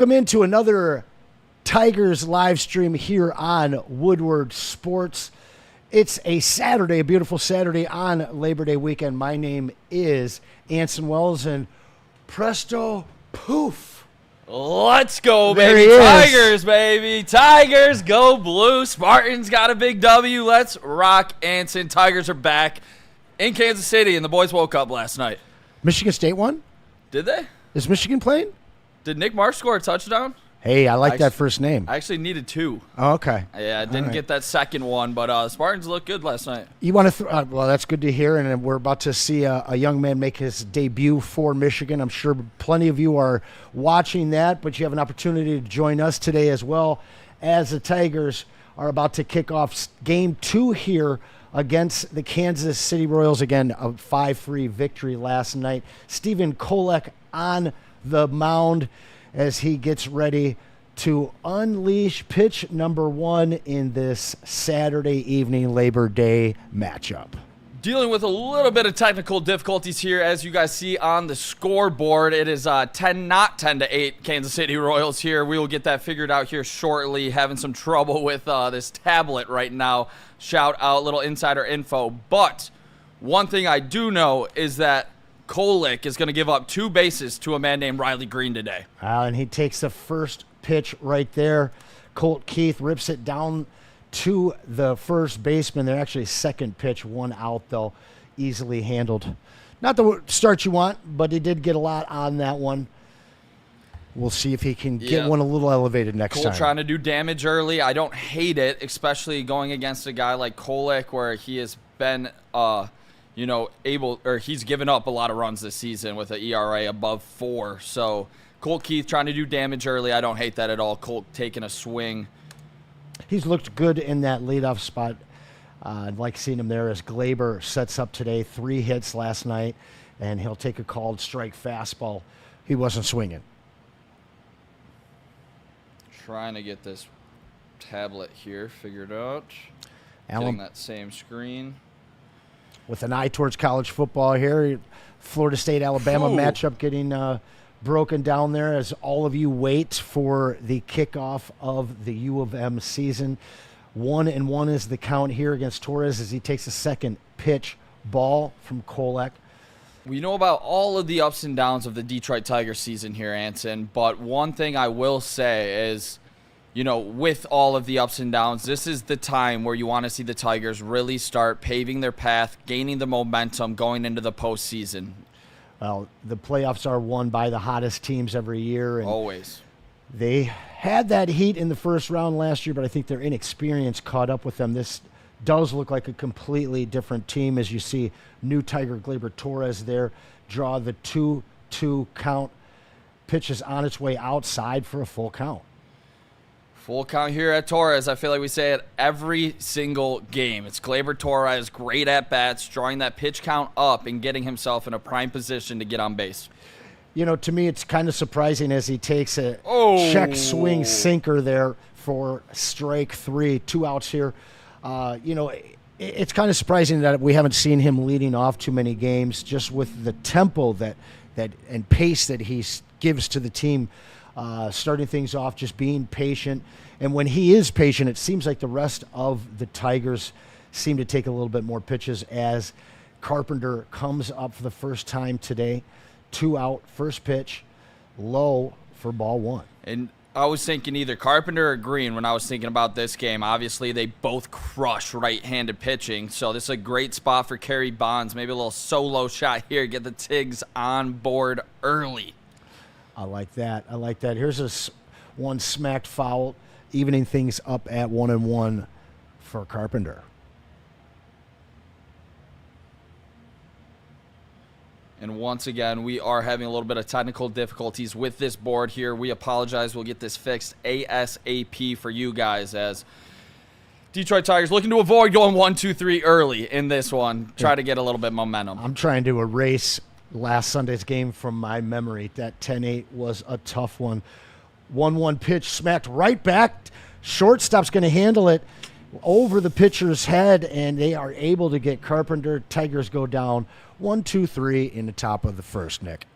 Welcome into another Tigers live stream here on Woodward Sports. It's a Saturday, a beautiful Saturday on Labor Day weekend. My name is Anson Wells, and presto poof. Let's go, There baby. he is. Tigers, baby. Tigers, go blue. Spartans got a big W. Let's rock, Anson. Tigers are back in Kansas City, and the boys woke up last night. Michigan State won? Did they? Is Michigan playing? Did Nick Marsh score a touchdown? Hey, I like that first name. I actually needed two. Oh, okay. Yeah, I didn't get that second one, but Spartans looked good last night. You want to? Well, that's good to hear. And we're about to see a young man make his debut for Michigan. I'm sure plenty of you are watching that, but you have an opportunity to join us today as well, as the Tigers are about to kick off Game 2 here against the Kansas City Royals. Again, a 5-3 victory last night. Stephen Kohloff on the mound as he gets ready to unleash pitch number 1 in this Saturday evening Labor Day matchup. Dealing with a little bit of technical difficulties here, as you guys see on the scoreboard. It is 10 to 8 Kansas City Royals here. We will get that figured out here shortly. Having some trouble with this tablet right now. Shout out, little insider info. But one thing I do know is that Kohloff is going to give up 2 bases to a man named Riley Green today. And he takes the first pitch right there. Colt Keith rips it down to the first baseman. They're actually second pitch, 1 out, though. Easily handled. Not the start you want, but he did get a lot on that one. We'll see if he can get one a little elevated next time. Trying to do damage early. I don't hate it, especially going against a guy like Kohloff, where he has been he's given up a lot of runs this season with an ERA above 4. So Colt Keith trying to do damage early. I don't hate that at all. Colt taking a swing. He's looked good in that leadoff spot. I'd like seeing him there as Glaber sets up today. 3 hits last night, and he'll take a called strike fastball. He wasn't swinging. Trying to get this tablet here figured out. Alan, Getting that same screen. with an eye towards college football here. Florida State-Alabama matchup getting broken down there as all of you wait for the kickoff of the U of M season. 1-1 is the count here against Torres as he takes a second pitch ball from Kohloff. We know about all of the ups and downs of the Detroit Tigers season here, Anson, but one thing I will say is, with all of the ups and downs, this is the time where you want to see the Tigers really start paving their path, gaining the momentum going into the postseason. Well, the playoffs are won by the hottest teams every year. And always. They had that heat in the first round last year, but I think their inexperience caught up with them. This does look like a completely different team as you see new Tiger Glaber Torres there draw the 2-2 count. Pitches on its way outside for a full count. Full count here at Torres. I feel like we say it every single game. It's Glaber Torres, great at-bats, drawing that pitch count up and getting himself in a prime position to get on base. To me, it's kind of surprising as he takes a check swing sinker there for strike 3, 2 outs here. It's kind of surprising that we haven't seen him leading off too many games, just with the tempo that and pace that he gives to the team. Starting things off, just being patient. And when he is patient, it seems like the rest of the Tigers seem to take a little bit more pitches as Carpenter comes up for the first time today. 2 out, first pitch, low for ball 1. And I was thinking either Carpenter or Green when I was thinking about this game. Obviously, they both crush right-handed pitching, so this is a great spot for Kerry Bonds. Maybe a little solo shot here, get the Tigs on board early. I like that. Here's one smacked foul, evening things up at 1-1 for Carpenter. And once again, we are having a little bit of technical difficulties with this board here. We apologize. We'll get this fixed ASAP for you guys as Detroit Tigers looking to avoid going 1-2-3 early in this one. Try to get a little bit momentum. I'm trying to erase last Sunday's game from my memory. That 10-8 was a tough one. 1-1 pitch smacked right back. Shortstop's going to handle it over the pitcher's head, and they are able to get Carpenter. Tigers go down 1-2-3 in the top of the first, Nick.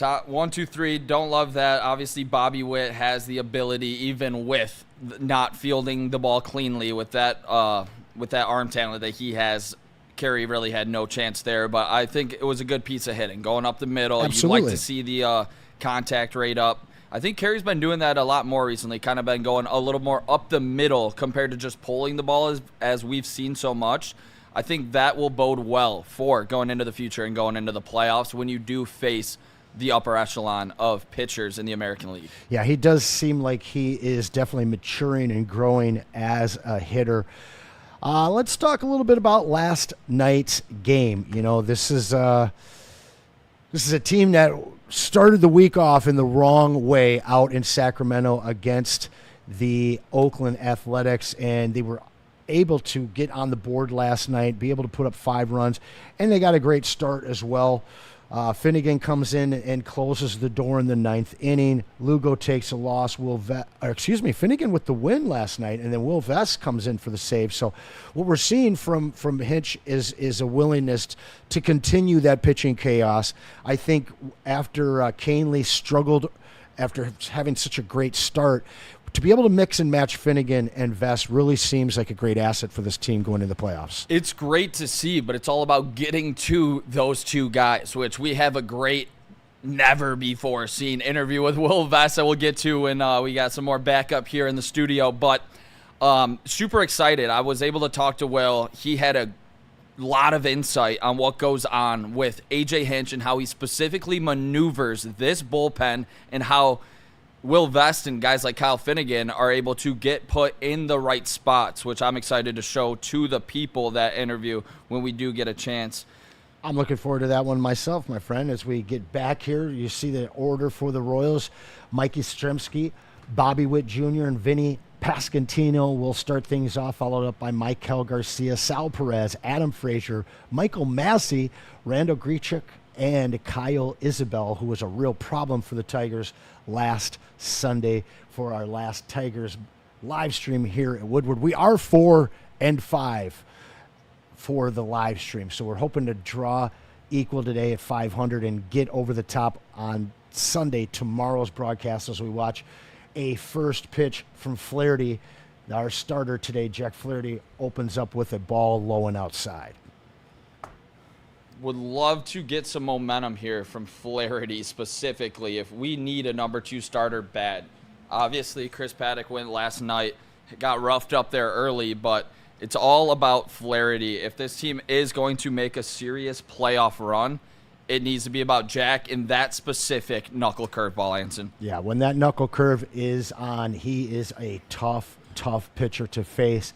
Top 1, 2, 3. Don't love that. Obviously, Bobby Witt has the ability, even with not fielding the ball cleanly, with that arm talent that he has. Kerry really had no chance there, but I think it was a good piece of hitting. Going up the middle, Absolutely. you'd like to see the contact rate up. I think Kerry's been doing that a lot more recently, kind of been going a little more up the middle compared to just pulling the ball as we've seen so much. I think that will bode well for going into the future and going into the playoffs when you do face the upper echelon of pitchers in the American League. Yeah, he does seem like he is definitely maturing and growing as a hitter. Let's talk a little bit about last night's game. You know, this is a team that started the week off in the wrong way out in Sacramento against the Oakland Athletics, and they were able to get on the board last night, be able to put up 5 runs, and they got a great start as well. Finnegan comes in and closes the door in the 9th inning. Lugo takes a loss. Finnegan with the win last night, and then Will Vest comes in for the save. So what we're seeing from Hinch is a willingness to continue that pitching chaos. I think after Canely struggled after having such a great start, to be able to mix and match Finnegan and Vest really seems like a great asset for this team going into the playoffs. It's great to see, but it's all about getting to those two guys, which we have a great, never-before-seen interview with Will Vest that we'll get to, and we got some more backup here in the studio. But super excited. I was able to talk to Will. He had a lot of insight on what goes on with A.J. Hinch and how he specifically maneuvers this bullpen and how Will Vest and guys like Kyle Finnegan are able to get put in the right spots, which I'm excited to show to the people that interview when we do get a chance. I'm looking forward to that one myself, my friend. As we get back here, you see the order for the Royals. Mikey Strzemski, Bobby Witt Jr., and Vinny Pasquantino will start things off, followed up by Michael Garcia, Sal Perez, Adam Frazier, Michael Massey, Randall Grichuk, and Kyle Isabel, who was a real problem for the Tigers last Sunday for our last Tigers live stream here at Woodward. We are 4-5 for the live stream, so we're hoping to draw equal today at 500 and get over the top on Sunday, tomorrow's broadcast, as we watch a first pitch from Flaherty. Our starter today, Jack Flaherty, opens up with a ball low and outside. Would love to get some momentum here from Flaherty specifically if we need a number 2 starter bad. Obviously, Chris Paddock went last night, got roughed up there early, but it's all about Flaherty. If this team is going to make a serious playoff run, it needs to be about Jack in that specific knuckle curveball, Anson. Yeah, when that knuckle curve is on, he is a tough pitcher to face.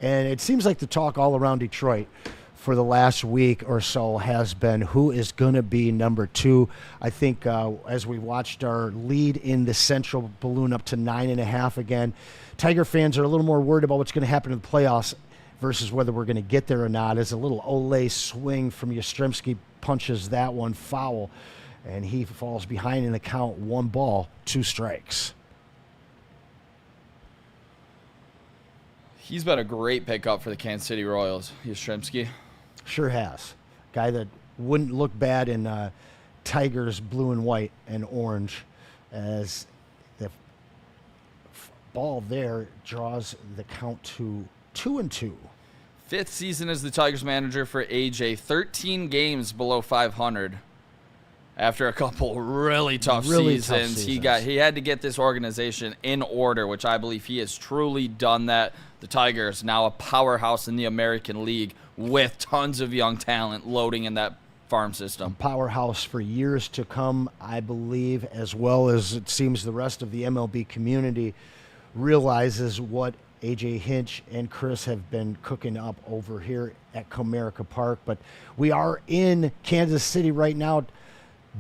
And it seems like the talk all around Detroit for the last week or so has been who is going to be number 2. I think as we watched our lead in the Central balloon up to 9.5 again, Tiger fans are a little more worried about what's going to happen in the playoffs versus whether we're going to get there or not, as a little Olay swing from Yastrzemski punches that one foul, and he falls behind in the count, 1 ball, 2 strikes. He's been a great pickup for the Kansas City Royals, Yastrzemski. Sure has. Guy that wouldn't look bad in Tigers blue and white and orange, as the ball there draws the count to 2-2. 5th season as the Tigers manager for AJ. 13 games below 500. After a couple really tough seasons, he had to get this organization in order, which I believe he has truly done that. The Tigers now a powerhouse in the American League with tons of young talent loading in that farm system. Powerhouse for years to come, I believe, as well as it seems the rest of the MLB community realizes what A.J. Hinch and Chris have been cooking up over here at Comerica Park. But we are in Kansas City right now.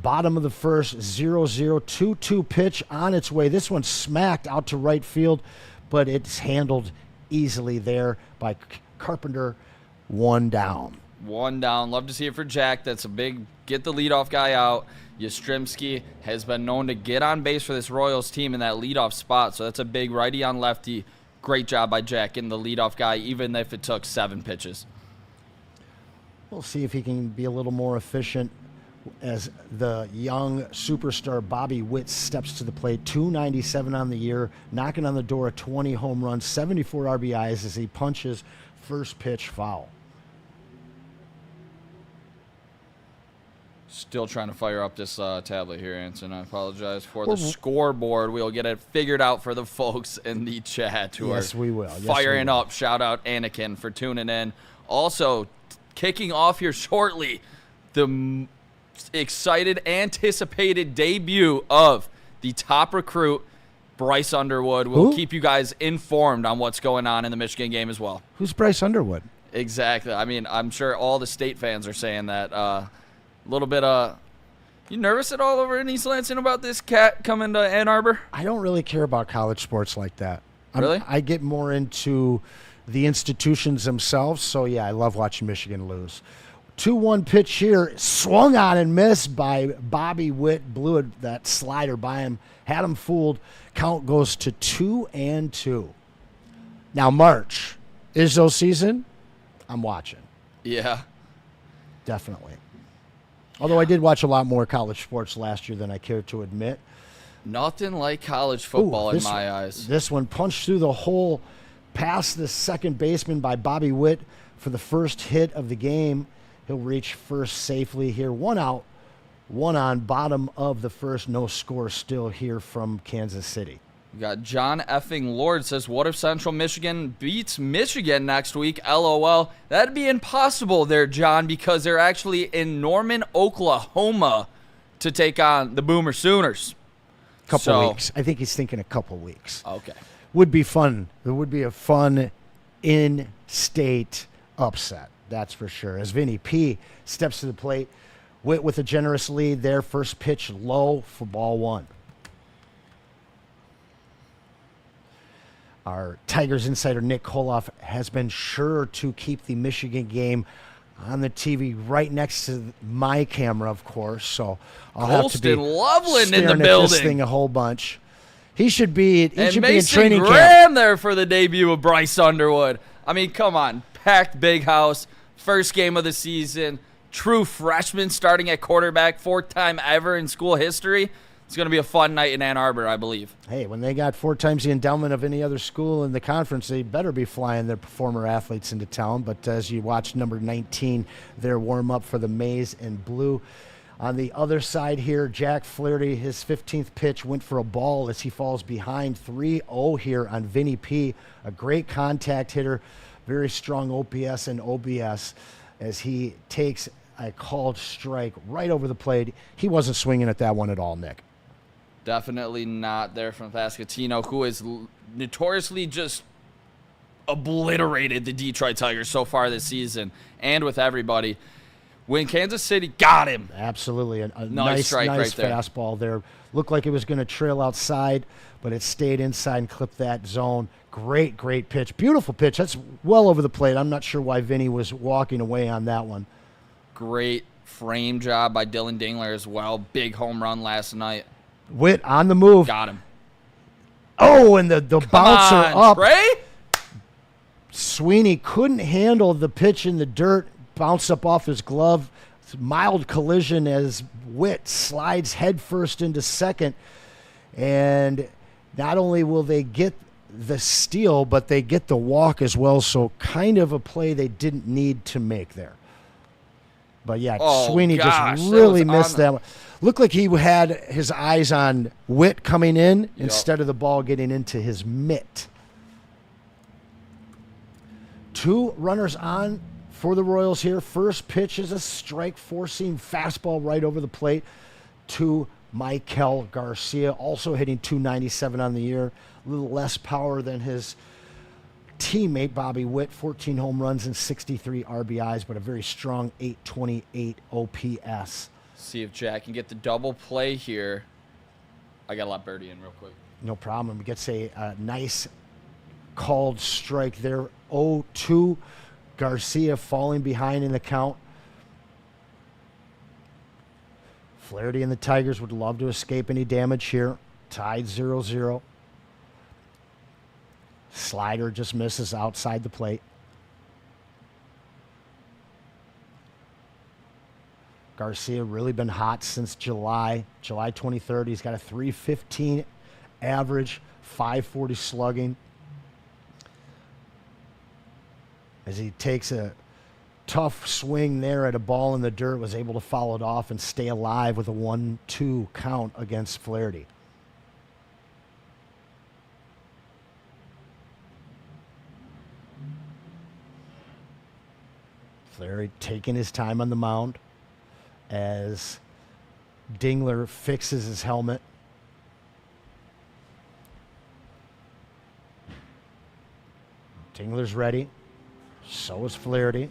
Bottom of the first, 0-0, 2-2 pitch on its way. This one smacked out to right field, but it's handled easily there by Carpenter. 1 down. 1 down. Love to see it for Jack. That's a big get the leadoff guy out. Yastrzemski has been known to get on base for this Royals team in that leadoff spot, so that's a big righty on lefty. Great job by Jack getting the leadoff guy, even if it took 7 pitches. We'll see if he can be a little more efficient as the young superstar Bobby Witt steps to the plate. 297 on the year, knocking on the door of 20 home runs, 74 RBIs as he punches first pitch foul. Still trying to fire up this tablet here, Anson. I apologize for the scoreboard. We'll get it figured out for the folks in the chat who are firing up. Shout out Anakin for tuning in. Also, kicking off here shortly, the excited, anticipated debut of the top recruit, Bryce Underwood. We'll keep you guys informed on what's going on in the Michigan game as well. Who's Bryce Underwood? Exactly. I mean, I'm sure all the state fans are saying that. A little bit, you nervous at all over in East Lansing about this cat coming to Ann Arbor? I don't really care about college sports like that. Really? I get more into the institutions themselves. So, yeah, I love watching Michigan lose. 2-1 pitch here, swung on and missed by Bobby Witt. Blew that slider by him, had him fooled. Count goes to 2-2. Now, March, Izzo season, I'm watching. Yeah. Definitely. Although I did watch a lot more college sports last year than I care to admit. Nothing like college football in my eyes. This one punched through the hole past the second baseman by Bobby Witt for the first hit of the game. He'll reach first safely here. 1 out, 1 on, bottom of the first. No score still here from Kansas City. We got John effing Lord says, what if Central Michigan beats Michigan next week? LOL. That'd be impossible there, John, because they're actually in Norman, Oklahoma to take on the Boomer Sooners. Couple weeks. I think he's thinking a couple weeks. Okay. Would be fun. It would be a fun in-state upset. That's for sure. As Vinny P steps to the plate, Witt with a generous lead there. First pitch low for ball 1. Our Tigers insider Nick Kohloff has been sure to keep the Michigan game on the TV right next to my camera, of course. So I'll have to be Loveland staring in the at building. this thing a whole bunch. He should be. He should be in Mason training Graham camp there for the debut of Bryce Underwood. I mean, come on, packed big house, first game of the season, true freshman starting at quarterback, 4th time ever in school history. It's going to be a fun night in Ann Arbor, I believe. Hey, when they got 4 times the endowment of any other school in the conference, they better be flying their former athletes into town. But as you watch number 19, their warm-up for the maize and blue. On the other side here, Jack Flaherty, his 15th pitch went for a ball as he falls behind 3-0 here on Vinny P. A great contact hitter, very strong OPS and OBS as he takes a called strike right over the plate. He wasn't swinging at that one at all, Nick. Definitely not there from Pascatino, who has notoriously just obliterated the Detroit Tigers so far this season and with everybody. When Kansas City got him. Absolutely. A nice strike right there. Fastball there. Looked like it was going to trail outside, but it stayed inside and clipped that zone. Great pitch. Beautiful pitch. That's well over the plate. I'm not sure why Vinny was walking away on that one. Great frame job by Dylan Dingler as well. Big home run last night. Witt on the move. Got him. Oh, and the bouncer up. Trey? Sweeney couldn't handle the pitch in the dirt. Bounced up off his glove. Mild collision as Witt slides headfirst into second. And not only will they get the steal, but they get the walk as well. So kind of a play they didn't need to make there. But, yeah, Sweeney just really missed that one. Looked like he had his eyes on Witt coming in instead of the ball getting into his mitt. 2 runners on for the Royals here. First pitch is a strike, 4-seam fastball right over the plate to Michael Garcia, also hitting 297 on the year. A little less power than his teammate Bobby Witt, 14 home runs and 63 RBIs, but a very strong 828 OPS. See if Jack can get the double play here. I got to let Birdie in real quick. No problem. He gets a nice called strike there. 0-2. Garcia falling behind in the count. Flaherty and the Tigers would love to escape any damage here. Tied 0-0. Slider just misses outside the plate. Garcia really been hot since July 23rd. He's got a 315 average, 540 slugging. As he takes a tough swing there at a ball in the dirt, was able to foul it off and stay alive with a 1-2 count against Flaherty. Flaherty taking his time on the mound as Dingler fixes his helmet. Dingler's ready. So is Flaherty.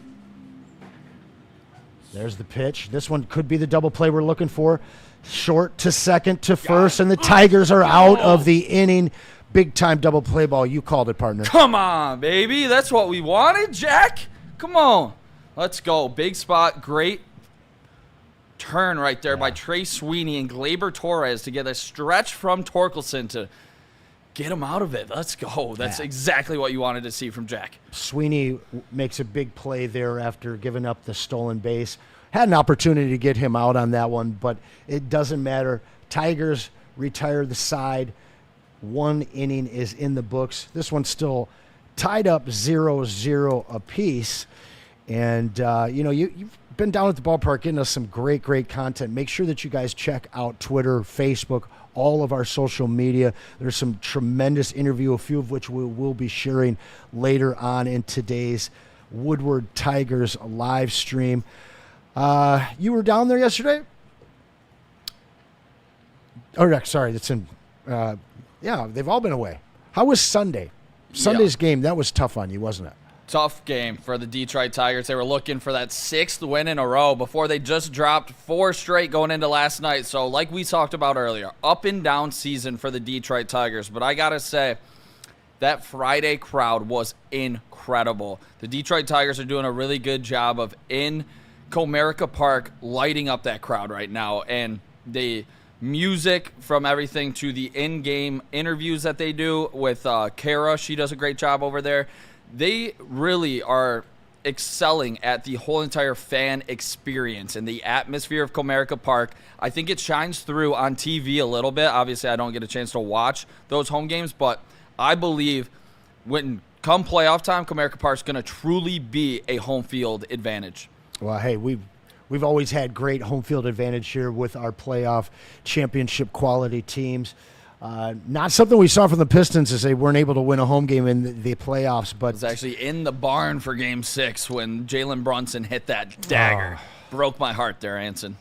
There's the pitch. This one could be the double play we're looking for. Short to second to first, and the Tigers are out of the inning. Big-time double play ball. You called it, partner. Come on, baby. That's what we wanted, Jack. Come on. Let's go. Big spot. Great turn right there by Trey Sweeney and Gleyber Torres to get a stretch from Torkelson to get him out of it. Let's go. That's exactly what you wanted to see from Jack. Sweeney makes a big play there after giving up the stolen base. Had an opportunity to get him out on that one, but it doesn't matter. Tigers retire the side. One inning is in the books. This one's still tied up 0-0 apiece. And, you've been down at the ballpark getting us some great content. Make sure that you guys check out Twitter, Facebook, all of our social media. There's some tremendous interview, a few of which we will be sharing later on in today's Woodward Tigers live stream. You were down there yesterday? Oh, sorry, that's in. They've all been away. How was Sunday? Sunday's game, that was tough on you, wasn't it? Tough game for the Detroit Tigers. They were looking for that 6th win in a row before they just dropped 4 straight going into last night. So like we talked about earlier, up and down season for the Detroit Tigers. But I got to say, that Friday crowd was incredible. The Detroit Tigers are doing a really good job of in Comerica Park lighting up that crowd right now. And the music from everything to the in-game interviews that they do with Kara, she does a great job over there. They really are excelling at the whole entire fan experience and the atmosphere of Comerica Park. I think it shines through on TV a little bit. Obviously, I don't get a chance to watch those home games, but I believe when come playoff time, Comerica Park's going to truly be a home field advantage. Well, hey, we've always had great home field advantage here with our playoff championship quality teams. Not something we saw from the Pistons as they weren't able to win a home game in the playoffs. But it was actually in the barn for Game 6 when Jalen Brunson hit that dagger. Broke my heart there, Anson.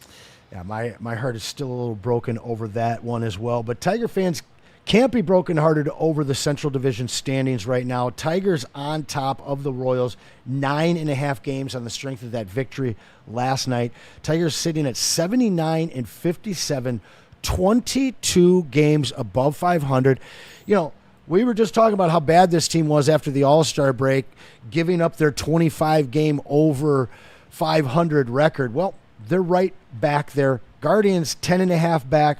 Yeah, my heart is still a little broken over that one as well. But Tiger fans can't be brokenhearted over the Central Division standings right now. Tigers on top of the Royals, 9.5 games on the strength of that victory last night. Tigers sitting at 79-57. 22 games above 500. We were just talking about how bad this team was after the All-Star break, giving up their 25-game over 500 record. Well, they're right back there. Guardians 10.5 back.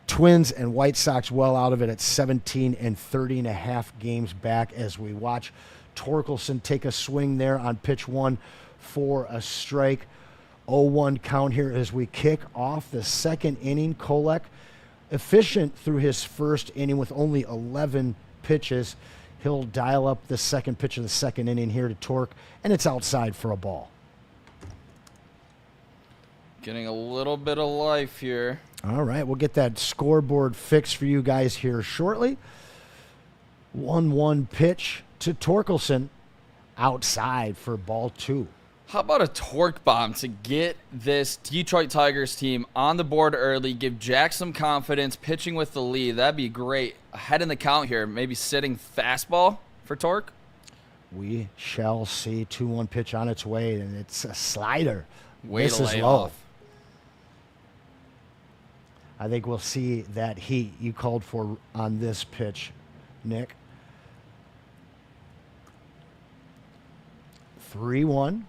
Twins and White Sox well out of it at 17 and 30.5 games back as we watch Torkelson take a swing there on pitch 1 for a strike. 0-1 count here as we kick off the second inning. Kohloff efficient through his first inning with only 11 pitches. He'll dial up the second pitch of the second inning here to Torque, and it's outside for a ball. Getting a little bit of life here. All right, we'll get that scoreboard fixed for you guys here shortly. 1-1 pitch to Torkelson, outside for ball 2. How about a torque bomb to get this Detroit Tigers team on the board early, give Jack some confidence, pitching with the lead? That'd be great. Ahead in the count here, maybe sitting fastball for Torque? We shall see. 2-1 pitch on its way, and it's a slider. Way to lay off. I think we'll see that heat you called for on this pitch, Nick. 3-1.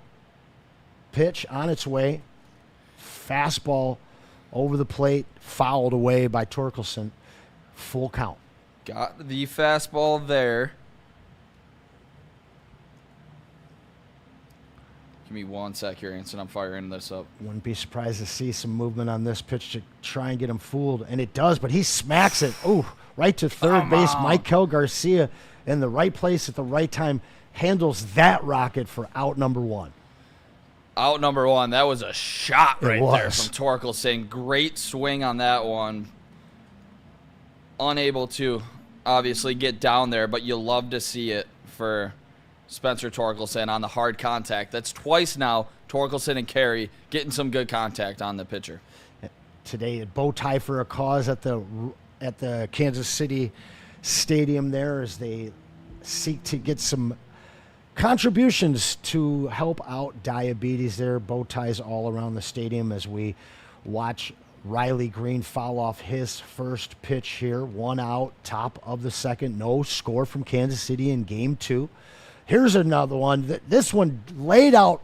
Pitch on its way. Fastball over the plate, fouled away by Torkelson. Full count. Got the fastball there. Give me one sec here, Anson. I'm firing this up. Wouldn't be surprised to see some movement on this pitch to try and get him fooled, and it does, but he smacks it. Ooh, right to third base. Michael Garcia in the right place at the right time handles that rocket for out number one. Out number one. That was a shot right there from Torkelson. Great swing on that one. Unable to obviously get down there, but you love to see it for Spencer Torkelson on the hard contact. That's twice now, Torkelson and Carey getting some good contact on the pitcher. Today, a bow tie for a cause at the Kansas City Stadium there as they seek to get some contributions to help out diabetes there. Bow ties all around the stadium as we watch Riley Green foul off his first pitch here. 1 out, top of the second. No score from Kansas City in game 2. Here's another one. This one laid out.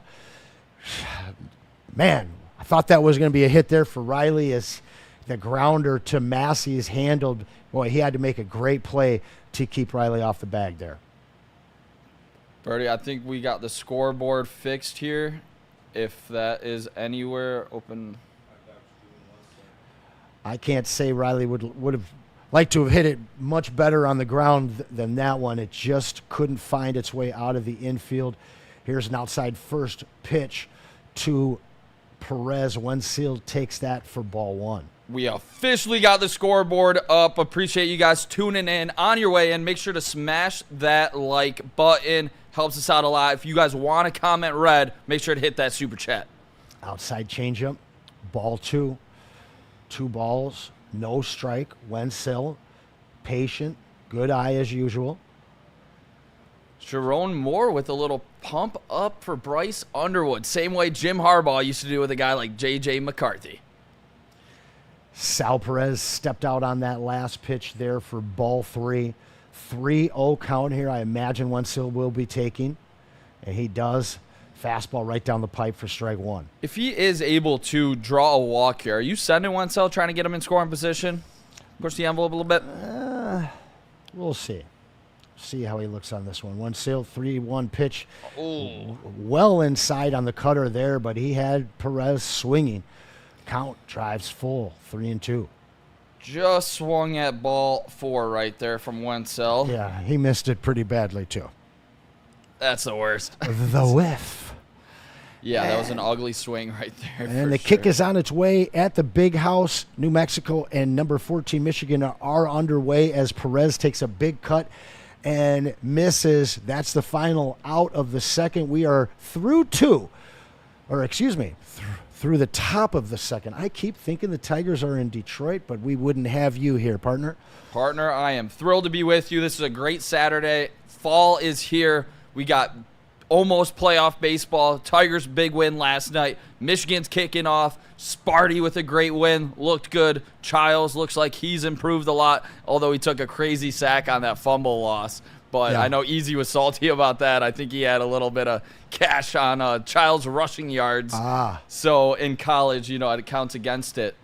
Man, I thought that was going to be a hit there for Riley as the grounder to Massey is handled. Boy, he had to make a great play to keep Riley off the bag there. Birdie, I think we got the scoreboard fixed here. If that is anywhere open. I can't say Riley would have liked to have hit it much better on the ground than that one. It just couldn't find its way out of the infield. Here's an outside first pitch to Perez. Wensil takes that for ball 1. We officially got the scoreboard up. Appreciate you guys tuning in. On your way in, make sure to smash that like button. Helps us out a lot. If you guys want to comment red, make sure to hit that super chat. Outside changeup, ball 2. 2 balls, no strike. Wensil, patient, good eye as usual. Sharon Moore with a little pump up for Bryce Underwood. Same way Jim Harbaugh used to do with a guy like J.J. McCarthy. Sal Perez stepped out on that last pitch there for ball 3. 3-0 count here. I imagine Wensil will be taking, and he does. Fastball right down the pipe for strike 1. If he is able to draw a walk here, are you sending Wensil trying to get him in scoring position? Push the envelope a little bit? We'll see. See how he looks on this one. Wensil, 3-1 pitch. Oh. Well inside on the cutter there, but he had Perez swinging. Count drives full, 3-2. Just swung at ball 4 right there from Wensil. Yeah, he missed it pretty badly too. That's the worst. The whiff. Yeah, that was an ugly swing right there. And the kick is on its way at the Big House. New Mexico and number 14 Michigan are underway as Perez takes a big cut and misses. That's the final out of the second. We are through through the top of the second. I keep thinking the Tigers are in Detroit, but we wouldn't have you here, partner. Partner, I am thrilled to be with you. This is a great Saturday. Fall is here. We got almost playoff baseball. Tigers' big win last night. Michigan's kicking off. Sparty with a great win. Looked good. Childs looks like he's improved a lot, although he took a crazy sack on that fumble loss. But yeah. I know Easy was salty about that. I think he had a little bit of cash on Childs' rushing yards. So in college, it counts against it.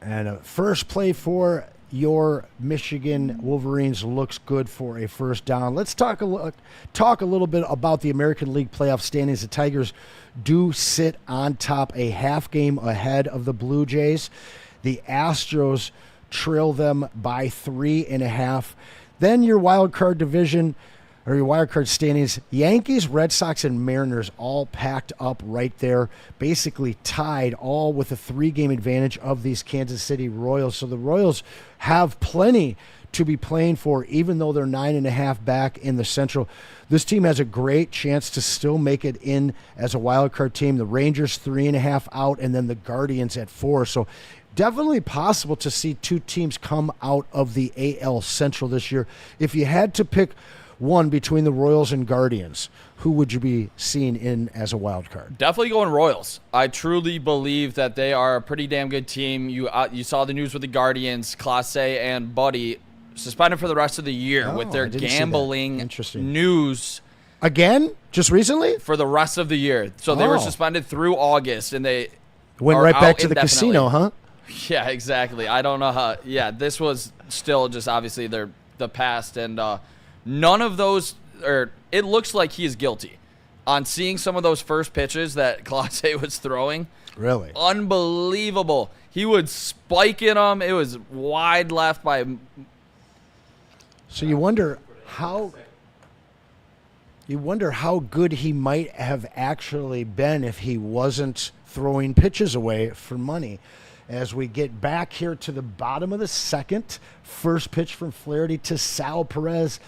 And first play for your Michigan Wolverines looks good for a first down. Let's talk a little bit about the American League playoff standings. The Tigers do sit on top, a half game ahead of the Blue Jays. The Astros trail them by 3.5. Then your wild card division, or your wild card standings, Yankees, Red Sox, and Mariners all packed up right there, basically tied, all with a 3-game advantage of these Kansas City Royals. So the Royals have plenty to be playing for, even though they're 9.5 back in the Central. This team has a great chance to still make it in as a wild card team. The Rangers 3.5 out, and then the Guardians at 4. So definitely possible to see 2 teams come out of the AL Central this year. If you had to pick one between the Royals and Guardians, who would you be seeing in as a wild card? Definitely going Royals. I truly believe that they are a pretty damn good team. You saw the news with the Guardians, Clase and Buddy suspended for the rest of the year with their gambling news. Again? Just recently? For the rest of the year. So they were suspended through August, and they went right back to the casino, huh? Yeah, exactly. I don't know how. Yeah, this was still just obviously the past, and none of those it looks like he is guilty on seeing some of those first pitches that Clase was throwing. Really? Unbelievable. He would spike in them. It was wide left by. So you wonder how good he might have actually been if he wasn't throwing pitches away for money. As we get back here to the bottom of the second, first pitch from Flaherty to Sal Perez,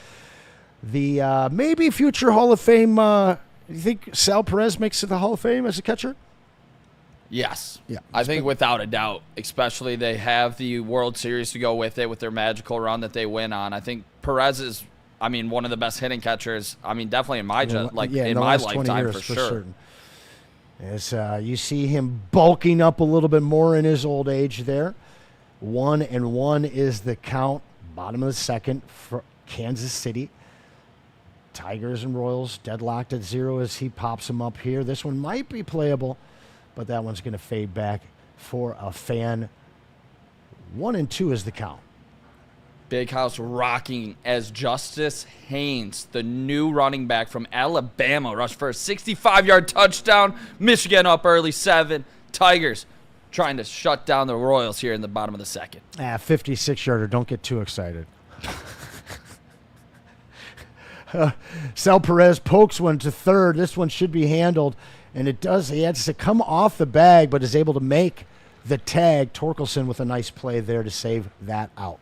the maybe future Hall of Fame. You think Sal Perez makes it to the Hall of Fame as a catcher? Yes. Yeah. I think without a doubt, especially they have the World Series to go with it with their magical run that they win on. I think Perez is, one of the best hitting catchers. Definitely in my in my lifetime for sure. Certain. As you see him bulking up a little bit more in his old age there. 1-1 is the count. Bottom of the second for Kansas City. Tigers and Royals deadlocked at 0 as he pops them up here. This one might be playable, but that one's going to fade back for a fan. 1-2 is the count. Big house rocking as Justice Haynes, the new running back from Alabama, rushed for a 65-yard touchdown. Michigan up early 7. Tigers trying to shut down the Royals here in the bottom of the second. 56-yarder. Don't get too excited. Sal Perez pokes one to third. This one should be handled, and it does. He has to come off the bag, but is able to make the tag. Torkelson with a nice play there to save that out.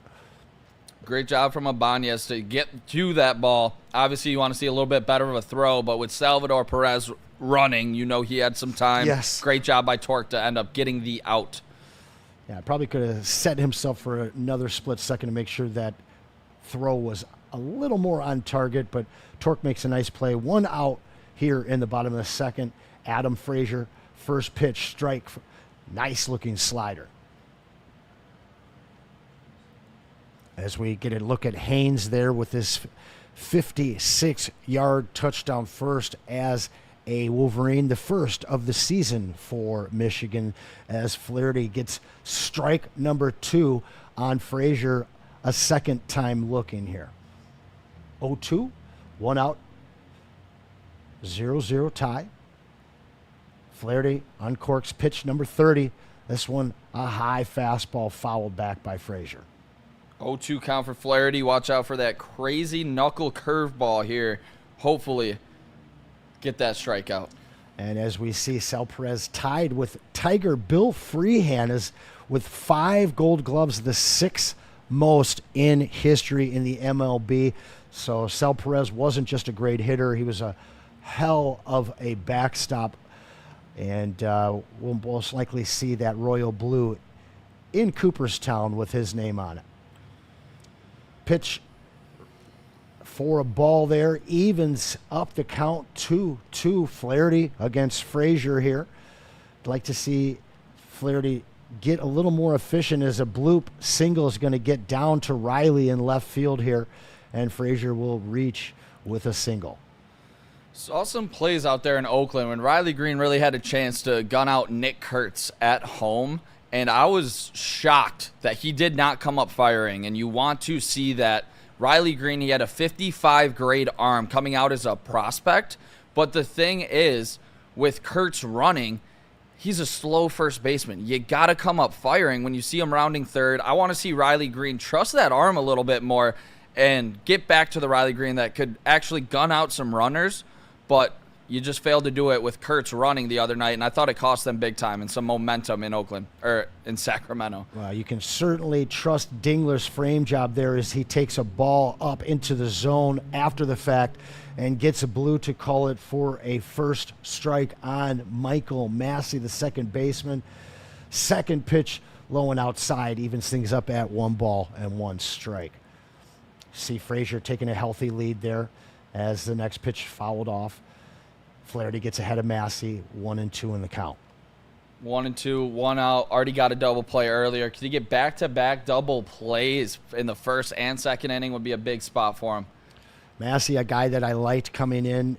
Great job from Ibanez to get to that ball. Obviously, you want to see a little bit better of a throw, but with Salvador Perez running, he had some time. Yes. Great job by Torque to end up getting the out. Yeah, probably could have set himself for another split second to make sure that throw was a little more on target, but Torque makes a nice play. 1 out here in the bottom of the second. Adam Frazier, first pitch, strike. Nice-looking slider. As we get a look at Haynes there with this 56-yard touchdown first as a Wolverine, the first of the season for Michigan, as Flaherty gets strike number 2 on Frazier, a second time looking here. 0-2, 1 out, 0-0 tie. Flaherty uncorks pitch number 30. This one, a high fastball fouled back by Frazier. 0-2 count for Flaherty. Watch out for that crazy knuckle curveball here. Hopefully get that strikeout. And as we see, Sal Perez tied with Tiger Bill Freehan with 5 Gold Gloves, the 6th most in history in the MLB. So Sal Perez wasn't just a great hitter. He was a hell of a backstop. And we'll most likely see that royal blue in Cooperstown with his name on it. Pitch for a ball there, evens up the count 2-2. Flaherty against Frazier here. I'd like to see Flaherty get a little more efficient as a bloop single is going to get down to Riley in left field here, and Frazier will reach with a single. Saw some plays out there in Oakland when Riley Green really had a chance to gun out Nick Kurtz at home. And I was shocked that he did not come up firing. And you want to see that Riley Green, he had a 55 grade arm coming out as a prospect. But the thing is, with Kurtz running, he's a slow first baseman. You got to come up firing when you see him rounding third. I want to see Riley Green trust that arm a little bit more and get back to the Riley Green that could actually gun out some runners. But you just failed to do it with Kurtz running the other night, and I thought it cost them big time and some momentum in Oakland or in Sacramento. Well, you can certainly trust Dingler's frame job there as he takes a ball up into the zone after the fact and gets a blue to call it for a first strike on Michael Massey, the second baseman. Second pitch low and outside, evens things up at 1 ball and 1 strike. See Frazier taking a healthy lead there as the next pitch fouled off. Flaherty gets ahead of Massey, 1-2 in the count. 1-2, 1 out. Already got a double play earlier. Could he get back-to-back double plays in the first and second inning would be a big spot for him. Massey, a guy that I liked coming in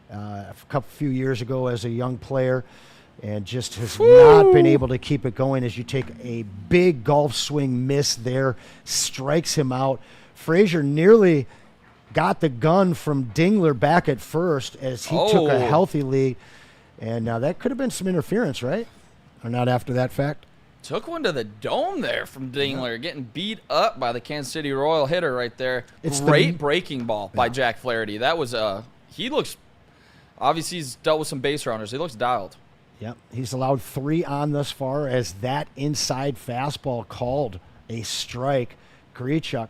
a few years ago as a young player, and just has not been able to keep it going as you take a big golf swing miss there, strikes him out. Frazier nearly got the gun from Dingler back at first as he took a healthy lead. And that could have been some interference, right? Or not after that fact? Took one to the dome there from Dingler, getting beat up by the Kansas City Royal hitter right there. Great breaking ball by Jack Flaherty. That was he looks, obviously he's dealt with some base runners. He looks dialed. Yep, he's allowed 3 on thus far as that inside fastball called a strike. Grichuk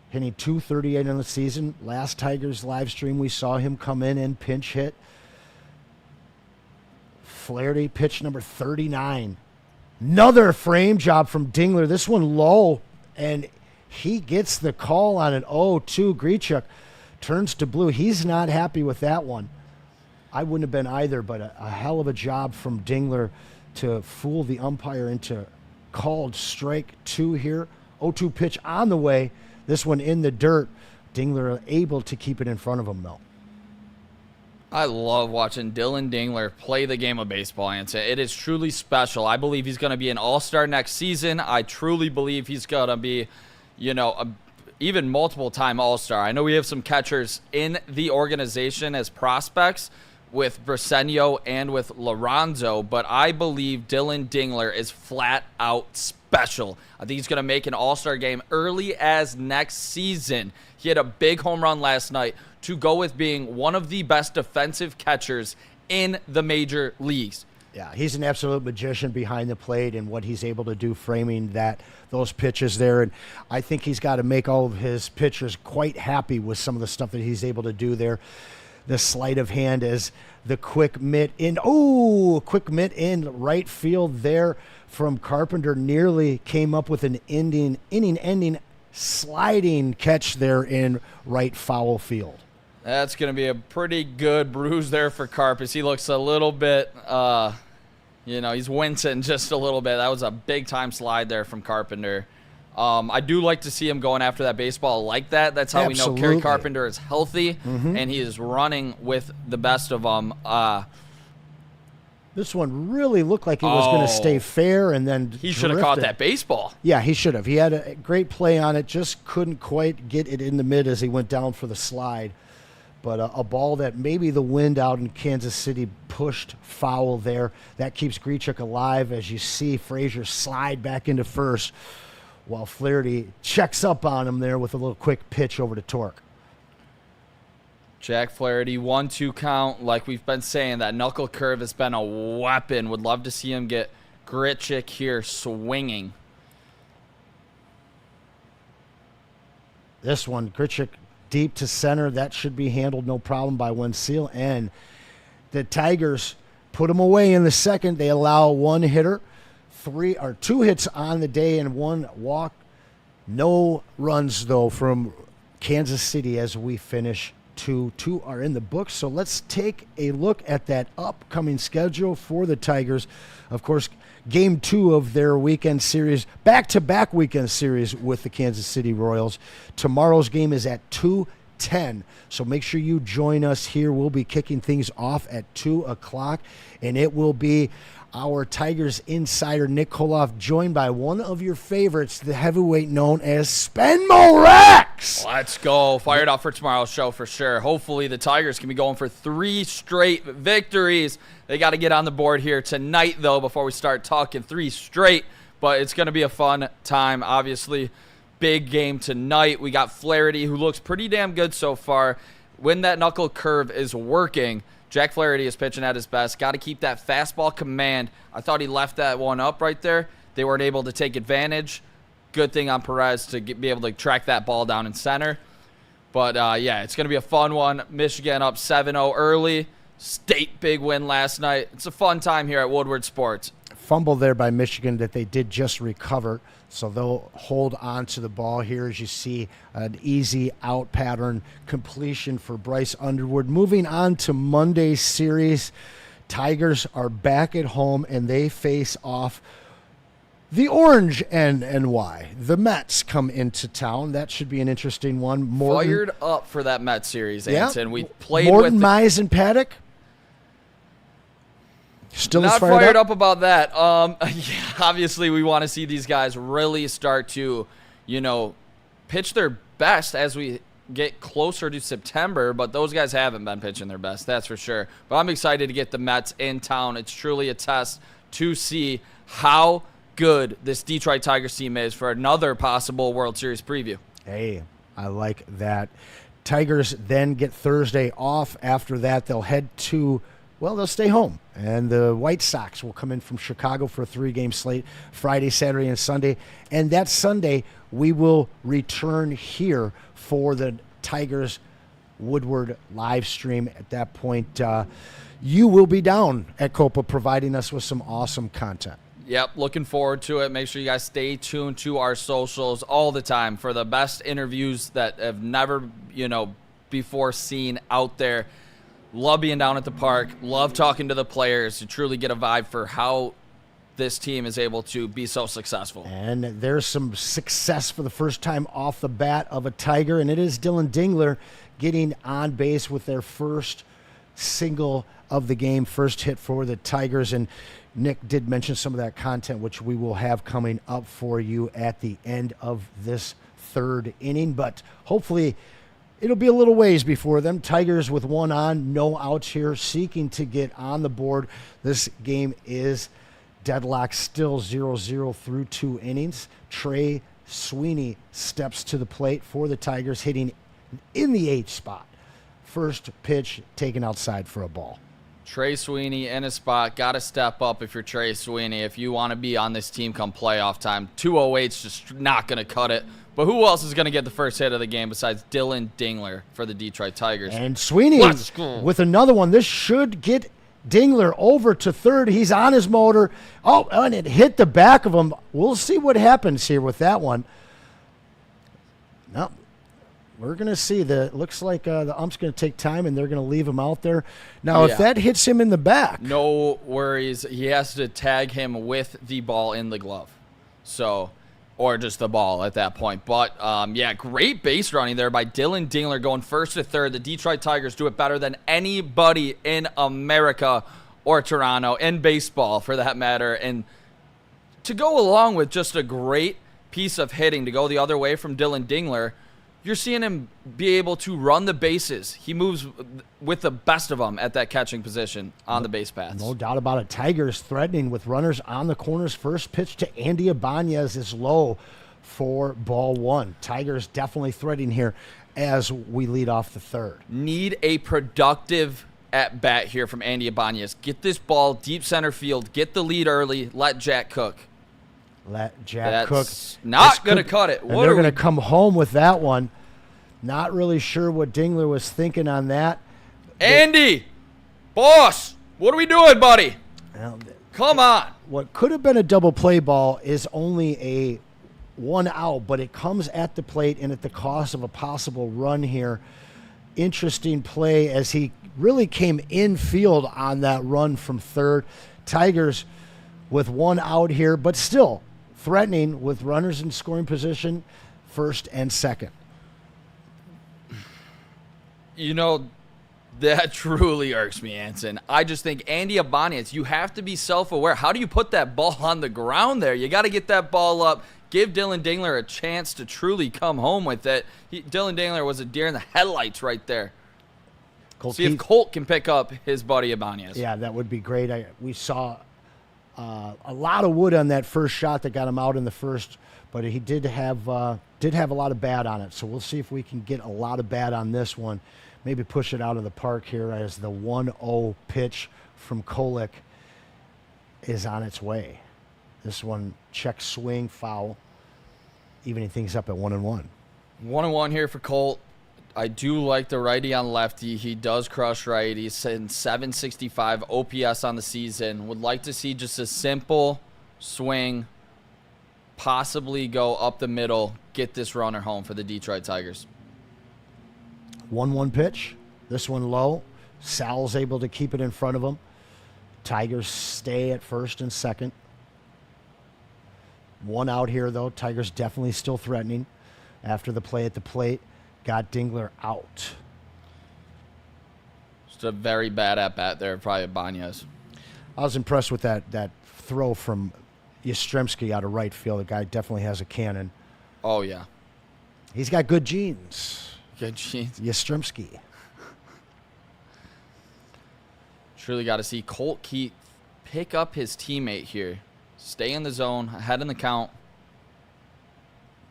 hitting .238 in the season. Last Tigers live stream, we saw him come in and pinch hit. Flaherty pitch number 39. Another frame job from Dingler. This one low, and he gets the call on an 0-2. Grichuk turns to blue. He's not happy with that one. I wouldn't have been either, but a hell of a job from Dingler to fool the umpire into called strike 2 here. 0-2 pitch on the way. This one in the dirt. Dingler able to keep it in front of him, though. I love watching Dylan Dingler play the game of baseball, Anson. It is truly special. I believe he's going to be an all-star next season. I truly believe he's going to be, even multiple-time all-star. I know we have some catchers in the organization as prospects with Briseño and with Lorenzo, but I believe Dylan Dingler is flat-out special. I think he's going to make an all-star game early as next season. He had a big home run last night to go with being one of the best defensive catchers in the major leagues. Yeah, he's an absolute magician behind the plate and what he's able to do framing those pitches there. And I think he's got to make all of his pitchers quite happy with some of the stuff that he's able to do there. The sleight of hand is the quick mitt in. Oh, quick mitt in right field there from Carpenter. Nearly came up with an inning-ending sliding catch there in right foul field. That's going to be a pretty good bruise there for Carpus. He looks a little bit, he's wincing just a little bit. That was a big-time slide there from Carpenter. I do like to see him going after that baseball like that. That's how we know Kerry Carpenter is healthy, and he is running with the best of them. This one really looked like it was going to stay fair, and then he should have caught that baseball. Yeah, he should have. He had a great play on it, just couldn't quite get it in the mid as he went down for the slide. But a ball that maybe the wind out in Kansas City pushed foul there. That keeps Grichuk alive as you see Frazier slide back into first while Flaherty checks up on him there with a little quick pitch over to Torque. Jack Flaherty, 1-2 count. Like we've been saying, that knuckle curve has been a weapon. Would love to see him get Grichuk here swinging. This one, Grichuk deep to center. That should be handled no problem by Wenzel. And the Tigers put him away in the second. They allow one hitter, 2 hits on the day and 1 walk. No runs, though, from Kansas City as we finish 2 are in the books. So let's take a look at that upcoming schedule for the Tigers. Of course, game 2 of their weekend series, back-to-back weekend series with the Kansas City Royals. Tomorrow's game is at 2:10. So make sure you join us here. We'll be kicking things off at 2 o'clock, and it will be our Tigers insider, Nick Kohloff, joined by one of your favorites, the heavyweight known as Spenmo Rex. Let's go. Fired up for tomorrow's show for sure. Hopefully the Tigers can be going for 3 straight victories. They got to get on the board here tonight, though, before we start talking 3 straight. But it's going to be a fun time. Obviously, big game tonight. We got Flaherty, who looks pretty damn good so far. When that knuckle curve is working, Jack Flaherty is pitching at his best. Got to keep that fastball command. I thought he left that one up right there. They weren't able to take advantage. Good thing on Perez to be able to track that ball down in center. But, it's going to be a fun one. Michigan up 7-0 early. State big win last night. It's a fun time here at Woodward Sports. Fumble there by Michigan that they did just recover. So they'll hold on to the ball here as you see an easy out pattern completion for Bryce Underwood. Moving on to Monday's series, Tigers are back at home and they face off the Orange NY. The Mets come into town. That should be an interesting one. Fired up for that Mets series, Anson. Yeah. We played Morton, with Mize, and Paddock. Still not fired up about that. Obviously, we want to see these guys really start to, pitch their best as we get closer to September, but those guys haven't been pitching their best, that's for sure. But I'm excited to get the Mets in town. It's truly a test to see how good this Detroit Tigers team is for another possible World Series preview. Hey, I like that. Tigers then get Thursday off. After that, they'll head to, well, they'll stay home. And the White Sox will come in from Chicago for a 3-game slate, Friday, Saturday, and Sunday. And that Sunday, we will return here for the Tigers Woodward live stream. At that point, you will be down at Copa providing us with some awesome content. Yep, looking forward to it. Make sure you guys stay tuned to our socials all the time for the best interviews that have never, before seen out there. Love being down at the park. Love talking to the players to truly get a vibe for how this team is able to be so successful. And there's some success for the first time off the bat of a Tiger, and it is Dylan Dingler getting on base with their first single of the game, first hit for the Tigers. And Nick did mention some of that content, which we will have coming up for you at the end of this third inning. But hopefully it'll be a little ways before them. Tigers with one on, no outs here, seeking to get on the board. This game is deadlock, still 0-0 through 2 innings. Trey Sweeney steps to the plate for the Tigers, hitting in the H spot. First pitch taken outside for a ball. Trey Sweeney in a spot. Got to step up if you're Trey Sweeney. If you want to be on this team come playoff time, 208's just not going to cut it. But who else is going to get the first hit of the game besides Dylan Dingler for the Detroit Tigers? And Sweeney with another one. This should get Dingler over to third. He's on his motor. Oh, and it hit the back of him. We'll see what happens here with that one. No. We're going to see. It looks like the ump's going to take time, and they're going to leave him out there. Now, if that hits him in the back. No worries. He has to tag him with the ball in the glove. Or just the ball at that point. But, great base running there by Dylan Dingler going first to third. The Detroit Tigers do it better than anybody in America or Toronto, in baseball for that matter. And to go along with just a great piece of hitting to go the other way from Dylan Dingler, you're seeing him be able to run the bases. He moves with the best of them at that catching position on the base paths. No doubt about it. Tigers threatening with runners on the corners. First pitch to Andy Ibanez is low for ball one. Tigers definitely threatening here as we lead off the third. Need a productive at-bat here from Andy Ibanez. Get this ball deep center field. Get the lead early. Let Jack cook. Let Jack cook. Not going to cut it. And they're going to come home with that one. Not really sure what Dingler was thinking on that. Andy, boss, what are we doing, buddy? Well, come on. What could have been a double play ball is only a 1 out, but it comes at the plate and at the cost of a possible run here. Interesting play as he really came infield on that run from third. Tigers with 1 out here, but still threatening with runners in scoring position, first and second. That truly irks me, Anson. I just think Andy Ibanez, you have to be self-aware. How do you put that ball on the ground there? You got to get that ball up. Give Dylan Dingler a chance to truly come home with it. Dylan Dingler was a deer in the headlights right there. See if Colt can pick up his buddy Ibanez. Yeah, that would be great. We saw a lot of wood on that first shot that got him out in the first, but he did have a lot of bat on it. So we'll see if we can get a lot of bat on this one. Maybe push it out of the park here as the 1-0 pitch from Kohloff is on its way. This one, check swing, foul, evening things up at 1-1. 1-1 here for Colt. I do like the righty on lefty. He does crush right. He's in 765 OPS on the season. Would like to see just a simple swing, possibly go up the middle, get this runner home for the Detroit Tigers. 1-1 pitch. This one low. Sal's able to keep it in front of him. Tigers stay at first and second. 1 out here, though. Tigers definitely still threatening after the play at the plate. Got Dingler out. Just a very bad at-bat there, probably Ibanez. I was impressed with that throw from Yastrzemski out of right field. The guy definitely has a cannon. Oh, yeah. He's got good genes. Good jeans. Yastrzemski. Truly got to see Colt Keith pick up his teammate here. Stay in the zone, ahead in the count.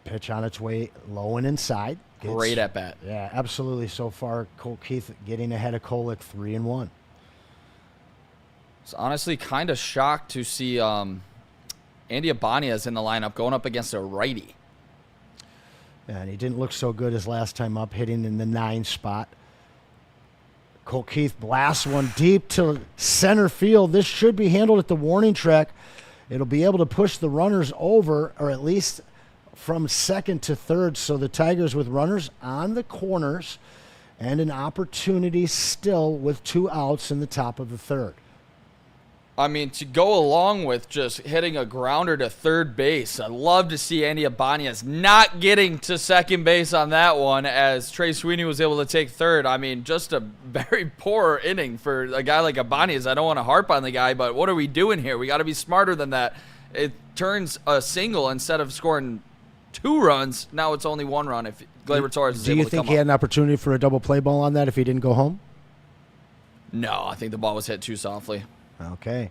Pitch on its way low and inside. Great at bat. Yeah, absolutely. So far, Colt Keith getting ahead of Kolek 3-1. It's honestly kind of shocked to see Andy Ibanez in the lineup going up against a righty. And he didn't look so good his last time up, hitting in the 9 spot. Colt Keith blasts one deep to center field. This should be handled at the warning track. It'll be able to push the runners over, or at least from second to third. So the Tigers with runners on the corners and an opportunity still with 2 outs in the top of the third. I mean, to go along with just hitting a grounder to third base, I'd love to see Andy Ibanez not getting to second base on that one as Trey Sweeney was able to take third. I mean, just a very poor inning for a guy like Ibanez. I don't want to harp on the guy, but what are we doing here? We got to be smarter than that. It turns a single instead of scoring 2 runs. Now it's only 1 run if Gleyber Torres is able to come up. Do you think he had an opportunity for a double play ball on that if he didn't go home? No, I think the ball was hit too softly. Okay.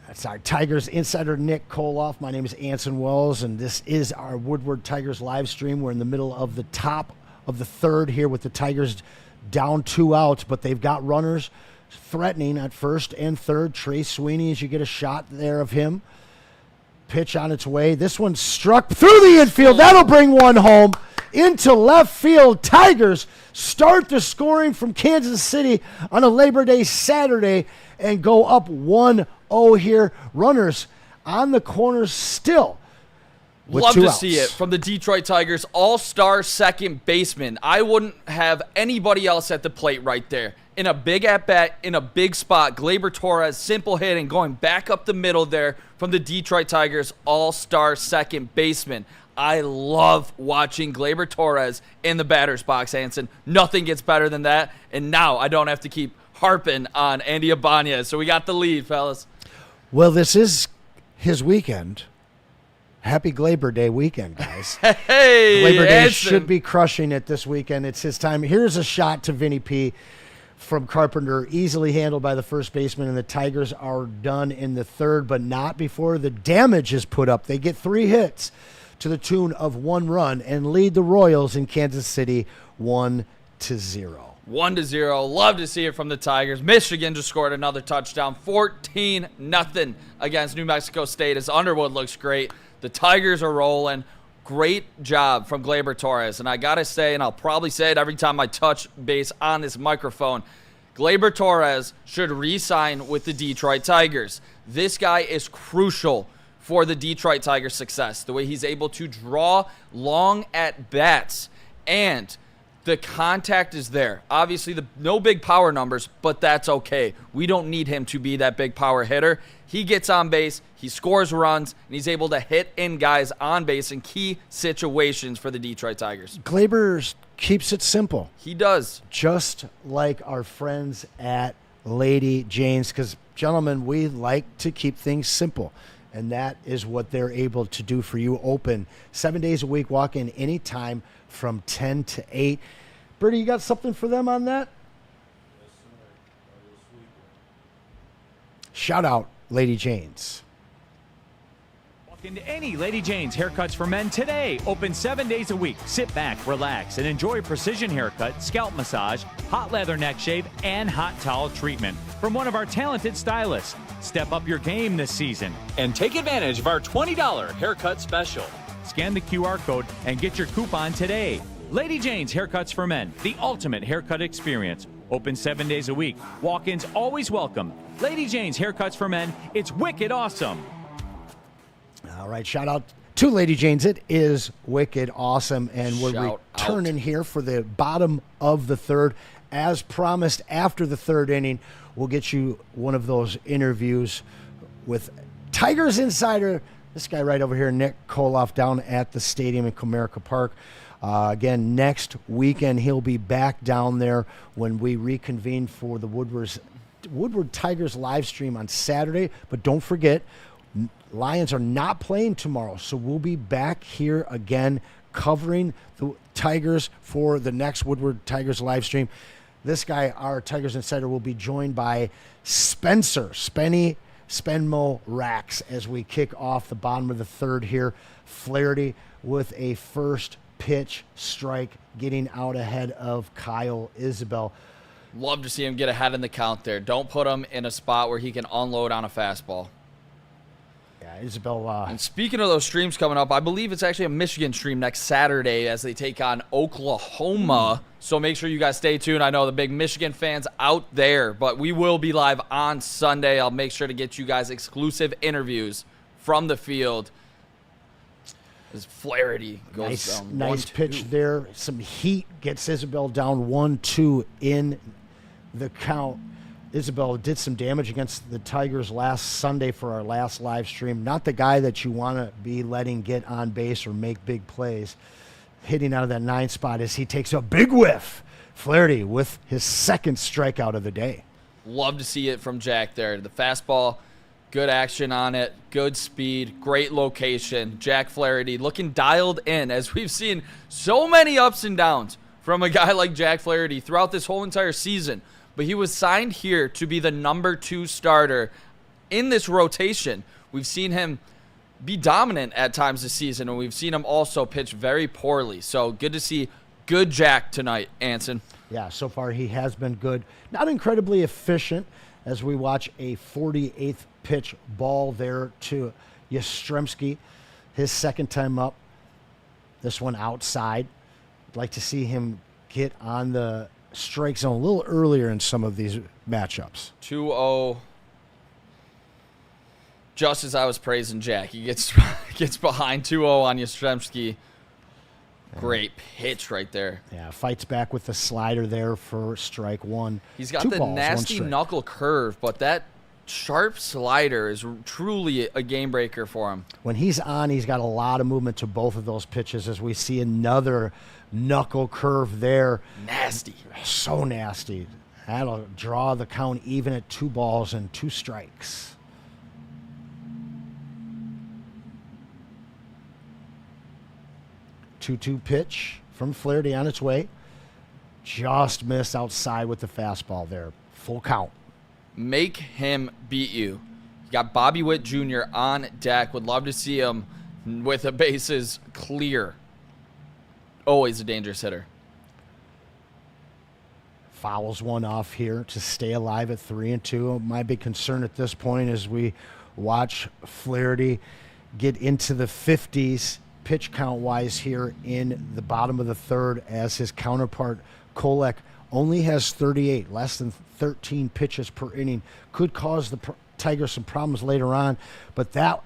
That's our Tigers insider, Nick Kohloff. My name is Anson Wells, and this is our Woodward Tigers live stream. We're in the middle of the top of the third here with the Tigers down 2 outs, but they've got runners threatening at first and third. Trey Sweeney, as you get a shot there of him. Pitch on its way. This one struck through the infield. That'll bring one home into left field. Tigers start the scoring from Kansas City on a Labor Day Saturday and go up 1-0 here. Runners on the corners still with Love 2 to outs. see it from the Detroit Tigers, all-star second baseman. I wouldn't have anybody else at the plate right there. In a big at-bat, in a big spot, Gleyber Torres, simple hitting, going back up the middle there from the Detroit Tigers, all-star second baseman. I love watching Gleyber Torres in the batter's box, Anson. Nothing gets better than that, and now I don't have to keep harping on Andy Ibanez. So we got the lead, fellas. Well, this is his weekend. Happy Gleyber Day weekend, guys. Hey, Gleyber Day Anson should be crushing it this weekend. It's his time. Here's a shot to Vinny P. from Carpenter, easily handled by the first baseman, and the Tigers are done in the third, but not before the damage is put up. They get 3 hits to the tune of 1 run and lead the Royals in Kansas City 1-0. 1-0. Love to see it from the Tigers. Michigan just scored another touchdown. 14-0 against New Mexico State as Underwood looks great. The Tigers are rolling. Great job from Gleyber Torres. And I got to say, and I'll probably say it every time I touch base on this microphone, Gleyber Torres should re-sign with the Detroit Tigers. This guy is crucial for the Detroit Tigers' success. The way he's able to draw long at-bats, and the contact is there. Obviously, no big power numbers, but that's okay. We don't need him to be that big power hitter. He gets on base, he scores runs, and he's able to hit in guys on base in key situations for the Detroit Tigers. Gleyber keeps it simple. He does. Just like our friends at Lady Jane's, because, gentlemen, we like to keep things simple. And that is what they're able to do for you. Open 7 days a week. Walk in anytime from 10 to 8. Birdie, you got something for them on that? Shout out Lady Jane's. Walk into any Lady Jane's Haircuts for Men today. Open 7 days a week. Sit back, relax, and enjoy a precision haircut, scalp massage, hot leather neck shave, and hot towel treatment from one of our talented stylists. Step up your game this season and take advantage of our $20 haircut special. Scan the QR code and get your coupon today. Lady Jane's Haircuts for Men, the ultimate haircut experience. Open 7 days a week. Walk-ins always welcome. Lady Jane's Haircuts for Men, it's wicked awesome. All right, shout out to Lady Jane's. It is wicked awesome, and we're Shout returning out. here for the bottom of the third. As promised, after the third inning, we'll get you one of those interviews with Tigers insider, this guy right over here, Nick Kohloff, down at the stadium in Comerica Park. Again, next weekend, he'll be back down there when we reconvene for the Woodward Tigers live stream on Saturday. But don't forget, Lions are not playing tomorrow, so we'll be back here again covering the Tigers for the next Woodward Tigers live stream. This guy, our Tigers Insider, will be joined by Spenmo Rax as we kick off the bottom of the third here. Flaherty with a first pitch strike, getting out ahead of Kyle Isbell. Love to see him get ahead in the count there. Don't put him in a spot where he can unload on a fastball. Yeah, Isbell. And speaking of those streams coming up, I believe it's actually a Michigan stream next Saturday as they take on Oklahoma. So make sure you guys stay tuned. I know the big Michigan fans out there, but we will be live on Sunday. I'll make sure to get you guys exclusive interviews from the field. As Flaherty goes down. Nice pitch there. Some heat gets Isbell down 1-2 in the count. Isbell did some damage against the Tigers last Sunday for our last live stream. Not the guy that you want to be letting get on base or make big plays. Hitting out of that 9 spot as he takes a big whiff. Flaherty with his second strikeout of the day. Love to see it from Jack there. The fastball, good action on it, good speed, great location. Jack Flaherty looking dialed in, as we've seen so many ups and downs from a guy like Jack Flaherty throughout this whole entire season. But he was signed here to be the number 2 starter in this rotation. We've seen him be dominant at times this season, and we've seen him also pitch very poorly. So good to see good Jack tonight, Anson. Yeah, so far he has been good. Not incredibly efficient as we watch a 48th pitch ball there to Yastrzemski. His second time up. This one outside. I'd like to see him get on the strike zone a little earlier in some of these matchups. 2-0. Just as I was praising Jack, he gets behind 2-0 on Yastrzemski. Great pitch right there. Yeah, fights back with the slider there for strike 1. He's got 2 the balls, nasty 1 strike. knuckle curve, but that sharp slider is truly a game breaker for him. When he's on, he's got a lot of movement to both of those pitches as we see another knuckle curve there. Nasty. So nasty. That'll draw the count even at 2 balls and 2 strikes. Two-two pitch from Flaherty on its way. Just missed outside with the fastball there. Full count. Make him beat you. You got Bobby Witt Jr. on deck. Would love to see him with the bases clear. Always a dangerous hitter. Fouls one off here to stay alive at 3-2. My big concern at this point is we watch Flaherty get into the 50s pitch count wise here in the bottom of the third, as his counterpart Kohloff only has 38, less than 13 pitches per inning. Could cause the Tigers some problems later on, but that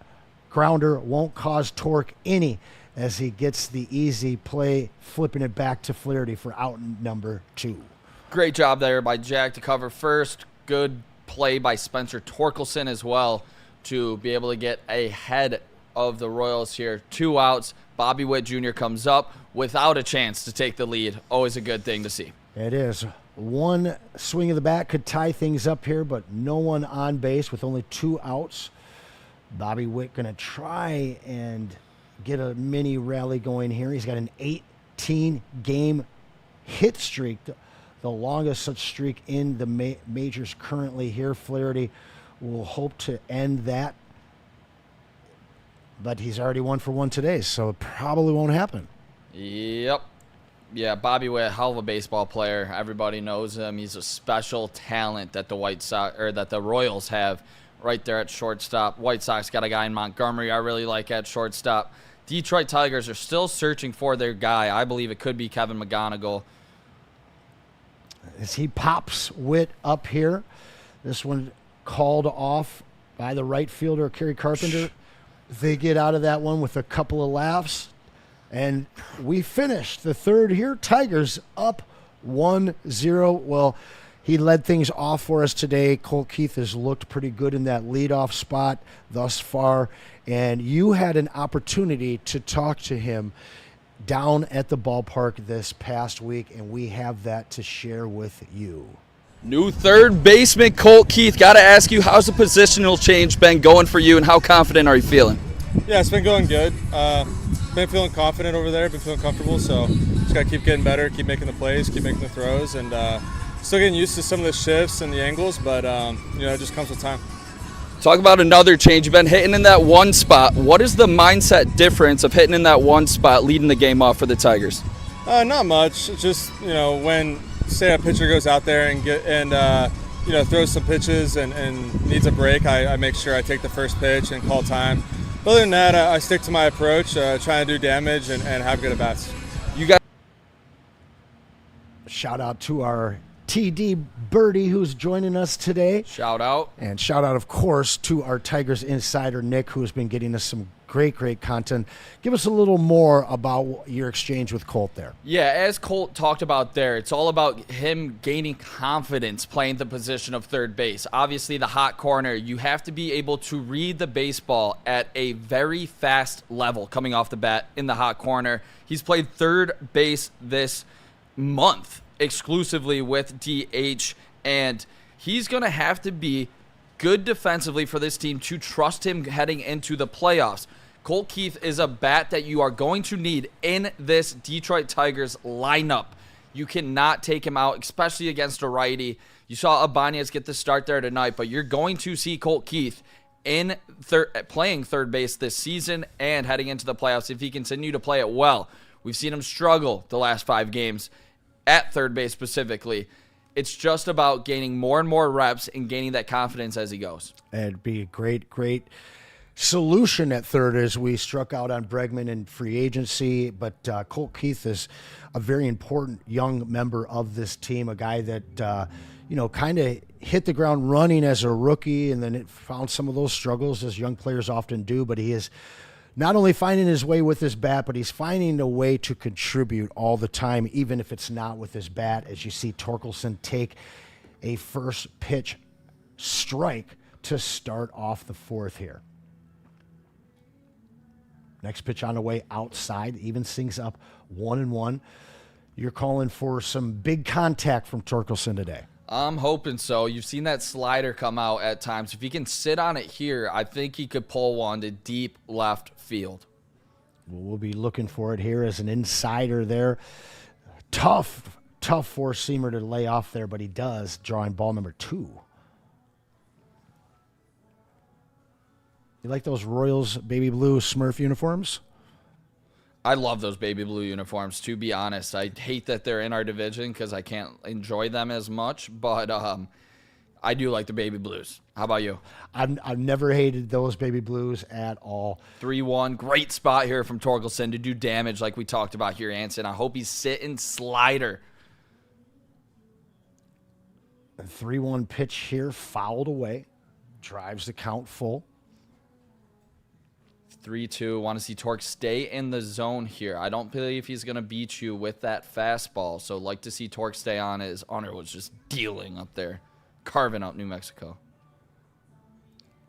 grounder won't cause Torque any as he gets the easy play, flipping it back to Flaherty for out number 2. Great job there by Jack to cover first. Good play by Spencer Torkelson as well to be able to get ahead of the Royals here. 2 outs. Bobby Witt Jr. comes up without a chance to take the lead. Always a good thing to see. It is. One swing of the bat could tie things up here, but no one on base with only 2 outs. Bobby Witt going to try and get a mini rally going here. He's got an 18-game hit streak, the longest such streak in the majors currently here. Flaherty will hope to end that, but he's already 1 for 1 today, so it probably won't happen. Yep. Yeah, Bobby Witt, hell of a baseball player. Everybody knows him. He's a special talent that the that the Royals have right there at shortstop. White Sox got a guy in Montgomery I really like at shortstop. Detroit Tigers are still searching for their guy. I believe it could be Kevin McGonigal. As he pops Witt up here, this one called off by the right fielder, Kerry Carpenter. They get out of that one with a couple of laughs, and we finished the third here. Tigers up 1-0. Well, he led things off for us today. Colt Keith has looked pretty good in that leadoff spot thus far, and you had an opportunity to talk to him down at the ballpark this past week, and we have that to share with you. New third baseman Colt Keith. Got to ask you, how's the positional change been going for you, and how confident are you feeling? Yeah, it's been going good. Been feeling confident over there, been feeling comfortable, so just got to keep getting better, keep making the plays, keep making the throws, and still getting used to some of the shifts and the angles, but it just comes with time. Talk about another change. You've been hitting in that one spot. What is the mindset difference of hitting in that one spot, leading the game off for the Tigers? Not much. It's just, when, say, a pitcher goes out there and throws some pitches and needs a break, I make sure I take the first pitch and call time. Other than that, I stick to my approach, trying to do damage and have good at-bats. You got Shout out to our TD Birdie who's joining us today. shout out. And shout out, of course, to our Tigers insider, Nick, who has been getting us some great content. Give us a little more about your exchange with Colt there. Yeah, as Colt talked about there, it's all about him gaining confidence playing the position of third base. Obviously, the hot corner, you have to be able to read the baseball at a very fast level coming off the bat in the hot corner. He's played third base this month exclusively with DH, and he's going to have to be good defensively for this team to trust him heading into the playoffs. Colt Keith is a bat that you are going to need in this Detroit Tigers lineup. You cannot take him out, especially against a righty. You saw Ibanez get the start there tonight, but you're going to see Colt Keith playing third base this season and heading into the playoffs if he continue to play it well. We've seen him struggle the last 5 games at third base specifically. It's just about gaining more and more reps and gaining that confidence as he goes. It'd be a great solution at third as we struck out on Bregman in free agency. But Colt Keith is a very important young member of this team, a guy that, kind of hit the ground running as a rookie and then it found some of those struggles as young players often do. But he is not only finding his way with his bat, but he's finding a way to contribute all the time, even if it's not with his bat, as you see Torkelson take a first pitch strike to start off the fourth here. Next pitch on the way outside, evens things up 1-1. You're calling for some big contact from Torkelson today. I'm hoping so. You've seen that slider come out at times. If he can sit on it here, I think he could pull one to deep left field. We'll be looking for it here as an insider there. Tough four-seamer to lay off there, but he does, drawing ball number 2. You like those Royals baby blue Smurf uniforms? I love those baby blue uniforms, to be honest. I hate that they're in our division because I can't enjoy them as much, but I do like the baby blues. How about you? I've never hated those baby blues at all. 3-1, great spot here from Torkelson to do damage like we talked about here, Anson. I hope he's sitting slider. A 3-1 pitch here, fouled away. Drives the count full. 3-2. Want to see Torque stay in the zone here. I don't believe he's going to beat you with that fastball, so like to see Torque stay on it. His honor was just dealing up there, carving up New Mexico.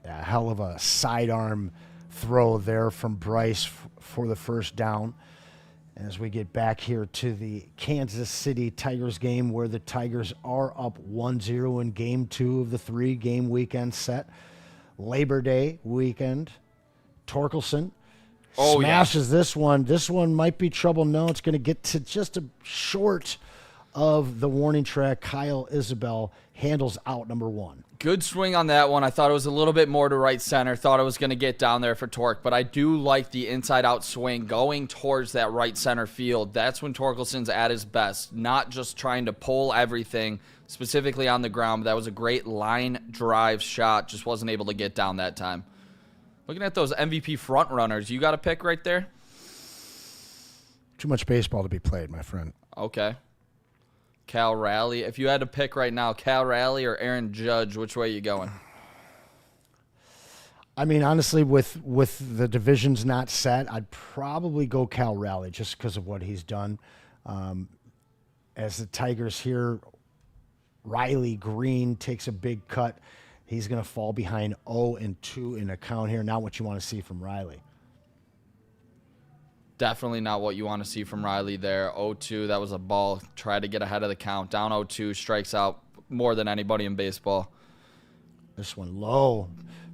A hell of a sidearm throw there from Bryce for the first down. As we get back here to the Kansas City Tigers game, where the Tigers are up 1-0 in game 2 of the 3-game weekend set. Labor Day weekend. Torkelson smashes this one. This one might be trouble. No, it's going to get to just a short of the warning track. Kyle Isabel handles out number 1. Good swing on that one. I thought it was a little bit more to right center. Thought it was going to get down there for Torque, but I do like the inside-out swing going towards that right center field. That's when Torkelson's at his best, not just trying to pull everything specifically on the ground. But that was a great line drive shot. Just wasn't able to get down that time. Looking at those MVP front runners, you got a pick right there? Too much baseball to be played, my friend. Okay. Cal Raleigh. If you had to pick right now, Cal Raleigh or Aaron Judge, which way are you going? I mean, honestly, with the divisions not set, I'd probably go Cal Raleigh just because of what he's done. As the Tigers here, Riley Green takes a big cut. He's going to fall behind 0-2 in a count here. Not what you want to see from Riley. Definitely not what you want to see from Riley there. 0-2, that was a ball. Tried to get ahead of the count. Down 0-2, strikes out more than anybody in baseball. This one low.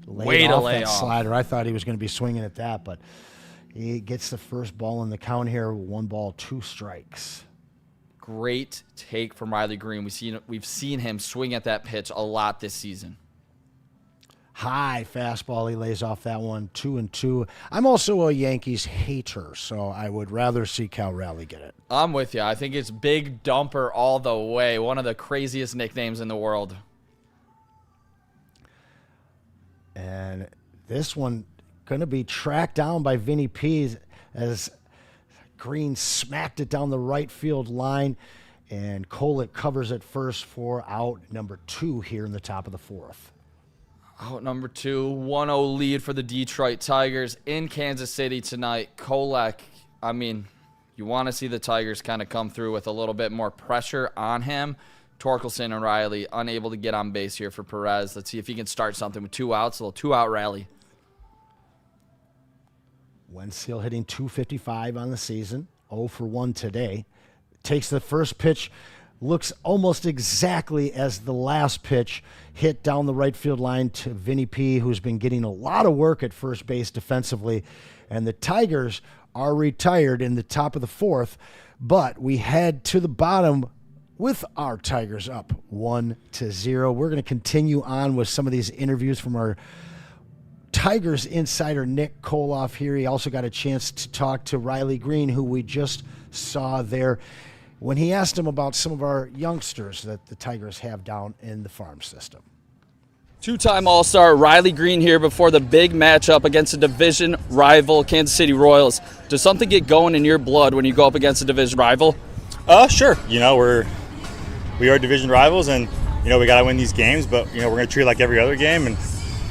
Way to lay that off. Slider. I thought he was going to be swinging at that, but he gets the first ball in the count here. 1 ball, 2 strikes. Great take from Riley Green. We've seen him swing at that pitch a lot this season. High fastball. He lays off that one. 2-2. I'm also a Yankees hater, so I would rather see Cal Raleigh get it. I'm with you. I think it's Big Dumper all the way. One of the craziest nicknames in the world. And this one going to be tracked down by Vinny P as Green smacked it down the right field line, and Kohloff covers it first for out number 2 here in the top of the 4th. Out number 2, 1-0 lead for the Detroit Tigers in Kansas City tonight. Kohloff, I mean, you want to see the Tigers kind of come through with a little bit more pressure on him. Torkelson and Riley unable to get on base here for Perez. Let's see if he can start something with 2 outs, a little 2-out rally. Wenzel hitting .255 on the season, 0 for 1 today. Takes the first pitch, looks almost exactly as the last pitch, hit down the right field line to Vinny P, who's been getting a lot of work at first base defensively. And the Tigers are retired in the top of the 4th, but we head to the bottom with our Tigers up 1-0. We're going to continue on with some of these interviews from our Tigers insider Nick Kohloff here. He also got a chance to talk to Riley Green, who we just saw there, when he asked him about some of our youngsters that the Tigers have down in the farm system. 2-time All-Star Riley Green here before the big matchup against a division rival, Kansas City Royals. Does something get going in your blood when you go up against a division rival? Sure. You know, we are division rivals, and you know we got to win these games. But you know we're going to treat it like every other game, and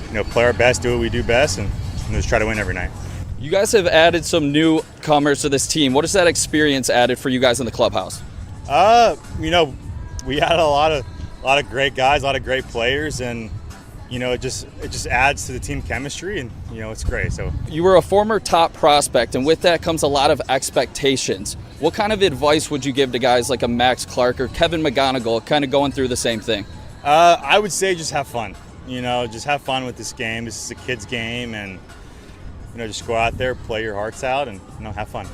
you know play our best, do what we do best, and just try to win every night. You guys have added some newcomers to this team. What has that experience added for you guys in the clubhouse? You know, we had a lot of great guys, a lot of great players, and you know it just adds to the team chemistry, and you know it's great. So you were a former top prospect, and with that comes a lot of expectations. What kind of advice would you give to guys like a Max Clark or Kevin McGonigal kind of going through the same thing? I would say just have fun. You know, just have fun with this game. This is a kid's game, and you know, just go out there, play your hearts out, and you know, have fun.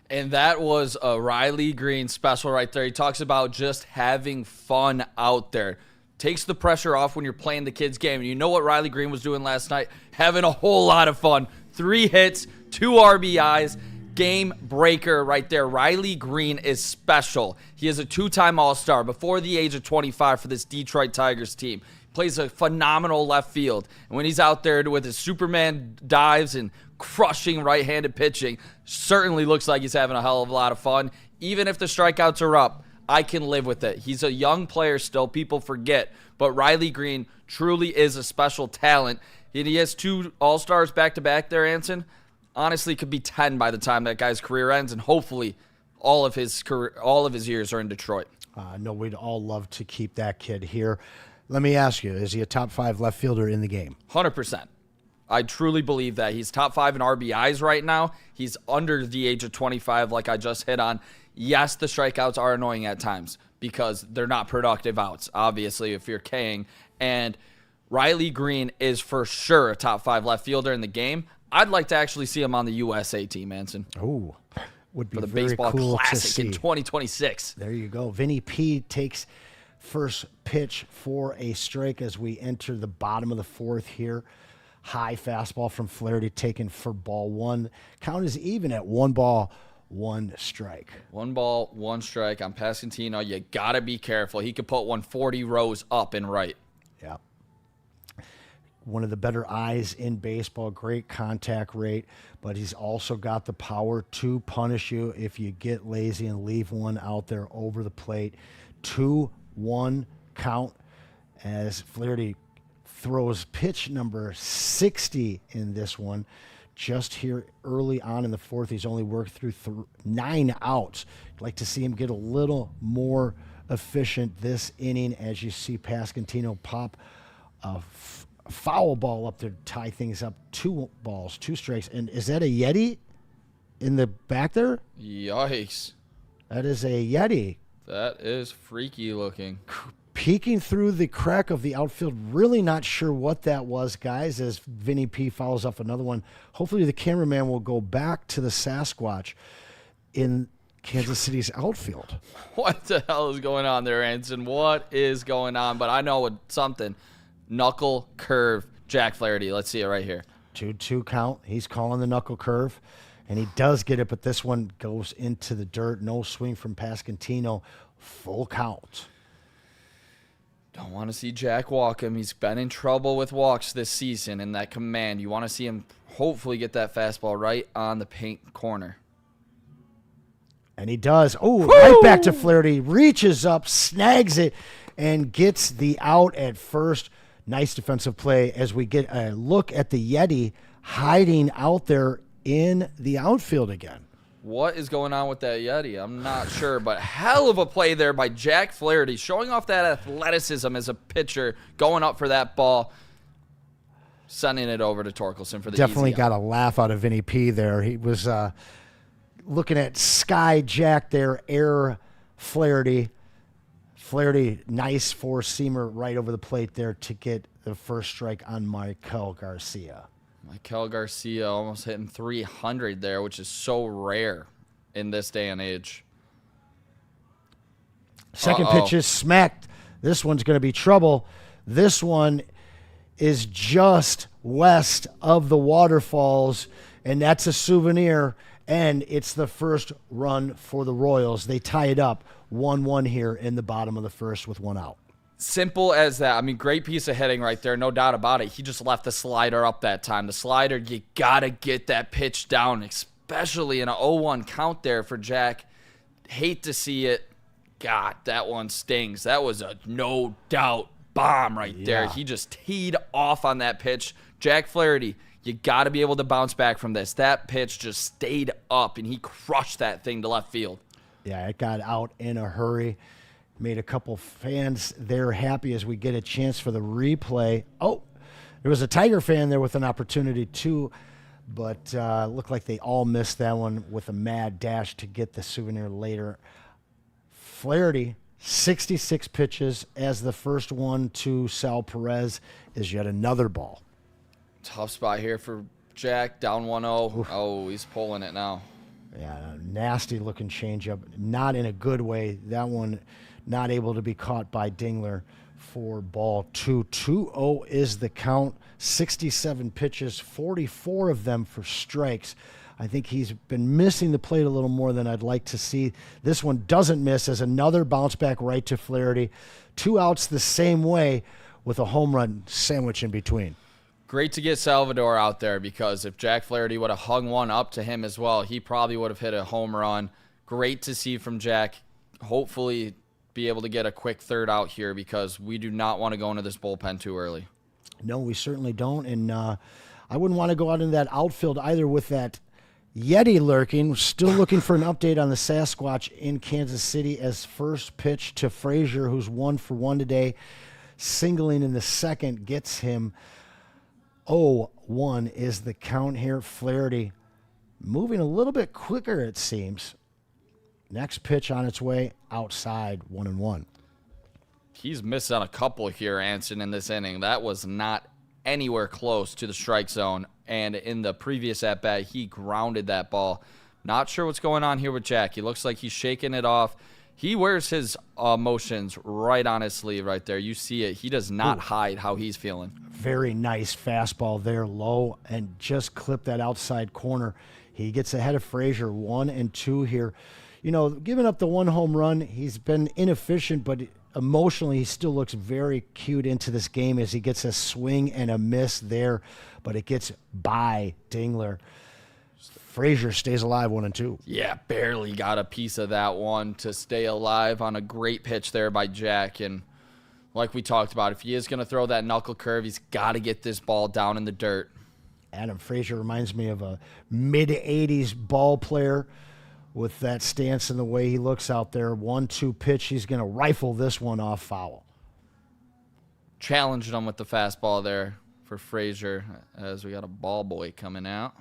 And that was a Riley Green special right there. He talks about just having fun out there. Takes the pressure off when you're playing the kids' game. And you know what Riley Green was doing last night? Having a whole lot of fun. 3 hits, 2 RBIs. Game breaker right there. Riley Green is special. He is a 2-time All-Star before the age of 25 for this Detroit Tigers team. Plays a phenomenal left field. And when he's out there with his Superman dives and crushing right-handed pitching, certainly looks like he's having a hell of a lot of fun. Even if the strikeouts are up, I can live with it. He's a young player still. People forget. But Riley Green truly is a special talent. And he has 2 All-Stars back-to-back there, Anson. Honestly, could be 10 by the time that guy's career ends, and hopefully all of his years are in Detroit. No, we'd all love to keep that kid here. Let me ask you, is he a top 5 left fielder in the game? 100%. I truly believe that. He's top 5 in RBIs right now. He's under the age of 25, like I just hit on. Yes, the strikeouts are annoying at times because they're not productive outs, obviously, if you're K'ing. And Riley Green is for sure a top 5 left fielder in the game. I'd like to actually see him on the USA team, Anson. Oh, would be for the very Baseball cool Classic in 2026. There you go. Vinny P takes first pitch for a strike as we enter the bottom of the 4th here. High fastball from Flaherty taken for ball 1. Count is even at 1 ball, 1 strike. 1 ball, 1 strike on Pasquantino. You got to be careful. He could put 140 rows up and right. Yeah. One of the better eyes in baseball, great contact rate, but he's also got the power to punish you if you get lazy and leave one out there over the plate. 2-1 count as Flaherty throws pitch number 60 in this one. Just here early on in the 4th, he's only worked through 9 outs. I'd like to see him get a little more efficient this inning as you see Pasquantino pop a foul ball up to tie things up. 2 balls, 2 strikes. And is that a Yeti in the back there? Yikes. That is a Yeti. That is freaky looking. Peeking through the crack of the outfield, really not sure what that was, guys, as Vinny P follows up another one. Hopefully the cameraman will go back to the Sasquatch in Kansas City's outfield. What the hell is going on there, Anson? What is going on? But I know something. Knuckle curve, Jack Flaherty. Let's see it right here. 2-2 count. He's calling the knuckle curve, and he does get it, but this one goes into the dirt. No swing from Pasquantino. Full count. Don't want to see Jack walk him. He's been in trouble with walks this season in that command. You want to see him hopefully get that fastball right on the paint corner. And he does. Oh, right back to Flaherty. Reaches up, snags it, and gets the out at first. Nice defensive play as we get a look at the Yeti hiding out there in the outfield again. What is going on with that Yeti? I'm not sure, but hell of a play there by Jack Flaherty, showing off that athleticism as a pitcher, going up for that ball, sending it over to Torkelson for the Definitely easy got out. a laugh out of Vinny P there. He was looking at Sky Jack there, air Flaherty. Flaherty, nice four-seamer right over the plate there to get the first strike on Michael Garcia. Michael Garcia almost hitting 300 there, which is so rare in this day and age. Second pitch is smacked. This one's going to be trouble. This one is just west of the waterfalls, and that's a souvenir, and it's the first run for the Royals. They tie it up 1-1 here in the bottom of the first with one out. Simple as that. I mean, great piece of hitting right there, no doubt about it. He just left the slider up that time. The slider, you got to get that pitch down, especially in an 0-1 count there for Jack. Hate to see it. God, that one stings. That was a no doubt bomb right there. He just teed off on that pitch. Jack Flaherty, you got to be able to bounce back from this. That pitch just stayed up, and he crushed that thing to left field. Yeah, it got out in a hurry. Made a couple fans there happy as we get a chance for the replay. Oh, there was a Tiger fan there with an opportunity too, but looked like they all missed that one with a mad dash to get the souvenir later. Flaherty, 66 pitches as the first one to Sal Perez is yet another ball. Tough spot here for Jack, down 1-0. Oh, he's pulling it now. Yeah, nasty looking changeup, not in a good way. That one not able to be caught by Dingler for ball 2. 2-0 is the count. 67 pitches, 44 of them for strikes. I think he's been missing the plate a little more than I'd like to see. This one doesn't miss as another bounce back right to Flaherty. 2 outs the same way with a home run sandwich in between. Great to get Salvador out there, because if Jack Flaherty would have hung one up to him as well, he probably would have hit a home run. Great to see from Jack. Hopefully be able to get a quick third out here, because we do not want to go into this bullpen too early. No, we certainly don't. And I wouldn't want to go out in that outfield either with that Yeti lurking. We're still looking for an update on the Sasquatch in Kansas City as first pitch to Frazier, who's 1 for 1 today. Singling in the second gets him 0-1 is the count here. Flaherty moving a little bit quicker, it seems. Next pitch on its way outside, 1-1. He's missed on a couple here, Anson, in this inning. That was not anywhere close to the strike zone. And in the previous at-bat, he grounded that ball. Not sure what's going on here with Jack. He looks like he's shaking it off. He wears his emotions right on his sleeve right there. You see it. He does not hide how he's feeling. Very nice fastball there, low, and just clipped that outside corner. He gets ahead of Frazier, 1-2 here. You know, giving up the one home run, he's been inefficient, but emotionally he still looks very cute into this game as he gets a swing and a miss there, but it gets by Dingler. Frazier stays alive, 1-2. Yeah, barely got a piece of that one to stay alive on a great pitch there by Jack. And like we talked about, if he is going to throw that knuckle curve, he's got to get this ball down in the dirt. Adam Frazier reminds me of a mid-'80s ball player with that stance and the way he looks out there. 1-2 pitch. He's going to rifle this one off foul. Challenged him with the fastball there for Frazier as we got a ball boy coming out.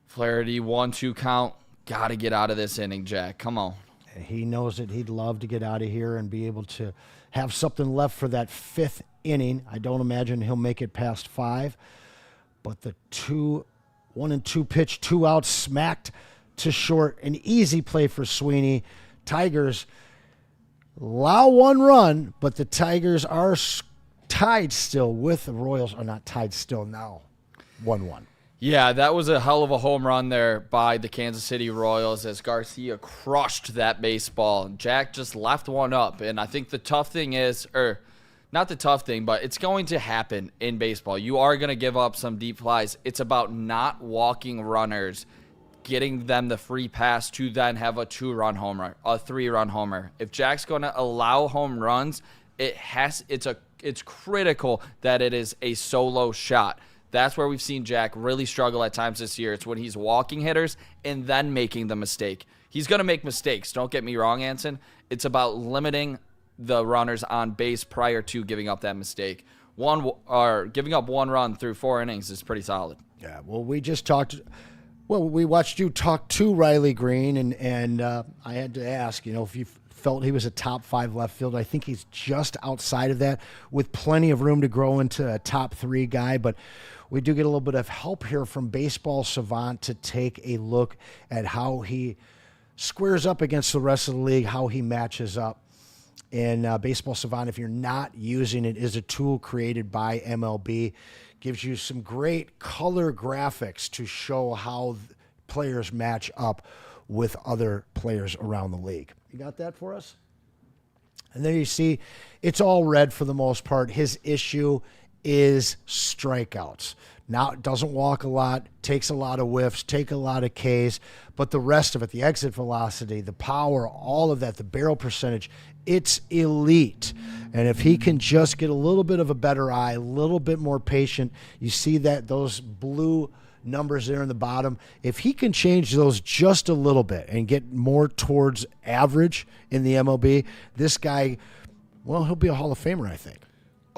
Flaherty, 1-2 count. Got to get out of this inning, Jack. Come on. He knows that he'd love to get out of here and be able to have something left for that 5th inning. I don't imagine he'll make it past 5. But the 1-2 pitch, 2 outs, smacked to short. An easy play for Sweeney. Tigers allow 1 run, but the Tigers are tied still with the Royals. Or not tied still now. 1-1. Yeah, that was a hell of a home run there by the Kansas City Royals as Garcia crushed that baseball. Jack just left one up, and I think the tough thing is, or not the tough thing, but it's going to happen in baseball. You are going to give up some deep flies. It's about not walking runners, getting them the free pass to then have a 2-run homer, a 3-run homer. If Jack's going to allow home runs, it's critical that it is a solo shot. That's where we've seen Jack really struggle at times this year. It's when he's walking hitters and then making the mistake. He's going to make mistakes. Don't get me wrong, Anson. It's about limiting the runners on base prior to giving up that mistake. Giving up 1 run through 4 innings is pretty solid. Yeah, well, we watched you talk to Riley Green, and I had to ask, if you felt he was a top 5 left fielder. I think he's just outside of that with plenty of room to grow into a top 3 guy, but we do get a little bit of help here from Baseball Savant to take a look at how he squares up against the rest of the league, how he matches up. And Baseball Savant, if you're not using it, is a tool created by MLB. Gives you some great color graphics to show how players match up with other players around the league. You got that for us? And there you see, it's all red for the most part. His issue is strikeouts. Now, it doesn't walk a lot, takes a lot of whiffs, take a lot of Ks, but the rest of it, the exit velocity, the power, all of that, the barrel percentage, it's elite. And if he can just get a little bit of a better eye, a little bit more patient, you see that those blue numbers there in the bottom, if he can change those just a little bit and get more towards average in the MLB, this guy, well, he'll be a Hall of Famer, I think.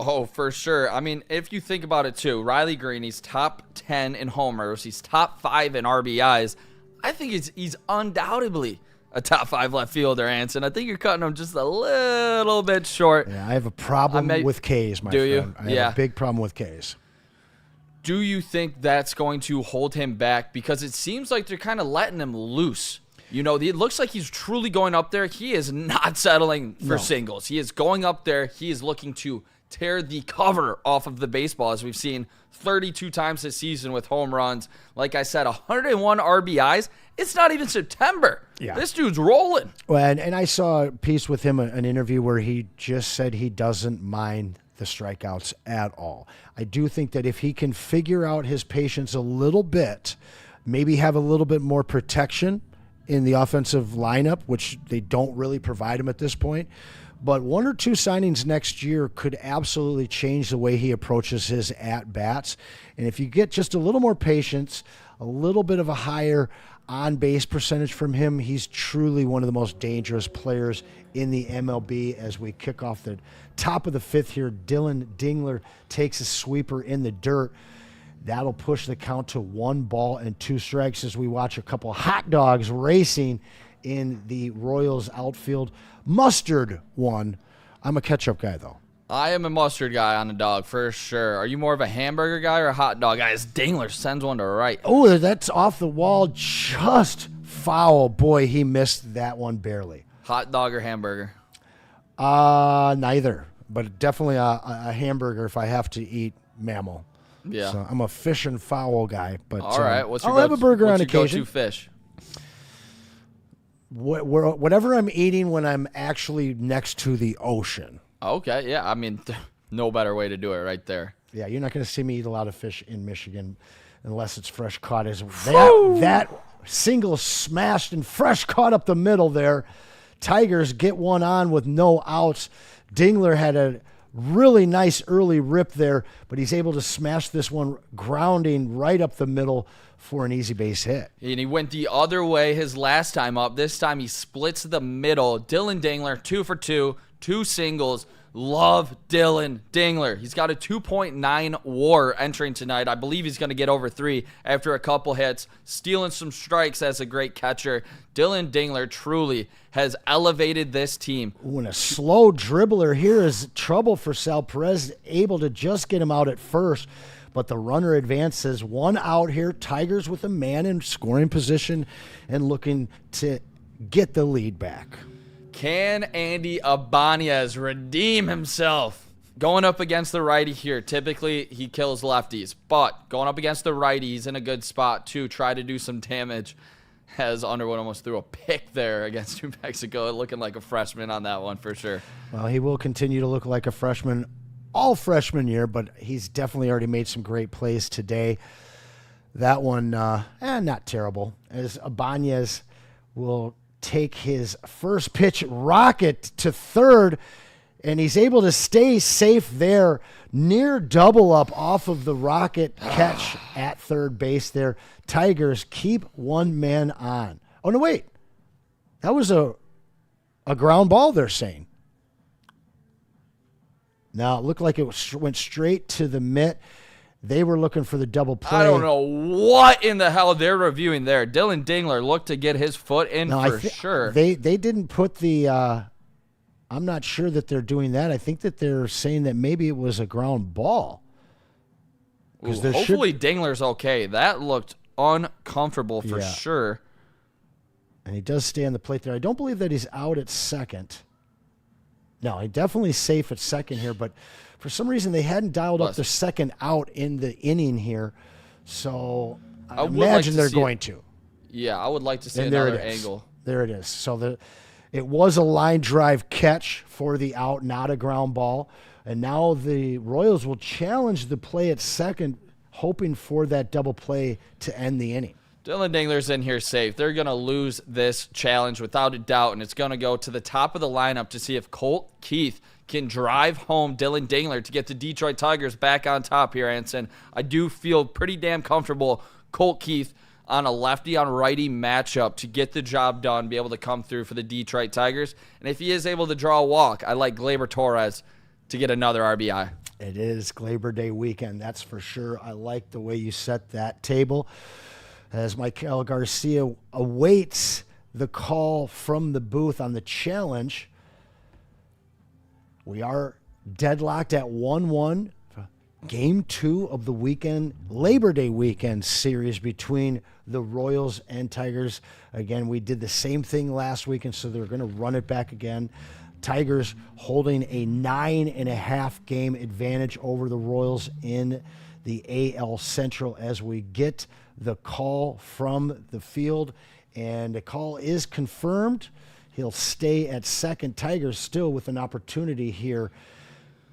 Oh, for sure. I mean, if you think about it too, Riley Green, he's top 10 in homers. He's top 5 in RBIs. I think he's undoubtedly a top 5 left fielder, Anson. I think you're cutting him just a little bit short. Yeah, I have a problem with Ks, my friend. Do you? I have a big problem with Ks. Do you think that's going to hold him back? Because it seems like they're kind of letting him loose. It looks like he's truly going up there. He is not settling for singles. He is going up there. He is looking to tear the cover off of the baseball, as we've seen 32 times this season with home runs. Like I said, 101 RBIs. It's not even September. Yeah. This dude's rolling. Well, and I saw a piece with him, an interview where he just said he doesn't mind the strikeouts at all. I do think that if he can figure out his patience a little bit, maybe have a little bit more protection in the offensive lineup, which they don't really provide him at this point, but 1 or 2 signings next year could absolutely change the way he approaches his at-bats. And if you get just a little more patience, a little bit of a higher on-base percentage from him, he's truly one of the most dangerous players in the MLB. As we kick off the top of the 5th here, Dylan Dingler takes a sweeper in the dirt. That'll push the count to 1-2 strikes as we watch a couple hot dogs racing in the Royals outfield. Mustard one. I'm a ketchup guy, though. I am a mustard guy on the dog, for sure. Are you more of a hamburger guy or a hot dog guy? As Dingler sends one to right. Oh, that's off the wall. Just foul. Boy, he missed that one barely. Hot dog or hamburger? Neither. But definitely a hamburger if I have to eat mammal. Yeah. So I'm a fish and fowl guy. But all right. I'll have a burger on occasion. What's your go-to fish? Whatever I'm eating when I'm actually next to the ocean. Okay, yeah. I mean, no better way to do it right there. Yeah, you're not going to see me eat a lot of fish in Michigan unless it's fresh caught. That single smashed and fresh caught up the middle there. Tigers get one on with no outs. Dingler had a really nice early rip there, but he's able to smash this one grounding right up the middle for an easy base hit. And he went the other way his last time up. This time he splits the middle. Dylan Dingler, 2 for 2, 2 singles. Love Dylan Dingler. He's got a 2.9 WAR entering tonight. I believe he's going to get over 3 after a couple hits, stealing some strikes as a great catcher. Dylan Dingler truly has elevated this team. Ooh, and a slow dribbler here is trouble for Sal Perez, able to just get him out at first. But the runner advances, 1 out here. Tigers with a man in scoring position and looking to get the lead back. Can Andy Ibanez redeem himself? Going up against the righty here, typically he kills lefties. But going up against the righty, he's in a good spot to try to do some damage. As Underwood almost threw a pick there against New Mexico, looking like a freshman on that one for sure. Well, he will continue to look like a freshman all freshman year, but he's definitely already made some great plays today. That one, not terrible, as Ibanez will take his first pitch rocket to third, and he's able to stay safe there, near double up off of the rocket catch at third base there. Tigers keep 1 man on. Oh, no, wait. That was a ground ball, they're saying. Now, it looked like it went straight to the mitt. They were looking for the double play. I don't know what in the hell they're reviewing there. Dylan Dingler looked to get his foot in for sure. They didn't put the I'm not sure that they're doing that. I think that they're saying that maybe it was a ground ball. Hopefully Dingler's okay. That looked uncomfortable for sure. And he does stay on the plate there. I don't believe that he's out at second. No, he definitely safe at second here, but for some reason they hadn't dialed up the second out in the inning here. So I imagine they're going to. Yeah, I would like to see another angle. There it is. So it was a line drive catch for the out, not a ground ball. And now the Royals will challenge the play at second, hoping for that double play to end the inning. Dylan Dingler's in here safe. They're going to lose this challenge without a doubt, and it's going to go to the top of the lineup to see if Colt Keith can drive home Dylan Dingler to get the Detroit Tigers back on top here, Anson. I do feel pretty damn comfortable Colt Keith on a lefty on righty matchup to get the job done, be able to come through for the Detroit Tigers. And if he is able to draw a walk, I like Gleyber Torres to get another RBI. It is Gleyber Day weekend, that's for sure. I like the way you set that table. As Michael Garcia awaits the call from the booth on the challenge, we are deadlocked at 1-1. Game 2 of the weekend, Labor Day weekend series between the Royals and Tigers. Again, we did the same thing last weekend, so they're going to run it back again. Tigers holding a 9.5 game advantage over the Royals in the AL Central as we get the call from the field, and the call is confirmed. He'll stay at second. Tigers still with an opportunity here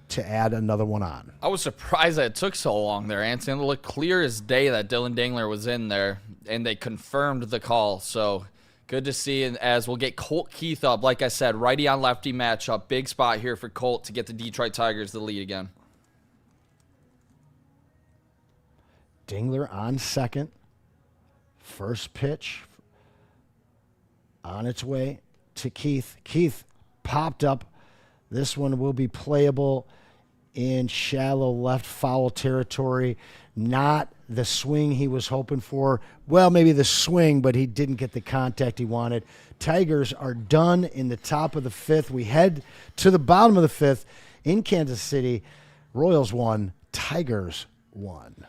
to add another one on. I was surprised that it took so long there, Anson. It looked clear as day that Dylan Dingler was in there, and they confirmed the call. So good to see. And as we'll get Colt Keith up, like I said, righty on lefty matchup. Big spot here for Colt to get the Detroit Tigers the lead again. Dingler on second. First pitch on its way to Keith. Keith popped up. This one will be playable in shallow left foul territory. Not the swing he was hoping for. Well, maybe the swing, but he didn't get the contact he wanted. Tigers are done in the top of the 5th. We head to the bottom of the 5th in Kansas City. Royals 1, Tigers 1.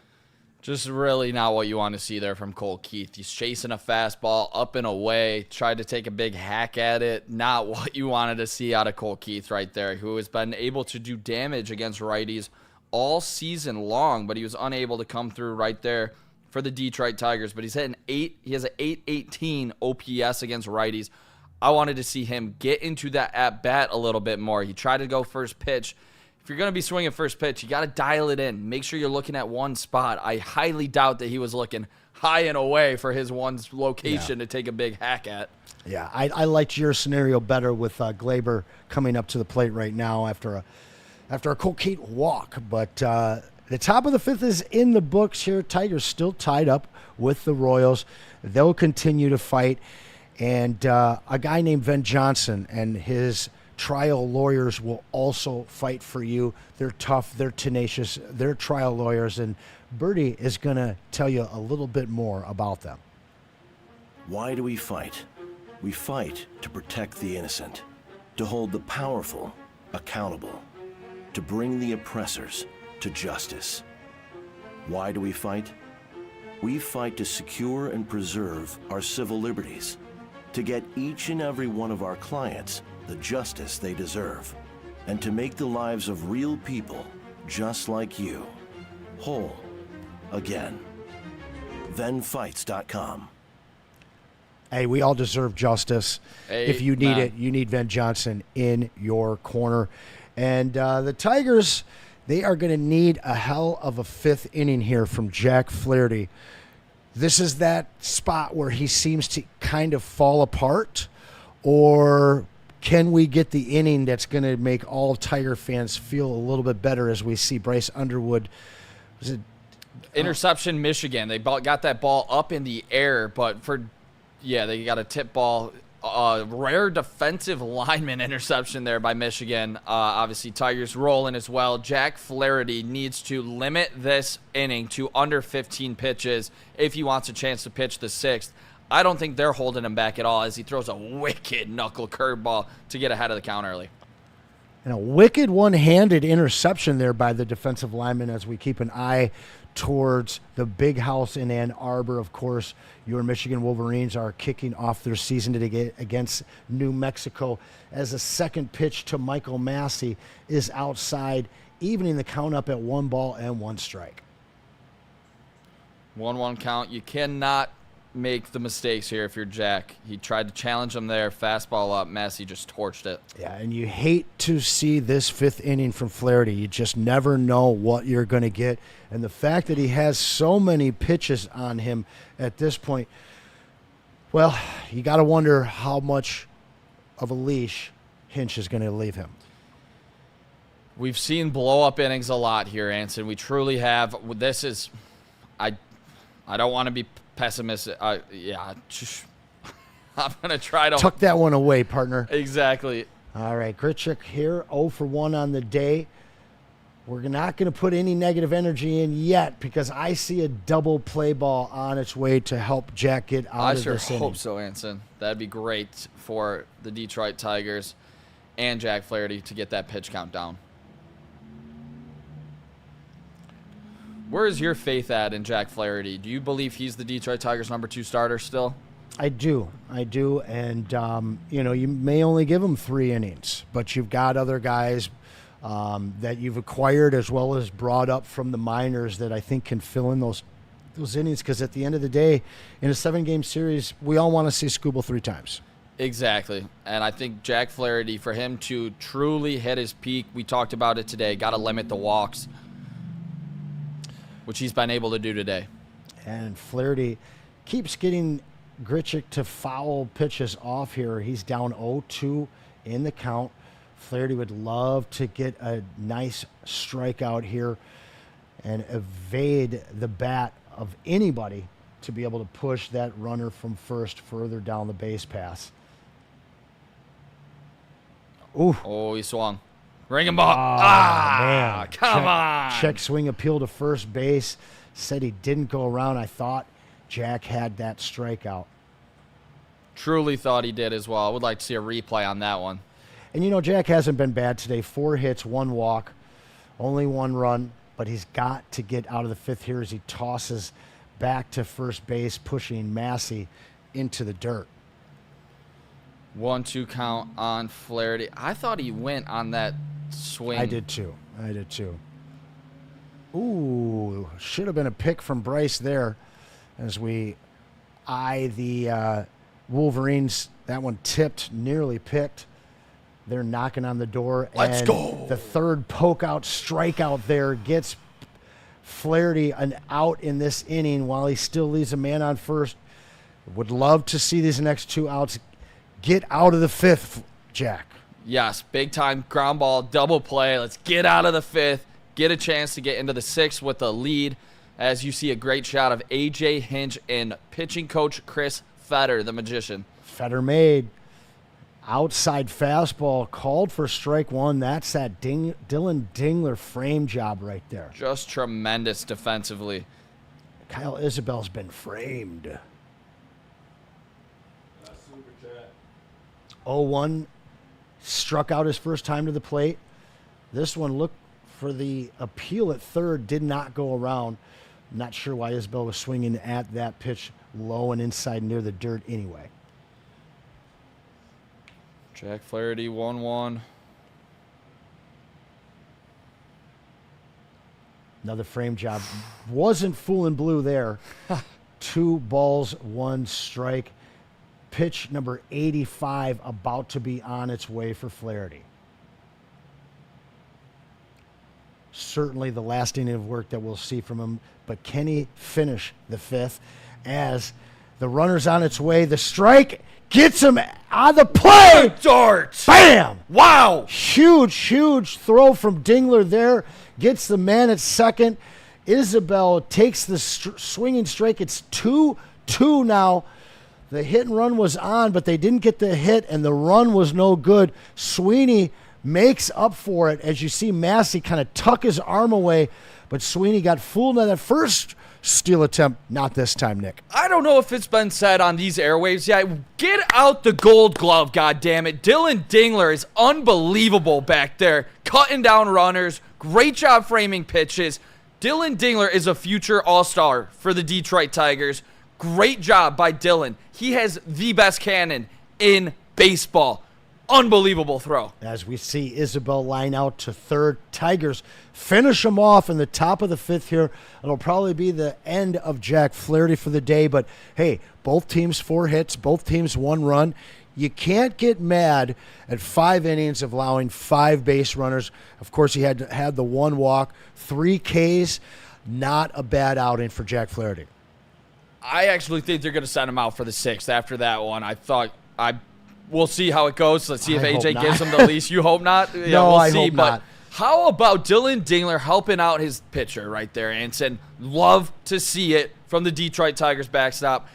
Just really not what you want to see there from Colt Keith. He's chasing a fastball up and away, tried to take a big hack at it. Not what you wanted to see out of Colt Keith right there, who has been able to do damage against righties all season long, but he was unable to come through right there for the Detroit Tigers. But he's hitting he has an 818 OPS against righties. I wanted to see him get into that at-bat a little bit more. He tried to go first pitch. If you're going to be swinging first pitch, you got to dial it in. Make sure you're looking at one spot. I highly doubt that he was looking high and away for his one location to take a big hack at. Yeah, I liked your scenario better with Gleyber coming up to the plate right now after a Colt Keith walk. But the top of the 5th is in the books here. Tigers still tied up with the Royals. They'll continue to fight. And a guy named Ven Johnson and his trial lawyers will also fight for you. They're tough, they're tenacious, they're trial lawyers, and Birdie is going to tell you a little bit more about them. Why do we fight? We fight to protect the innocent, to hold the powerful accountable, to bring the oppressors to justice. Why do we fight? We fight to secure and preserve our civil liberties, to get each and every one of our clients the justice they deserve, and to make the lives of real people just like you whole again. ThenFights.com. Hey, we all deserve justice. If you need Amen. it, you need Ben Johnson in your corner. And the Tigers, they are going to need a hell of a fifth inning here from Jack Flaherty. This is that spot where he seems to kind of fall apart, or can we get the inning that's going to make all Tiger fans feel a little bit better as we see Bryce Underwood? Was it Interception, Michigan. They got that ball up in the air, but they got a tip ball. Rare defensive lineman interception there by Michigan. Obviously, Tigers rolling as well. Jack Flaherty needs to limit this inning to under 15 pitches if he wants a chance to pitch the sixth. I don't think they're holding him back at all as he throws a wicked knuckle curveball to get ahead of the count early. And a wicked one-handed interception there by the defensive lineman as we keep an eye towards the big house in Ann Arbor. Of course, your Michigan Wolverines are kicking off their season today against New Mexico as a second pitch to Michael Massey is outside, evening the count up at 1-1 strike. 1-1 count. You cannot make the mistakes here if you're Jack. He tried to challenge him there. Fastball up. Massey just torched it. Yeah, and you hate to see this fifth inning from Flaherty. You just never know what you're going to get. And the fact that he has so many pitches on him at this point, well, you got to wonder how much of a leash Hinch is going to leave him. We've seen blow-up innings a lot here, Anson. We truly have. This is, I don't want to be pessimistic. I'm going to try to Tuck that one away, partner. Exactly. All right, Grichuk here, 0 for 1 on the day. We're not going to put any negative energy in yet because I see a double play ball on its way to help Jack get out of this inning. I sure hope so, Anson. That'd be great for the Detroit Tigers and Jack Flaherty to get that pitch count down. Where is your faith at in Jack Flaherty? Do you believe he's the Detroit Tigers' number 2 starter still? I do. And, you may only give him 3 innings, but you've got other guys that you've acquired as well as brought up from the minors that I think can fill in those innings, because at the end of the day, in a 7-game series, we all want to see Skubal 3 times. Exactly. And I think Jack Flaherty, for him to truly hit his peak, we talked about it today, got to limit the walks, which he's been able to do today. And Flaherty keeps getting Grichuk to foul pitches off here. He's down 0-2 in the count. Flaherty would love to get a nice strikeout here and evade the bat of anybody to be able to push that runner from first further down the base pass. Ooh. Oh, he swung. Ring him up. Man. Come on. Check swing appeal to first base. Said he didn't go around. I thought Jack had that strikeout. Truly thought he did as well. I would like to see a replay on that one. And, Jack hasn't been bad today. 4 hits, 1 walk, only 1 run. But he's got to get out of the 5th here as he tosses back to first base, pushing Massey into the dirt. 1-2 count on Flaherty. I thought he went on that swing. I did too. Ooh, should have been a pick from Bryce there as we eye the Wolverines. That one tipped, nearly picked. They're knocking on the door. Let's and go. The third poke-out strikeout there gets Flaherty an out in this inning while he still leaves a man on first. Would love to see these next 2 outs. Get out of the 5th, Jack. Yes, big time ground ball, double play. Let's get out of the 5th, get a chance to get into the 6th with a lead. As you see a great shot of A.J. Hinch and pitching coach Chris Fetter, the magician. Fetter made. Outside fastball called for strike one. That's that Dylan Dingler frame job right there. Just tremendous defensively. Kyle Isabel's been framed. 0-1, struck out his first time to the plate. This one looked for the appeal at third, did not go around. Not sure why Isabel was swinging at that pitch low and inside near the dirt anyway. Jack Flaherty, 1-1. Another frame job. Wasn't fooling blue there. 2 balls, 1 strike. Pitch number 85 about to be on its way for Flaherty. Certainly the last inning of work that we'll see from him. But can he finish the 5th as the runner's on its way? The strike gets him on the play. Dart. Bam! Wow. Huge throw from Dingler there. Gets the man at second. Isabel takes the swinging strike. It's 2-2 now. The hit and run was on, but they didn't get the hit, and the run was no good. Sweeney makes up for it. As you see Massey kind of tuck his arm away, but Sweeney got fooled on that first steal attempt. Not this time, Nick. I don't know if it's been said on these airwaves yet. Get out the Gold Glove, goddammit. Dylan Dingler is unbelievable back there, cutting down runners. Great job framing pitches. Dylan Dingler is a future all-star for the Detroit Tigers. Great job by Dylan. He has the best cannon in baseball. Unbelievable throw. As we see Isabel line out to third, Tigers finish him off in the top of the 5th here. It'll probably be the end of Jack Flaherty for the day, but hey, both teams 4 hits, both teams 1 run. You can't get mad at 5 innings of allowing 5 base runners. Of course, he had the 1 walk, 3 Ks. Not a bad outing for Jack Flaherty. I actually think they're going to send him out for the 6th after that one. We'll see how it goes. Let's see if AJ gives him the leash. You hope not? Yeah, No, we'll I see. hope But not. how about Dylan Dingler helping out his pitcher right there, Anson? Love to see it from the Detroit Tigers backstop.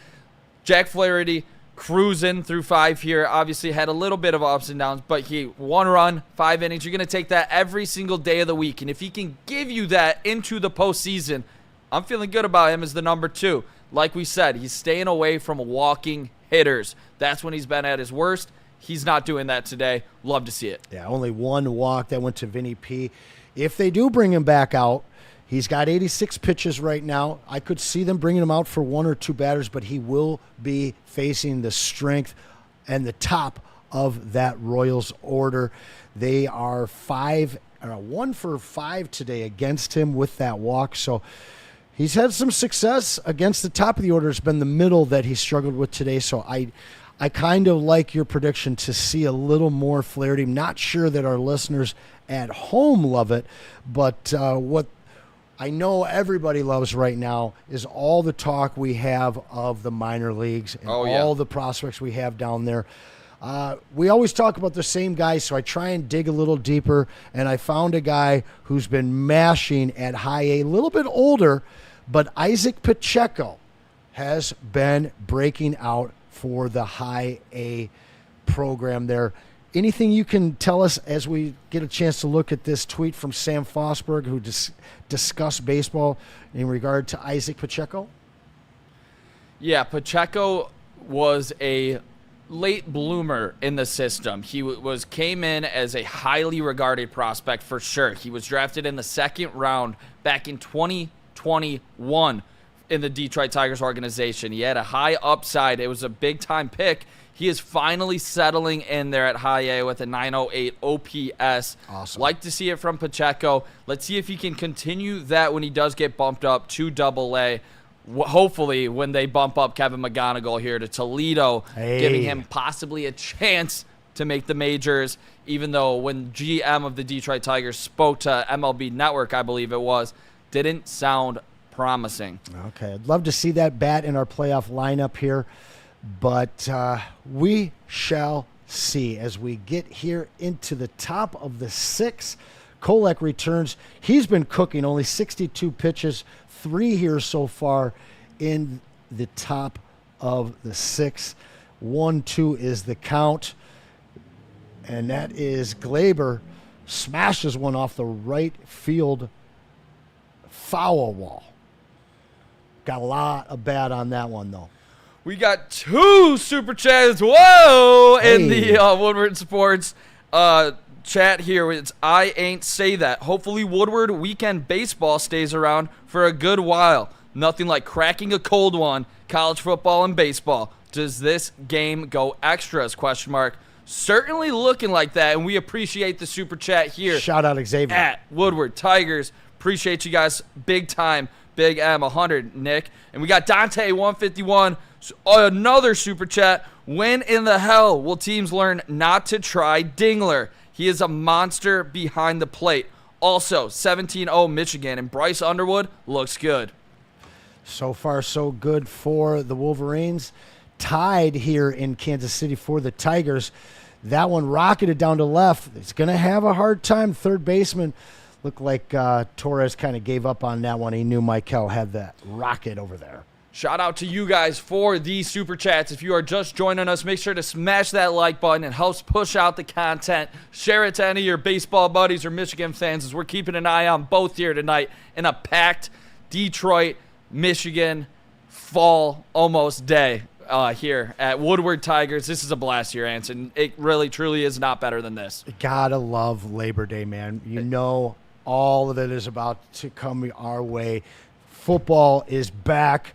Jack Flaherty cruising through 5 here. Obviously had a little bit of ups and downs, but 1 run, 5 innings. You're going to take that every single day of the week. And if he can give you that into the postseason, I'm feeling good about him as the number 2. Like we said, he's staying away from walking hitters. That's when he's been at his worst. He's not doing that today. Love to see it. Yeah, only 1 walk that went to Vinny P. If they do bring him back out, he's got 86 pitches right now. I could see them bringing him out for 1 or 2 batters, but he will be facing the strength and the top of that Royals order. They are 1 for 5 today against him with that walk. So he's had some success against the top of the order. It's been the middle that he struggled with today. So I kind of like your prediction to see a little more Flaherty. I'm not sure that our listeners at home love it, but what I know everybody loves right now is all the talk we have of the minor leagues and all the prospects we have down there. We always talk about the same guys, so I try and dig a little deeper, and I found a guy who's been mashing at high A, a little bit older, but Isaac Pacheco has been breaking out for the high A program there. Anything you can tell us as we get a chance to look at this tweet from Sam Fosberg, who discussed baseball in regard to Isaac Pacheco? Yeah, Pacheco was a late bloomer in the system. He came in as a highly regarded prospect for sure. He was drafted in the 2nd round back in 2021 in the Detroit Tigers organization. He had a high upside. It was a big-time pick. He is finally settling in there at high A with a 908 OPS. Awesome. Like to see it from Pacheco. Let's see if he can continue that when he does get bumped up to Double A. Hopefully, when they bump up Kevin McGonigal here to Toledo, giving him possibly a chance to make the majors, even though when GM of the Detroit Tigers spoke to MLB Network, I believe it was, didn't sound promising. Okay, I'd love to see that bat in our playoff lineup here, but we shall see as we get here into the top of the 6th. Kohloff returns. He's been cooking, only 62 pitches, 3 here so far in the top of the 6th. 1-2 is the count. And that is Glaber smashes one off the right field foul wall. Got a lot of bad on that one, though. We got 2 super chats. Whoa! In Hey. the Woodward Sports chat here. It's I Ain't Say That. Hopefully Woodward weekend baseball stays around for a good while. Nothing like cracking a cold one. College football and baseball. Does this game go extras? ? Certainly looking like that, and we appreciate the super chat here. Shout out Xavier. At Woodward Tigers. Appreciate you guys big time. Big M100, Nick. And we got Dante 151, another super chat. When in the hell will teams learn not to try Dingler? He is a monster behind the plate. Also, 17-0 Michigan, and Bryce Underwood looks good. So far, so good for the Wolverines. Tied here in Kansas City for the Tigers. That one rocketed down to left. It's going to have a hard time. Third baseman looked like Torres kind of gave up on that one. He knew Michael had that rocket over there. Shout out to you guys for these super chats. If you are just joining us, make sure to smash that like button. It helps push out the content. Share it to any of your baseball buddies or Michigan fans, as we're keeping an eye on both here tonight in a packed Detroit, Michigan fall almost day here at Woodward Tigers. This is a blast here, Anson. It really, truly is not better than this. Gotta love Labor Day, man. You know all of it is about to come our way. Football is back.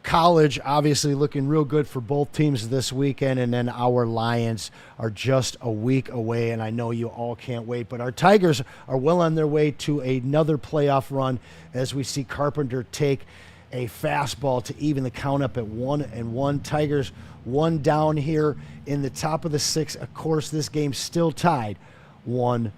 College obviously looking real good for both teams this weekend, and then our Lions are just a week away, and I know you all can't wait. But our Tigers are well on their way to another playoff run as we see Carpenter take a fastball to even the count up at 1-1. Tigers one down here in the top of the 6th. Of course, this game's still tied 1-1.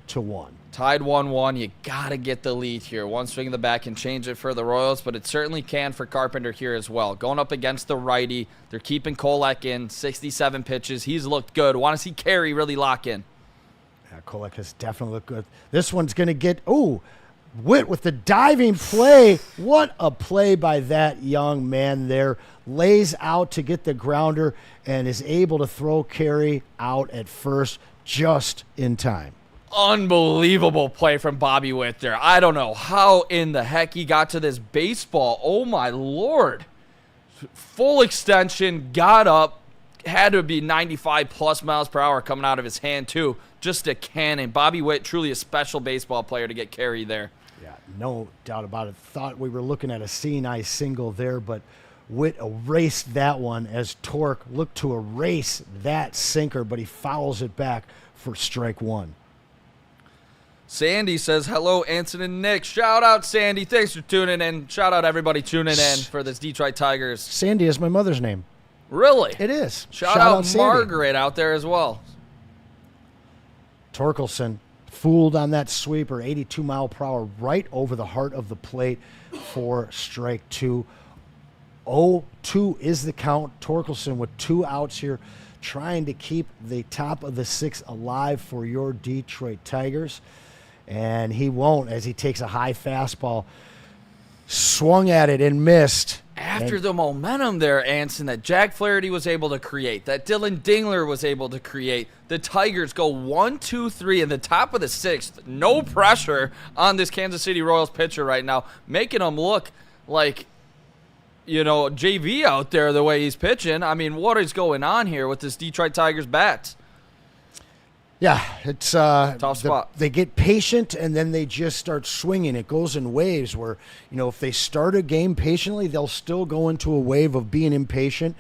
Tied 1-1. You got to get the lead here. One swing in the bat can change it for the Royals, but it certainly can for Carpenter here as well. Going up against the righty. They're keeping Kohloff in. 67 pitches. He's looked good. Want to see Carey really lock in. Yeah, Kohloff has definitely looked good. This one's going to get, Witt with the diving play. What a play by that young man there. Lays out to get the grounder and is able to throw Carey out at first just in time. Unbelievable play from Bobby Witt there. I don't know how in the heck he got to this baseball. Oh, my Lord. Full extension, got up, had to be 95-plus miles per hour coming out of his hand, too. Just a cannon. Bobby Witt, truly a special baseball player to get Carey there. Yeah, no doubt about it. Thought we were looking at a seeing-eye single there, but Witt erased that one as Torque looked to erase that sinker, but he fouls it back for strike one. Sandy says, hello, Anson and Nick. Shout out, Sandy. Thanks for tuning in. Shout out, everybody tuning in for this Detroit Tigers. Sandy is my mother's name. Really? It is. Shout out Sandy. Margaret out there as well. Torkelson fooled on that sweeper, 82 mile per hour, right over the heart of the plate for strike two. 0-2 is the count. Torkelson with 2 outs here, trying to keep the top of the 6th alive for your Detroit Tigers. And he won't, as he takes a high fastball, swung at it and missed. After the momentum there, Anson, that Jack Flaherty was able to create, that Dylan Dingler was able to create, the Tigers go 1-2-3 in the top of the 6th. No pressure on this Kansas City Royals pitcher right now, making him look like, JV out there the way he's pitching. I mean, what is going on here with this Detroit Tigers bats? Yeah, it's tough spot. They get patient and then they just start swinging. It goes in waves where, if they start a game patiently, they'll still go into a wave of being impatient.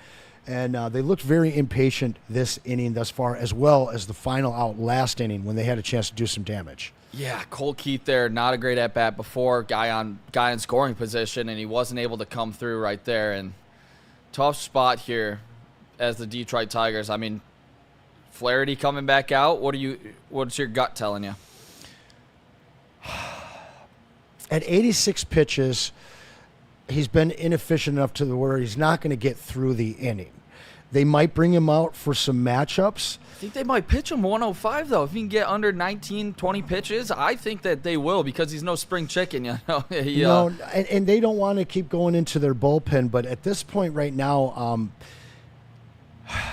And they looked very impatient this inning thus far, as well as the final out last inning when they had a chance to do some damage. Yeah, Cole Keith there, not a great at-bat before, guy in scoring position, and he wasn't able to come through right there. And tough spot here as the Detroit Tigers. I mean, Flaherty coming back out. What's your gut telling you? At 86 pitches, he's been inefficient enough to where he's not going to get through the inning. They might bring him out for some matchups. I think they might pitch him 105, though. If he can get under 19, 20 pitches, I think that they will, because he's no spring chicken, No, and they don't want to keep going into their bullpen. But at this point right now,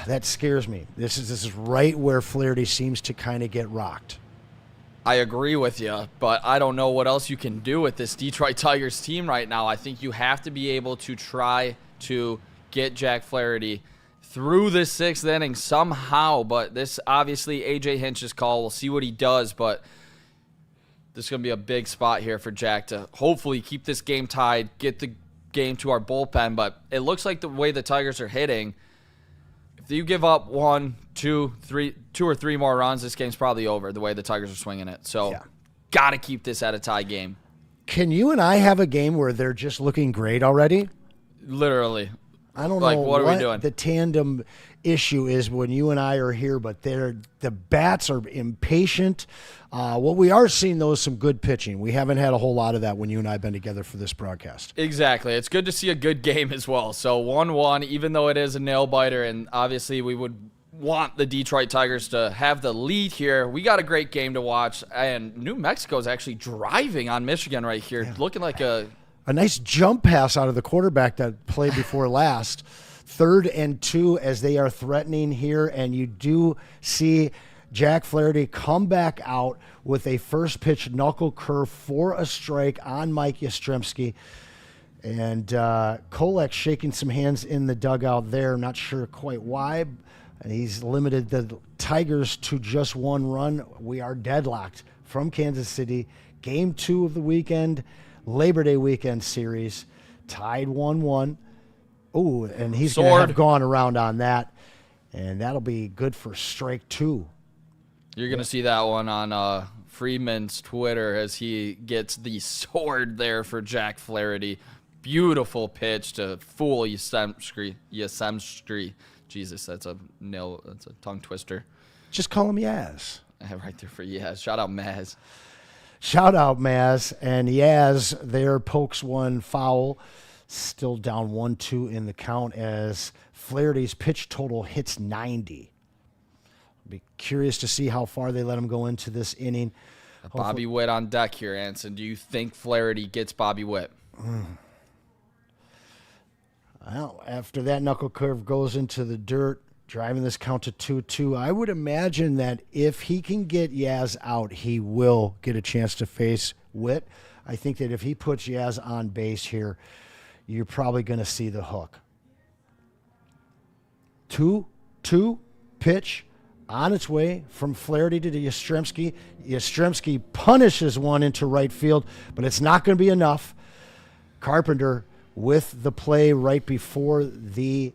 That scares me. This is right where Flaherty seems to kind of get rocked. I agree with you, but I don't know what else you can do with this Detroit Tigers team right now. I think you have to be able to try to get Jack Flaherty through this 6th inning somehow, but this obviously A.J. Hinch's call. We'll see what he does, but this is going to be a big spot here for Jack to hopefully keep this game tied, get the game to our bullpen, but it looks like the way the Tigers are hitting, if you give up 2 or 3 more runs, this game's probably over the way the Tigers are swinging it. So, got to keep this at a tie game. Can you and I have a game where they're just looking great already? Literally. I don't like, know what are we doing? The tandem issue is when you and I are here, but the bats are impatient. What we are seeing, though, is some good pitching. We haven't had a whole lot of that when you and I have been together for this broadcast. Exactly. It's good to see a good game as well. So 1-1, even though it is a nail-biter, and obviously we would want the Detroit Tigers to have the lead here. We got a great game to watch, and New Mexico is actually driving on Michigan right here, looking like a nice jump pass out of the quarterback that played before last. 3rd and 2 as they are threatening here, and you do see Jack Flaherty come back out with a first pitch knuckle curve for a strike on Mike Yastrzemski. And Kohloff shaking some hands in the dugout there. Not sure quite why. And he's limited the Tigers to just 1 run. We are deadlocked from Kansas City. Game 2 of the weekend, Labor Day weekend series, tied 1-1. Oh, and he's going to have gone around on that. And that'll be good for strike 2. You're going to see that one on Freeman's Twitter as he gets the sword there for Jack Flaherty. Beautiful pitch to fool Yastrzemski. Jesus, that's a tongue twister. Just call him Yaz. Right there for Yaz. Shout out Maz. Shout out Maz. And Yaz there pokes one foul. Still down 1-2 in the count as Flaherty's pitch total hits 90. Be curious to see how far they let him go into this inning. Bobby Witt on deck here, Anson. Do you think Flaherty gets Bobby Witt? Well, after that knuckle curve goes into the dirt, driving this count to 2-2, I would imagine that if he can get Yaz out, he will get a chance to face Witt. I think that if he puts Yaz on base here, you're probably going to see the hook. 2-2 pitch. On its way from Flaherty to Yastrzemski. Yastrzemski punishes one into right field, but it's not going to be enough. Carpenter with the play right before the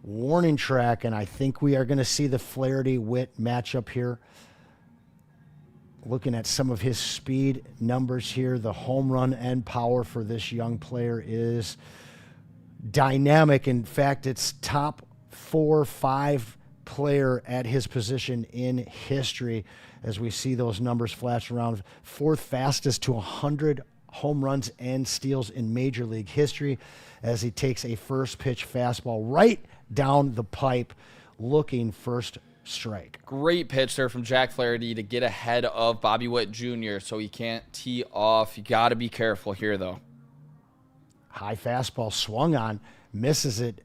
warning track, and I think we are going to see the Flaherty-Witt matchup here. Looking at some of his speed numbers here, the home run and power for this young player is dynamic. In fact, it's top 4-5 player at his position in history as we see those numbers flash around. 4th fastest to 100 home runs and steals in Major League history as he takes a first pitch fastball right down the pipe looking first strike. Great pitch there from Jack Flaherty to get ahead of Bobby Witt Jr. so he can't tee off. You got to be careful here though. High fastball swung on, misses it,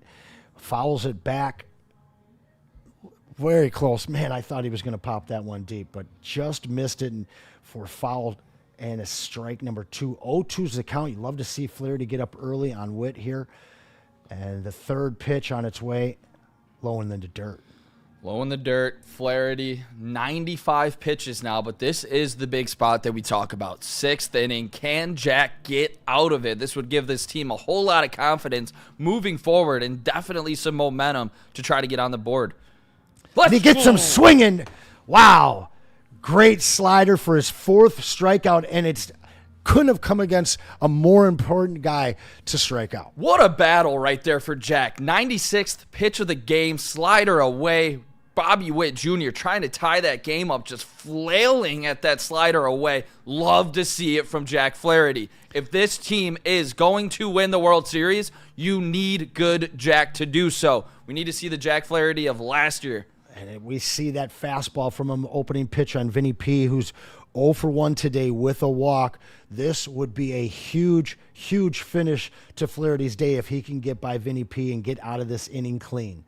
fouls it back. Very close. Man, I thought he was going to pop that one deep, but just missed it and for foul and a strike number 2. 0-2's the count. You'd love to see Flaherty get up early on Witt here. And the 3rd pitch on its way, low in the dirt. Low in the dirt, Flaherty, 95 pitches now, but this is the big spot that we talk about. 6th inning, can Jack get out of it? This would give this team a whole lot of confidence moving forward and definitely some momentum to try to get on the board. And he gets him swinging. Wow. Great slider for his 4th strikeout, and it's couldn't have come against a more important guy to strike out. What a battle right there for Jack. 96th pitch of the game, slider away. Bobby Witt Jr. trying to tie that game up, just flailing at that slider away. Love to see it from Jack Flaherty. If this team is going to win the World Series, you need good Jack to do so. We need to see the Jack Flaherty of last year. And we see that fastball from him opening pitch on Vinny P, who's 0 for 1 today with a walk. This would be a huge, huge finish to Flaherty's day if he can get by Vinny P and get out of this inning clean.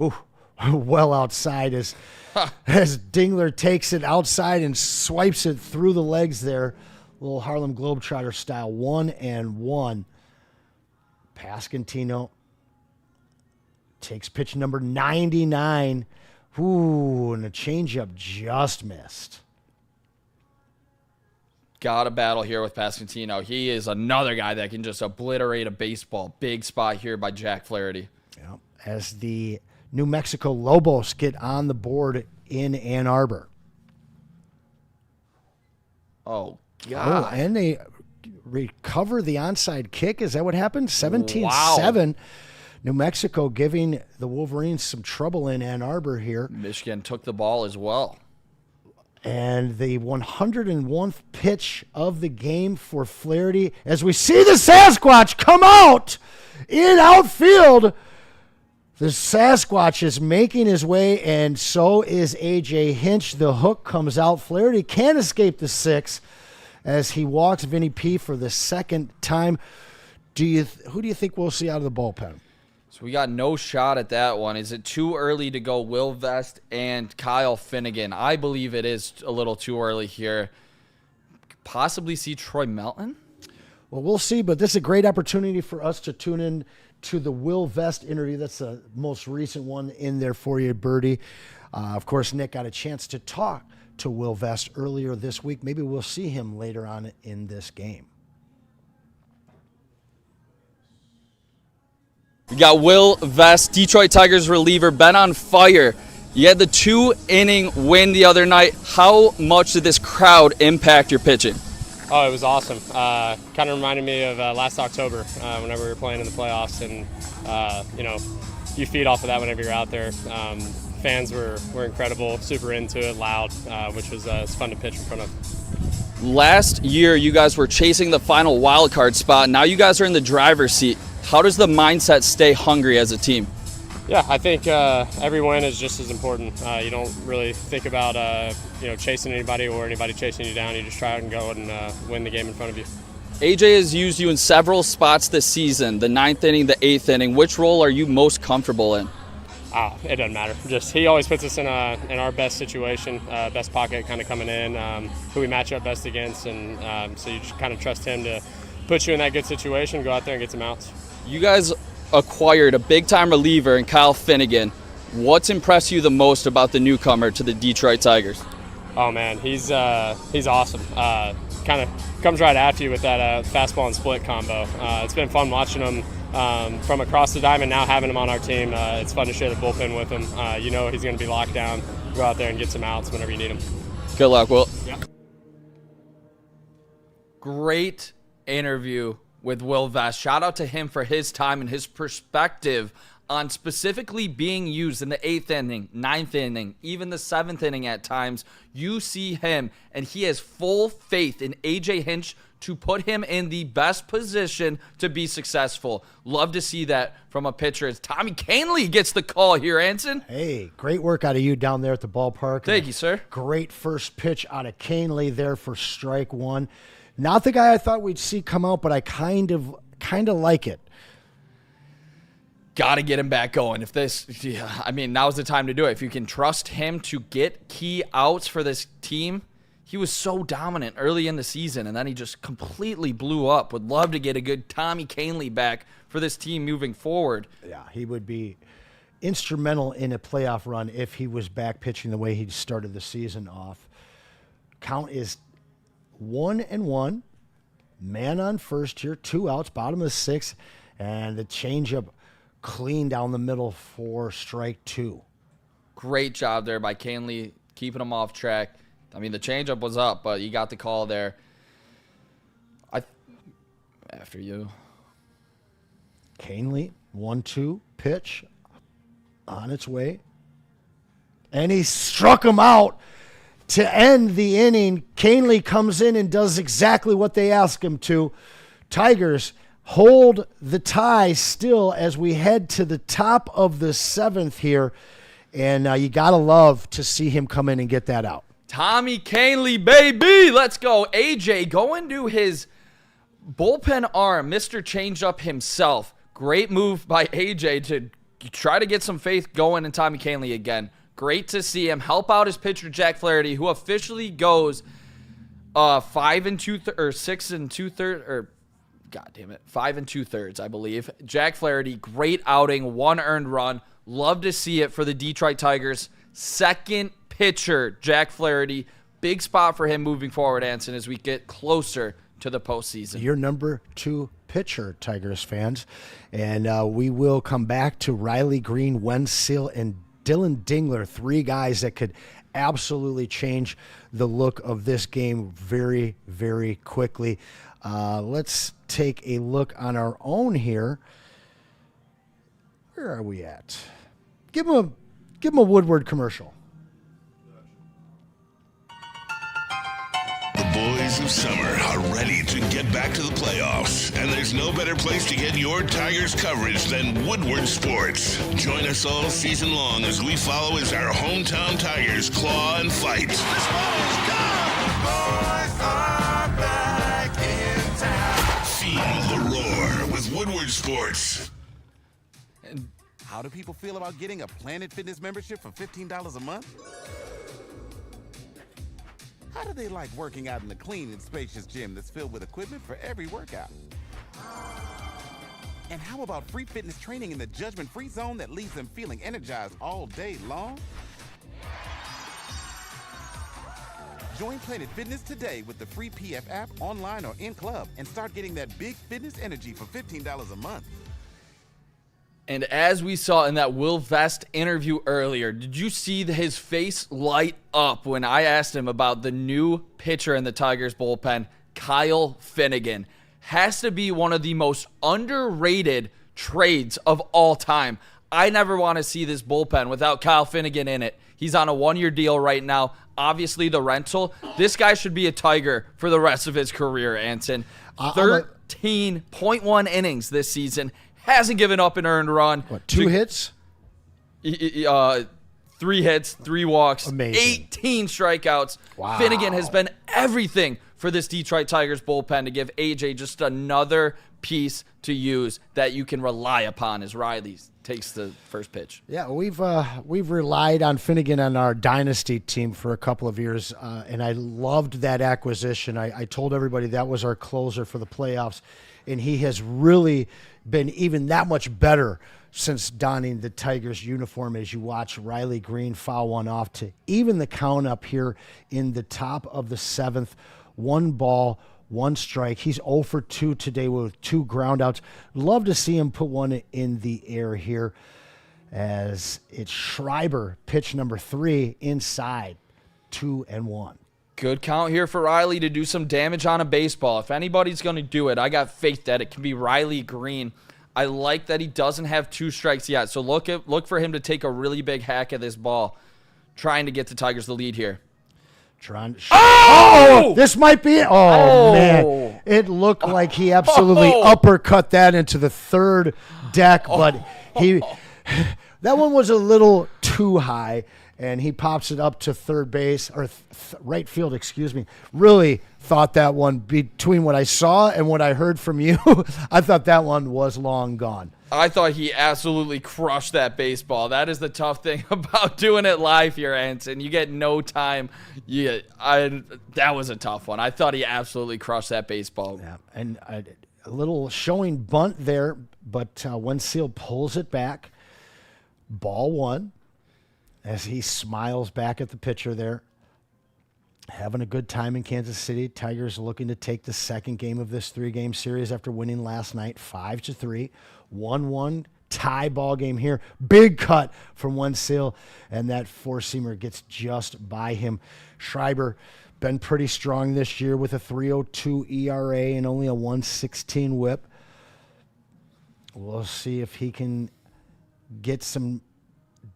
Ooh, well outside as Dingler takes it outside and swipes it through the legs there. Little Harlem Globetrotter style, 1-1. Pasquantino takes pitch number 99. Ooh, and a changeup just missed. Got a battle here with Pasquantino. He is another guy that can just obliterate a baseball. Big spot here by Jack Flaherty. Yep. As the New Mexico Lobos get on the board in Ann Arbor. Oh, Oh, God. and they recover the onside kick. Is that what happened? 17-7. Wow. New Mexico giving the Wolverines some trouble in Ann Arbor here. Michigan took the ball as well. And the 101st pitch of the game for Flaherty as we see the Sasquatch come out in outfield. The Sasquatch is making his way, and so is A.J. Hinch. The hook comes out. Flaherty can't escape the 6 as he walks Vinny P for the second time. Who do you think we'll see out of the bullpen? So we got no shot at that one. Is it too early to go Will Vest and Kyle Finnegan? I believe it is a little too early here. Possibly see Troy Melton? Well, we'll see, but this is a great opportunity for us to tune in to the Will Vest interview. That's the most recent one in there for you, Birdie. Of course, Nick got a chance to talk to Will Vest earlier this week. Maybe we'll see him later on in this game. We got Will Vest, Detroit Tigers reliever, been on fire. You had the 2-inning win the other night. How much did this crowd impact your pitching? Oh, it was awesome. Kind of reminded me of last October whenever we were playing in the playoffs, and you feed off of that whenever you're out there. Fans were incredible, super into it, loud, which was it's fun to pitch in front of. Last year, you guys were chasing the final wild card spot. Now you guys are in the driver's seat. How does the mindset stay hungry as a team? Yeah, I think every win is just as important. You don't really think about chasing anybody or anybody chasing you down. You just try out and go and win the game in front of you. AJ has used you in several spots this season, the 9th inning, the 8th inning. Which role are you most comfortable in? It doesn't matter. Just he always puts us in our best situation, best pocket kind of coming in, who we match up best against, and so you just kind of trust him to put you in that good situation, go out there and get some outs. You guys acquired a big-time reliever in Kyle Finnegan. What's impressed you the most about the newcomer to the Detroit Tigers? Oh man, he's awesome. Kind of comes right after you with that fastball and split combo. It's been fun watching him from across the diamond. Now having him on our team, it's fun to share the bullpen with him. He's going to be locked down. Go out there and get some outs whenever you need him. Good luck, Will. Yeah. Great interview with Will Vest. Shout out to him for his time and his perspective on specifically being used in the 8th inning, 9th inning, even the 7th inning at times. You see him, and he has full faith in A.J. Hinch to put him in the best position to be successful. Love to see that from a pitcher as Tommy Canley gets the call here, Anson. Hey, great work out of you down there at the ballpark. Thank you, sir. Great first pitch out of Canley there for strike 1. Not the guy I thought we'd see come out, but I kind of like it. Got to get him back going. Now's the time to do it. If you can trust him to get key outs for this team, he was so dominant early in the season, and then he just completely blew up. Would love to get a good Tommy Canley back for this team moving forward. Yeah, he would be instrumental in a playoff run if he was back pitching the way he started the season off. Count is 1-1. Man on first here, 2 outs, bottom of the 6th, and the changeup clean down the middle for strike 2. Great job there by Canley, keeping him off track. I mean, the changeup was up, but you got the call there. After you. Canley, 1-2 pitch on its way. And he struck him out to end the inning. Canley comes in and does exactly what they ask him to. Tigers hold the tie still as we head to the top of the 7th here. And you got to love to see him come in and get that out. Tommy Canley, baby. Let's go. AJ going to his bullpen arm. Mr. Changeup himself. Great move by AJ to try to get some faith going in Tommy Kahnle again. Great to see him help out his pitcher, Jack Flaherty, who officially goes 5 2/3 or 6 2/3 or God damn it, 5 2/3, I believe. Jack Flaherty, great outing, 1 earned run. Love to see it for the Detroit Tigers. Second pitcher, Jack Flaherty. Big spot for him moving forward, Anson, as we get closer to the postseason. Your number 2 pitcher, Tigers fans. And we will come back to Riley Green, Wen Seal, and Dylan Dingler, 3 guys that could absolutely change the look of this game very, very quickly. Let's take a look on our own here. Where are we at? Give him a Woodward commercial. The boys of summer are ready to get back to the playoffs, and there's no better place to get your Tigers coverage than Woodward Sports. Join us all season long as we follow as our hometown Tigers claw and fight. This ball is gone! The boys are back in town. Feel the roar with Woodward Sports. How do people feel about getting a Planet Fitness membership for $15 a month? How do they like working out in a clean and spacious gym that's filled with equipment for every workout? And how about free fitness training in the judgment-free zone that leaves them feeling energized all day long? Join Planet Fitness today with the free PF app, online or in club, and start getting that big fitness energy for $15 a month. And as we saw in that Will Vest interview earlier, did you see his face light up when I asked him about the new pitcher in the Tigers bullpen, Kyle Finnegan? Has to be one of the most underrated trades of all time. I never want to see this bullpen without Kyle Finnegan in it. He's on a 1-year deal right now. Obviously, the rental. This guy should be a Tiger for the rest of his career, Anson. 13.1 innings this season. Hasn't given up an earned run. What, 2 hits? 3 hits, 3 walks, Amazing. 18 strikeouts. Wow. Finnegan has been everything for this Detroit Tigers bullpen to give AJ just another piece to use that you can rely upon as Riley takes the first pitch. Yeah, we've relied on Finnegan on our dynasty team for a couple of years, and I loved that acquisition. I told everybody that was our closer for the playoffs, and he has really been even that much better since donning the Tigers uniform as you watch Riley Green foul one off to even the count up here in the top of the 7th. 1 ball, 1 strike. He's 0 for 2 today with 2 groundouts. Love to see him put one in the air here as it's Schreiber, pitch number 3 inside, 2-1. Good count here for Riley to do some damage on a baseball. If anybody's going to do it, I got faith that it can be Riley Green. I like that he doesn't have 2 strikes yet, so look for him to take a really big hack at this ball, trying to get the Tigers the lead here. Oh! This might be it. Oh, man. It looked like he absolutely uppercut that into the 3rd deck, but that one was a little too high. And he pops it up to third base, or right field, excuse me. Really thought that one, between what I saw and what I heard from you, I thought that one was long gone. I thought he absolutely crushed that baseball. That is the tough thing about doing it live here, Anson. You get no time. That was a tough one. I thought he absolutely crushed that baseball. Yeah, and a little showing bunt there, but Wen Seal pulls it back. Ball 1. As he smiles back at the pitcher there. Having a good time in Kansas City. Tigers looking to take the 2nd game of this 3-game series after winning last night 5-3. 1-1 tie ball game here. Big cut from Wen Seal, and that 4-seamer gets just by him. Schreiber been pretty strong this year with a 3.02 ERA and only a 1.16 whip. We'll see if he can get some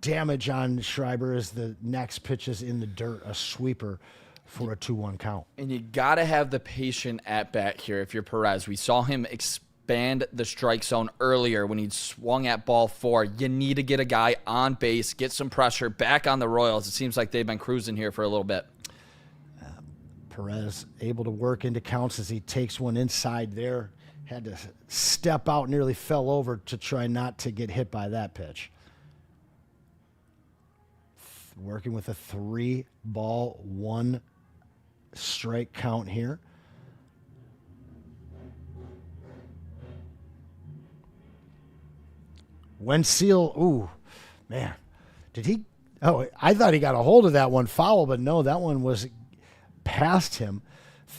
damage on Schreiber as the next pitch is in the dirt, a sweeper for a 2-1 count. And you got to have the patient at bat here if you're Perez. We saw him expand the strike zone earlier when he swung at ball 4. You need to get a guy on base, get some pressure back on the Royals. It seems like they've been cruising here for a little bit. Perez able to work into counts as he takes one inside there. had to step out, nearly fell over to try not to get hit by that pitch. Working with a 3-ball, 1-strike count here. Wenzel, ooh, man. Did he? Oh, I thought he got a hold of that one foul, but no, that one was past him.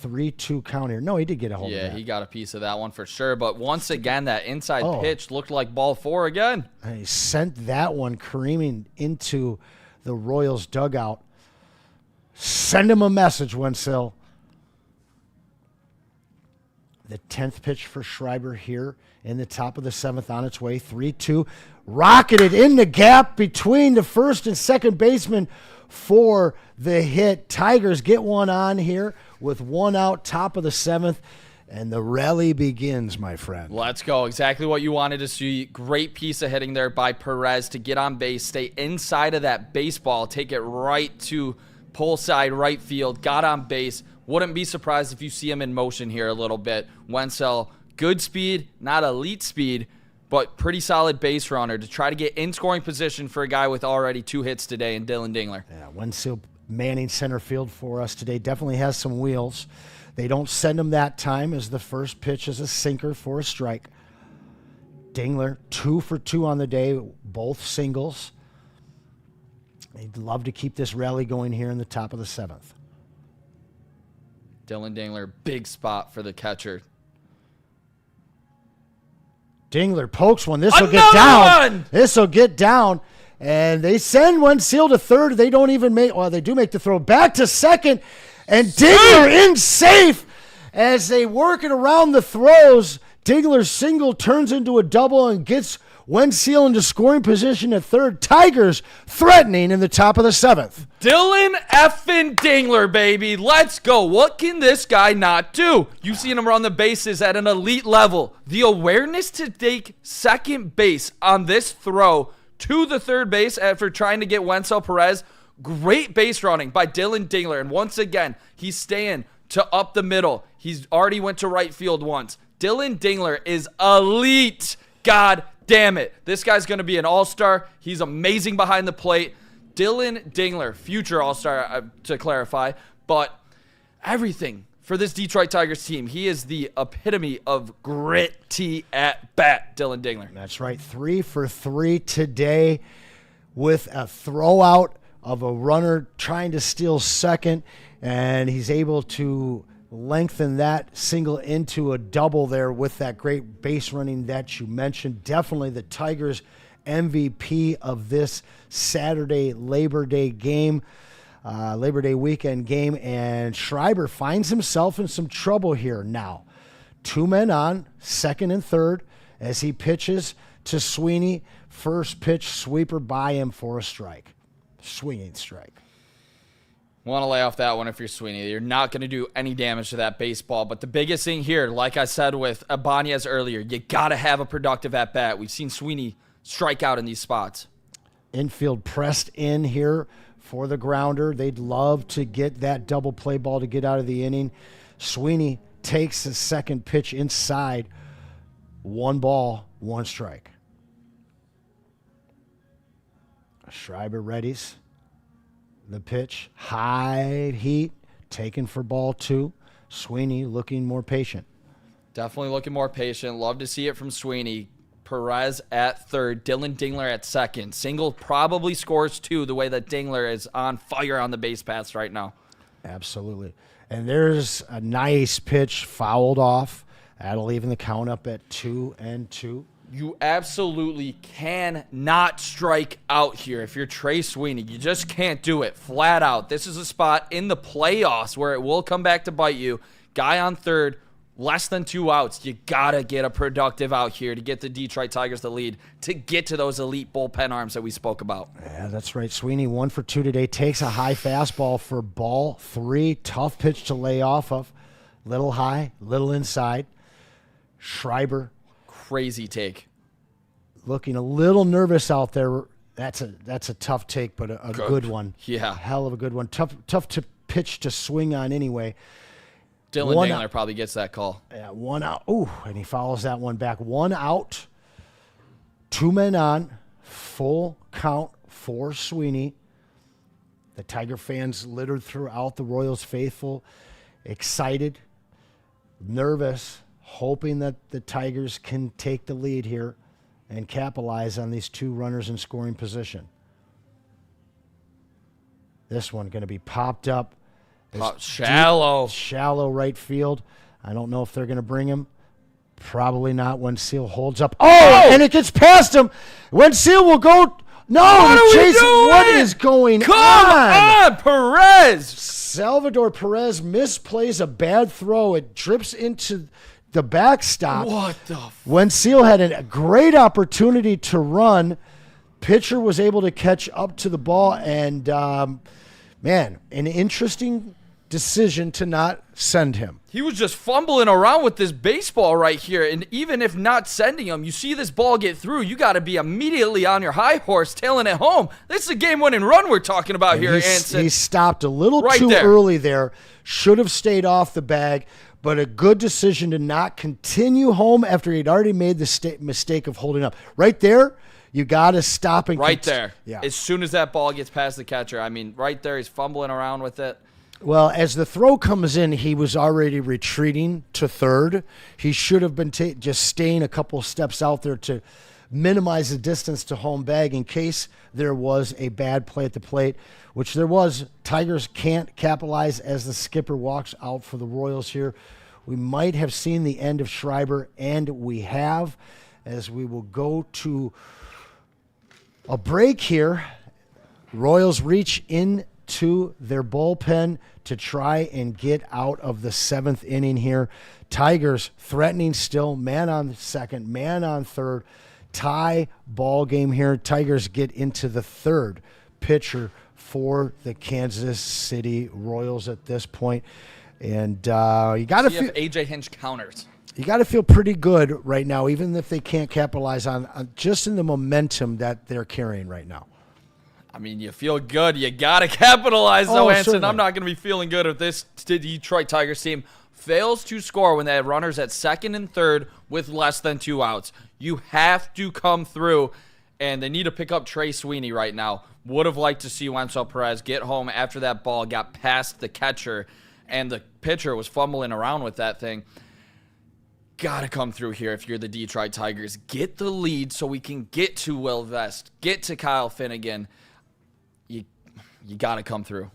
3-2 count here. No, he did get a hold of that. Yeah, he got a piece of that one for sure. But once again, that inside pitch looked like ball 4 again. And he sent that one careening into the Royals dugout. Send him a message, Wenzel. The 10th pitch for Schreiber here in the top of the 7th on its way. 3-2. Rocketed in the gap between the first and second baseman for the hit. Tigers get one on here with 1 out, top of the 7th. And the rally begins, my friend. Let's go. Exactly what you wanted to see. Great piece of hitting there by Perez to get on base, stay inside of that baseball, take it right to pole side right field, got on base. Wouldn't be surprised if you see him in motion here a little bit. Wenzel, good speed, not elite speed, but pretty solid base runner to try to get in scoring position for a guy with already 2 hits today in Dylan Dingler. Yeah, Wenzel manning center field for us today. Definitely has some wheels. They don't send him that time as the first pitch is a sinker for a strike. Dingler, 2 for 2 on the day, both singles. They'd love to keep this rally going here in the top of the 7th. Dylan Dingler, big spot for the catcher. Dingler pokes one. This will get down. This will get down. And they send Wenzel to third. They don't even make, well, they do make the throw back to second. And Dingler in safe as they work it around the throws. Dingler's single turns into a double and gets Wenzel into scoring position at third. Tigers threatening in the top of the 7th. Dylan effing Dingler, baby. Let's go. What can this guy not do? You've seen him run the bases at an elite level. The awareness to take second base on this throw to the third base after trying to get Wenzel Perez. Great base running by Dylan Dingler. And once again, he's staying to up the middle. He's already went to right field once. Dylan Dingler is elite. God damn it. This guy's going to be an all-star. He's amazing behind the plate. Dylan Dingler, future all-star to clarify, but everything for this Detroit Tigers team. He is the epitome of gritty at bat, Dylan Dingler. That's right. 3 for 3 today with a throwout of a runner trying to steal second, and he's able to lengthen that single into a double there with that great base running that you mentioned. Definitely the Tigers MVP of this Saturday Labor Day game, Labor Day weekend game, and Schreiber finds himself in some trouble here now. 2 men on, second and third, as he pitches to Sweeney. First pitch sweeper by him for a strike. Swinging strike. Want to lay off that one if you're Sweeney. You're not going to do any damage to that baseball. But the biggest thing here, like I said with Ibanez earlier, you got to have a productive at-bat. We've seen Sweeney strike out in these spots. Infield pressed in here for the grounder. They'd love to get that double play ball to get out of the inning. Sweeney takes the second pitch inside. 1 ball, 1 strike. Schreiber readies the pitch. High heat, taken for ball 2. Sweeney looking more patient. Definitely looking more patient. Love to see it from Sweeney. Perez at third. Dylan Dingler at second. Single probably scores 2 the way that Dingler is on fire on the base paths right now. Absolutely. And there's a nice pitch fouled off. That'll even the count up at 2-2. You absolutely cannot strike out here if you're Trey Sweeney. You just can't do it flat out. This is a spot in the playoffs where it will come back to bite you. Guy on third, less than 2 outs. You got to get a productive out here to get the Detroit Tigers the lead, to get to those elite bullpen arms that we spoke about. Yeah, that's right. Sweeney 1 for 2 today. Takes a high fastball for ball 3. Tough pitch to lay off of. Little high, little inside. Schreiber. Crazy take. Looking a little nervous out there. That's a tough take, but a good one. Yeah. Hell of a good one. Tough to pitch to swing on anyway. Dylan One Dingler out. probably gets that call. Yeah, 1 out. Ooh, and he follows that one back. 1 out. 2 men on. Full count for Sweeney. The Tiger fans littered throughout, the Royals faithful, excited, nervous, hoping that the Tigers can take the lead here and capitalize on these 2 runners in scoring position. This one going to be popped up. Shallow. Shallow right field. I don't know if they're going to bring him. Probably not when Seal holds up. Oh, and it gets past him. When Seal will go. No, what is going Come on? on, Perez. Salvador Perez misplays a bad throw. It drips into the backstop. What the? When Seal had a great opportunity to run, pitcher was able to catch up to the ball, and man, an interesting decision to not send him. He was just fumbling around with this baseball right here, and even if not sending him, you see this ball get through, you got to be immediately on your high horse tailing it home. This is a game-winning run we're talking about here, Anson. He stopped a little Right too there. early there. Should have stayed off the bag, but a good decision to not continue home after he'd already made the mistake of holding up. Right there, you got to stop and Right there. Yeah. As soon as that ball gets past the catcher, I mean, right there, he's fumbling around with it. Well, as the throw comes in, he was already retreating to third. He should have been just staying a couple steps out there to minimize the distance to home bag in case there was a bad play at the plate, which there was. Tigers can't capitalize as the skipper walks out for the Royals here. We might have seen the end of Schreiber, and we have, as we will go to a break here. Royals reach into their bullpen to try and get out of the 7th inning here. Tigers threatening still, man on second, man on third, tie ball game here. Tigers get into the 3rd pitcher for the Kansas City Royals at this point. And you got to See if AJ Hinch counters. You got to feel pretty good right now, even if they can't capitalize on just in the momentum that they're carrying right now. I mean, you feel good. You got to capitalize, though, Anson. Certainly. I'm not going to be feeling good if this Detroit Tigers team fails to score when they have runners at 2nd and 3rd with less than 2 outs. You have to come through, and they need to pick up Trey Sweeney right now. Would have liked to see Wenzel Perez get home after that ball got past the catcher, and the pitcher was fumbling around with that thing. Got to come through here if you're the Detroit Tigers. Get the lead so we can get to Will Vest, get to Kyle Finnegan. You got to come through.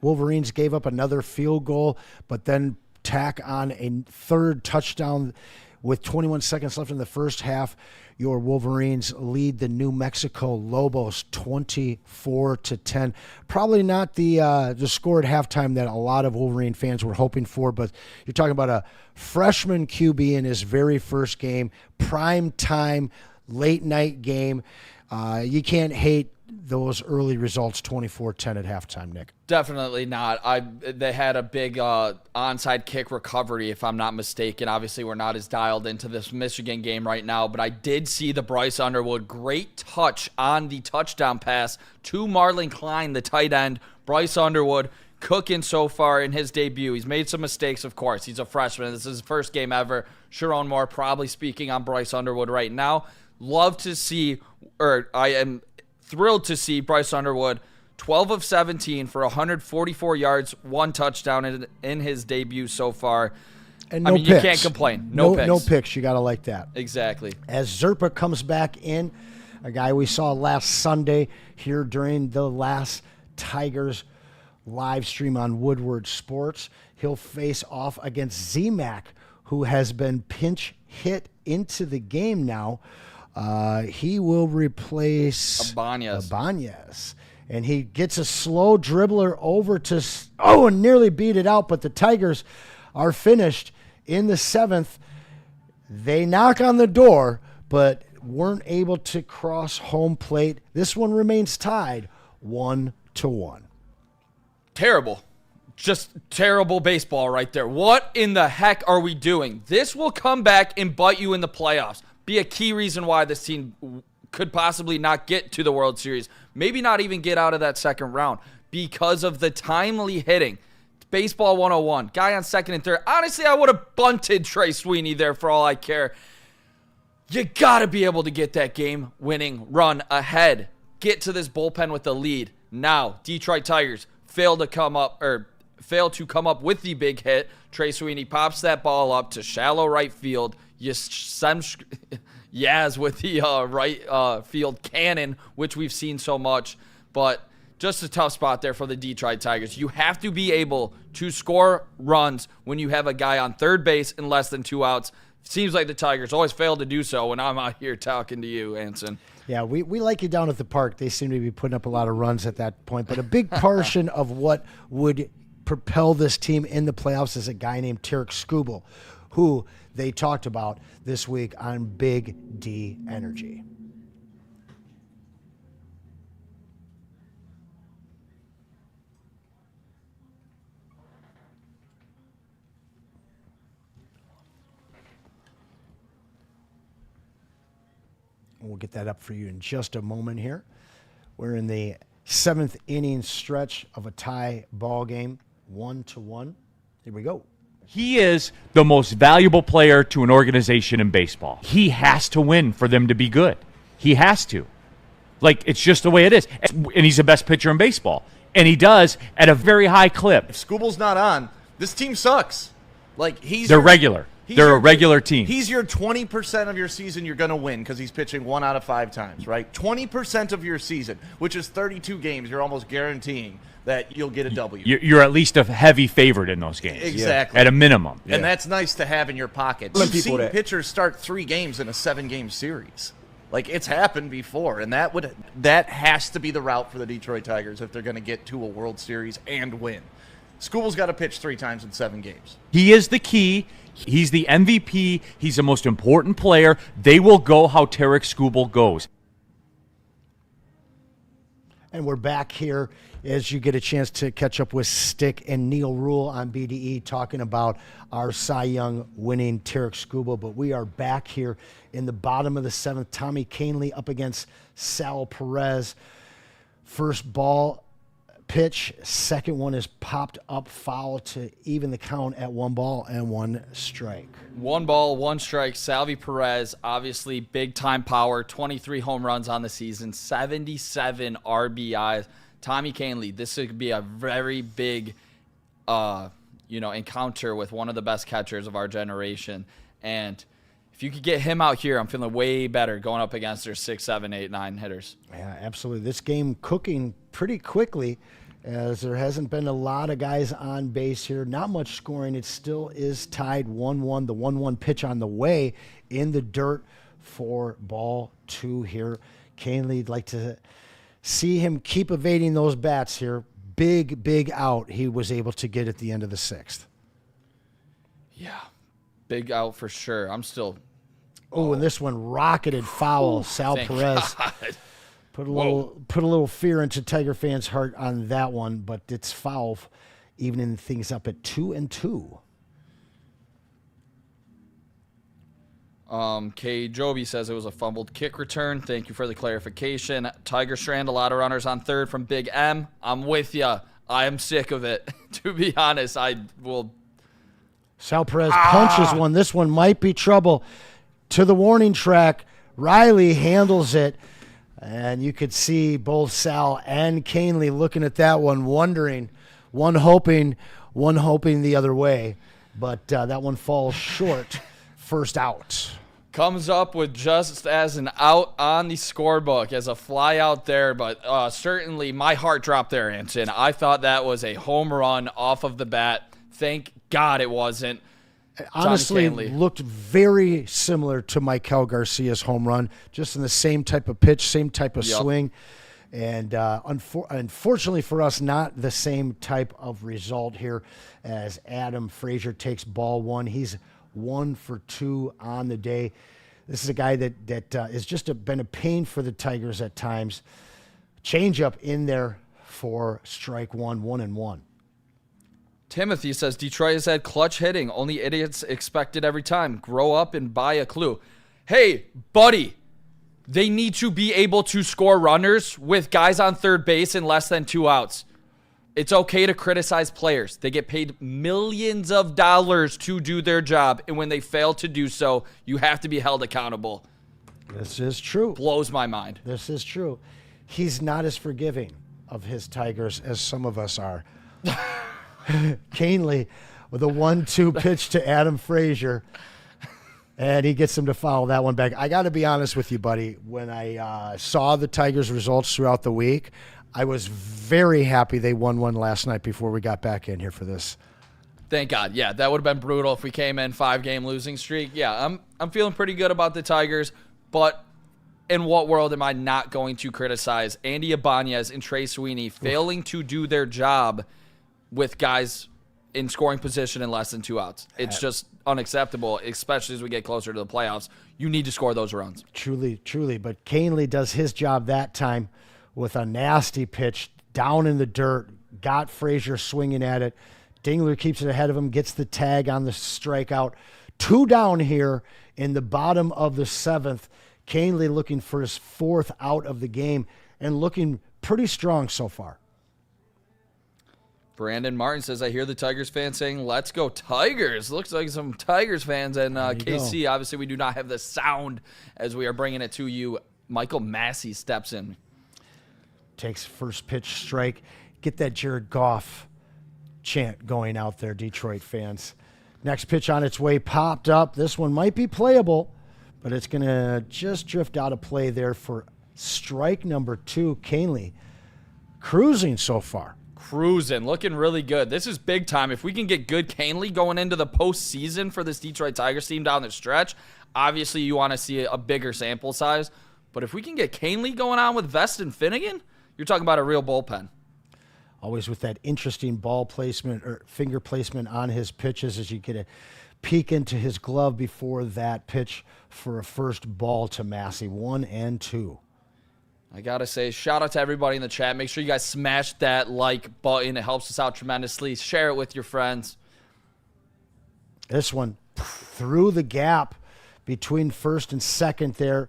Wolverines gave up another field goal, but then tack on a 3rd touchdown with 21 seconds left in the first half. Your Wolverines lead the New Mexico Lobos 24-10. Probably not the score at halftime that a lot of Wolverine fans were hoping for, but you're talking about a freshman QB in his very first game, prime time, late night game. You can't hate those early results, 24-10 at halftime, Nick. Definitely not. They had a big onside kick recovery, if I'm not mistaken. Obviously, we're not as dialed into this Michigan game right now, but I did see the Bryce Underwood great touch on the touchdown pass to Marlon Klein, the tight end. Bryce Underwood cooking so far in his debut. He's made some mistakes, of course. He's a freshman. This is his first game ever. Sharon Moore probably speaking on Bryce Underwood right now. Love to see, or I am thrilled to see Bryce Underwood 12 of 17 for 144 yards, 1 touchdown in his debut so far. And no I mean, picks. you can't complain. No picks. No picks. You got to like that. Exactly. As Zerpa comes back in, a guy we saw last Sunday here during the last Tigers live stream on Woodward Sports, he'll face off against Z-Mac, who has been pinch hit into the game now. He will replace Abanez. And he gets a slow dribbler over to, and nearly beat it out, but the Tigers are finished in the 7th. They knock on the door, but weren't able to cross home plate. This one remains tied 1-1. Terrible. Just terrible baseball right there. What in the heck are we doing? This will come back and bite you in the playoffs. Be a key reason why this team could possibly not get to the World Series. Maybe not even get out of that second round because of the timely hitting. Baseball 101. Guy on second and third. Honestly, I would have bunted Trey Sweeney there for all I care. You got to be able to get that game-winning run ahead. Get to this bullpen with the lead. Now, Detroit Tigers fail to come up with the big hit. Trey Sweeney pops that ball up to shallow right field. You send Yaz with the right field cannon, which we've seen so much. But just a tough spot there for the Detroit Tigers. You have to be able to score runs when you have a guy on third base in less than 2 outs. Seems like the Tigers always fail to do so when I'm out here talking to you, Anson. Yeah, we like you down at the park. They seem to be putting up a lot of runs at that point. But a big portion of what would propel this team in the playoffs is a guy named Tarek Skubal, who they talked about this week on Big D Energy. We'll get that up for you in just a moment here. We're in the 7th inning stretch of a tie ball game, 1-1. Here we go. He is the most valuable player to an organization in baseball. He has to win for them to be good. He has to. Like, it's just the way it is. And he's the best pitcher in baseball. And he does at a very high clip. If Skubal's not on, this team sucks. Like, They're regular. They're a regular team. He's your 20% of your season you're going to win because he's pitching 1 out of 5 times, right? 20% of your season, which is 32 games, you're almost guaranteeing that you'll get a W. You're at least a heavy favorite in those games. Exactly. At a minimum. And that's nice to have in your pocket. You've seen pitchers start 3 games in a 7-game series. Like, it's happened before, and that has to be the route for the Detroit Tigers if they're going to get to a World Series and win. Skubal's got to pitch 3 times in 7 games. He is the key. He's the MVP. He's the most important player. They will go how Tarek Skubal goes. And we're back here as you get a chance to catch up with Stick and Neil Rule on BDE talking about our Cy Young winning Tarek Skubal. But we are back here in the bottom of the 7th. Tommy Kahnle up against Sal Perez. First ball pitch, second one is popped up foul to even the count at 1 ball and 1 strike. 1 ball, 1 strike. Salvi Perez, obviously big time power, 23 home runs on the season, 77 RBIs. Tommy Kahnle, this could be a very big, encounter with one of the best catchers of our generation. And if you could get him out here, I'm feeling way better going up against their 6, 7, 8, 9 hitters. Yeah, absolutely. This game cooking pretty quickly, as there hasn't been a lot of guys on base here. Not much scoring. It still is tied 1-1. The 1-1 pitch on the way in the dirt for ball 2 here. Kahnle'd like to see him keep evading those bats here. Big out he was able to get at the end of the 6th. Yeah, big out for sure. I'm still... Oh, and this one rocketed foul. Sal Perez. God. Put a little fear into Tiger fans' heart on that one, but it's foul, evening things up at 2-2. K. Joby says it was a fumbled kick return. Thank you for the clarification. Tiger strand, a lot of runners on third from Big M. I'm with you. I am sick of it. To be honest, I will. Sal Perez punches one. This one might be trouble. To the warning track, Riley handles it. And you could see both Sal and Kahnle looking at that one, wondering, one hoping the other way. But that one falls short. First out. Comes up with just as an out on the scorebook as a fly out there. But certainly my heart dropped there, Anson. I thought that was a home run off of the bat. Thank God it wasn't. Honestly, looked very similar to Maikel Garcia's home run, just in the same type of pitch, same type of swing. And unfortunately for us, not the same type of result here as Adam Frazier takes ball 1. He's 1 for 2 on the day. This is a guy that has just been a pain for the Tigers at times. Changeup in there for strike 1, 1-1. Timothy says, Detroit has had clutch hitting. Only idiots expect it every time. Grow up and buy a clue. Hey, buddy, they need to be able to score runners with guys on third base in less than 2 outs. It's okay to criticize players. They get paid millions of dollars to do their job, and when they fail to do so, you have to be held accountable. This is true. Blows my mind. This is true. He's not as forgiving of his Tigers as some of us are. Canely with a 1-2 pitch to Adam Frazier, and he gets him to foul that one back. I got to be honest with you, buddy. When I saw the Tigers' results throughout the week, I was very happy they won one last night before we got back in here for this. Thank God. Yeah, that would have been brutal if we came in 5-game losing streak. Yeah, I'm feeling pretty good about the Tigers, but in what world am I not going to criticize Andy Ibanez and Trey Sweeney failing to do their job with guys in scoring position in less than 2 outs? It's just unacceptable, especially as we get closer to the playoffs. You need to score those runs. Truly, truly. But Canely does his job that time with a nasty pitch down in the dirt, got Frazier swinging at it. Dingler keeps it ahead of him, gets the tag on the strikeout. 2 down here in the bottom of the 7th. Canely looking for his 4th out of the game and looking pretty strong so far. Brandon Martin says, I hear the Tigers fans saying, let's go Tigers. Looks like some Tigers fans in KC. Go. Obviously, we do not have the sound as we are bringing it to you. Michael Massey steps in. Takes first pitch strike. Get that Jared Goff chant going out there, Detroit fans. Next pitch on its way, popped up. This one might be playable, but it's going to just drift out of play there for strike number 2. Canely cruising so far. Cruising, looking really good. This is big time. If we can get good Canely going into the postseason for this Detroit Tigers team down the stretch, obviously you want to see a bigger sample size. But if we can get Canely going on with Vest and Finnegan, you're talking about a real bullpen. Always with that interesting ball placement or finger placement on his pitches as you get a peek into his glove before that pitch for a first ball to Massey. 1 and 2. I got to say, shout out to everybody in the chat. Make sure you guys smash that like button. It helps us out tremendously. Share it with your friends. This one through the gap between first and second there.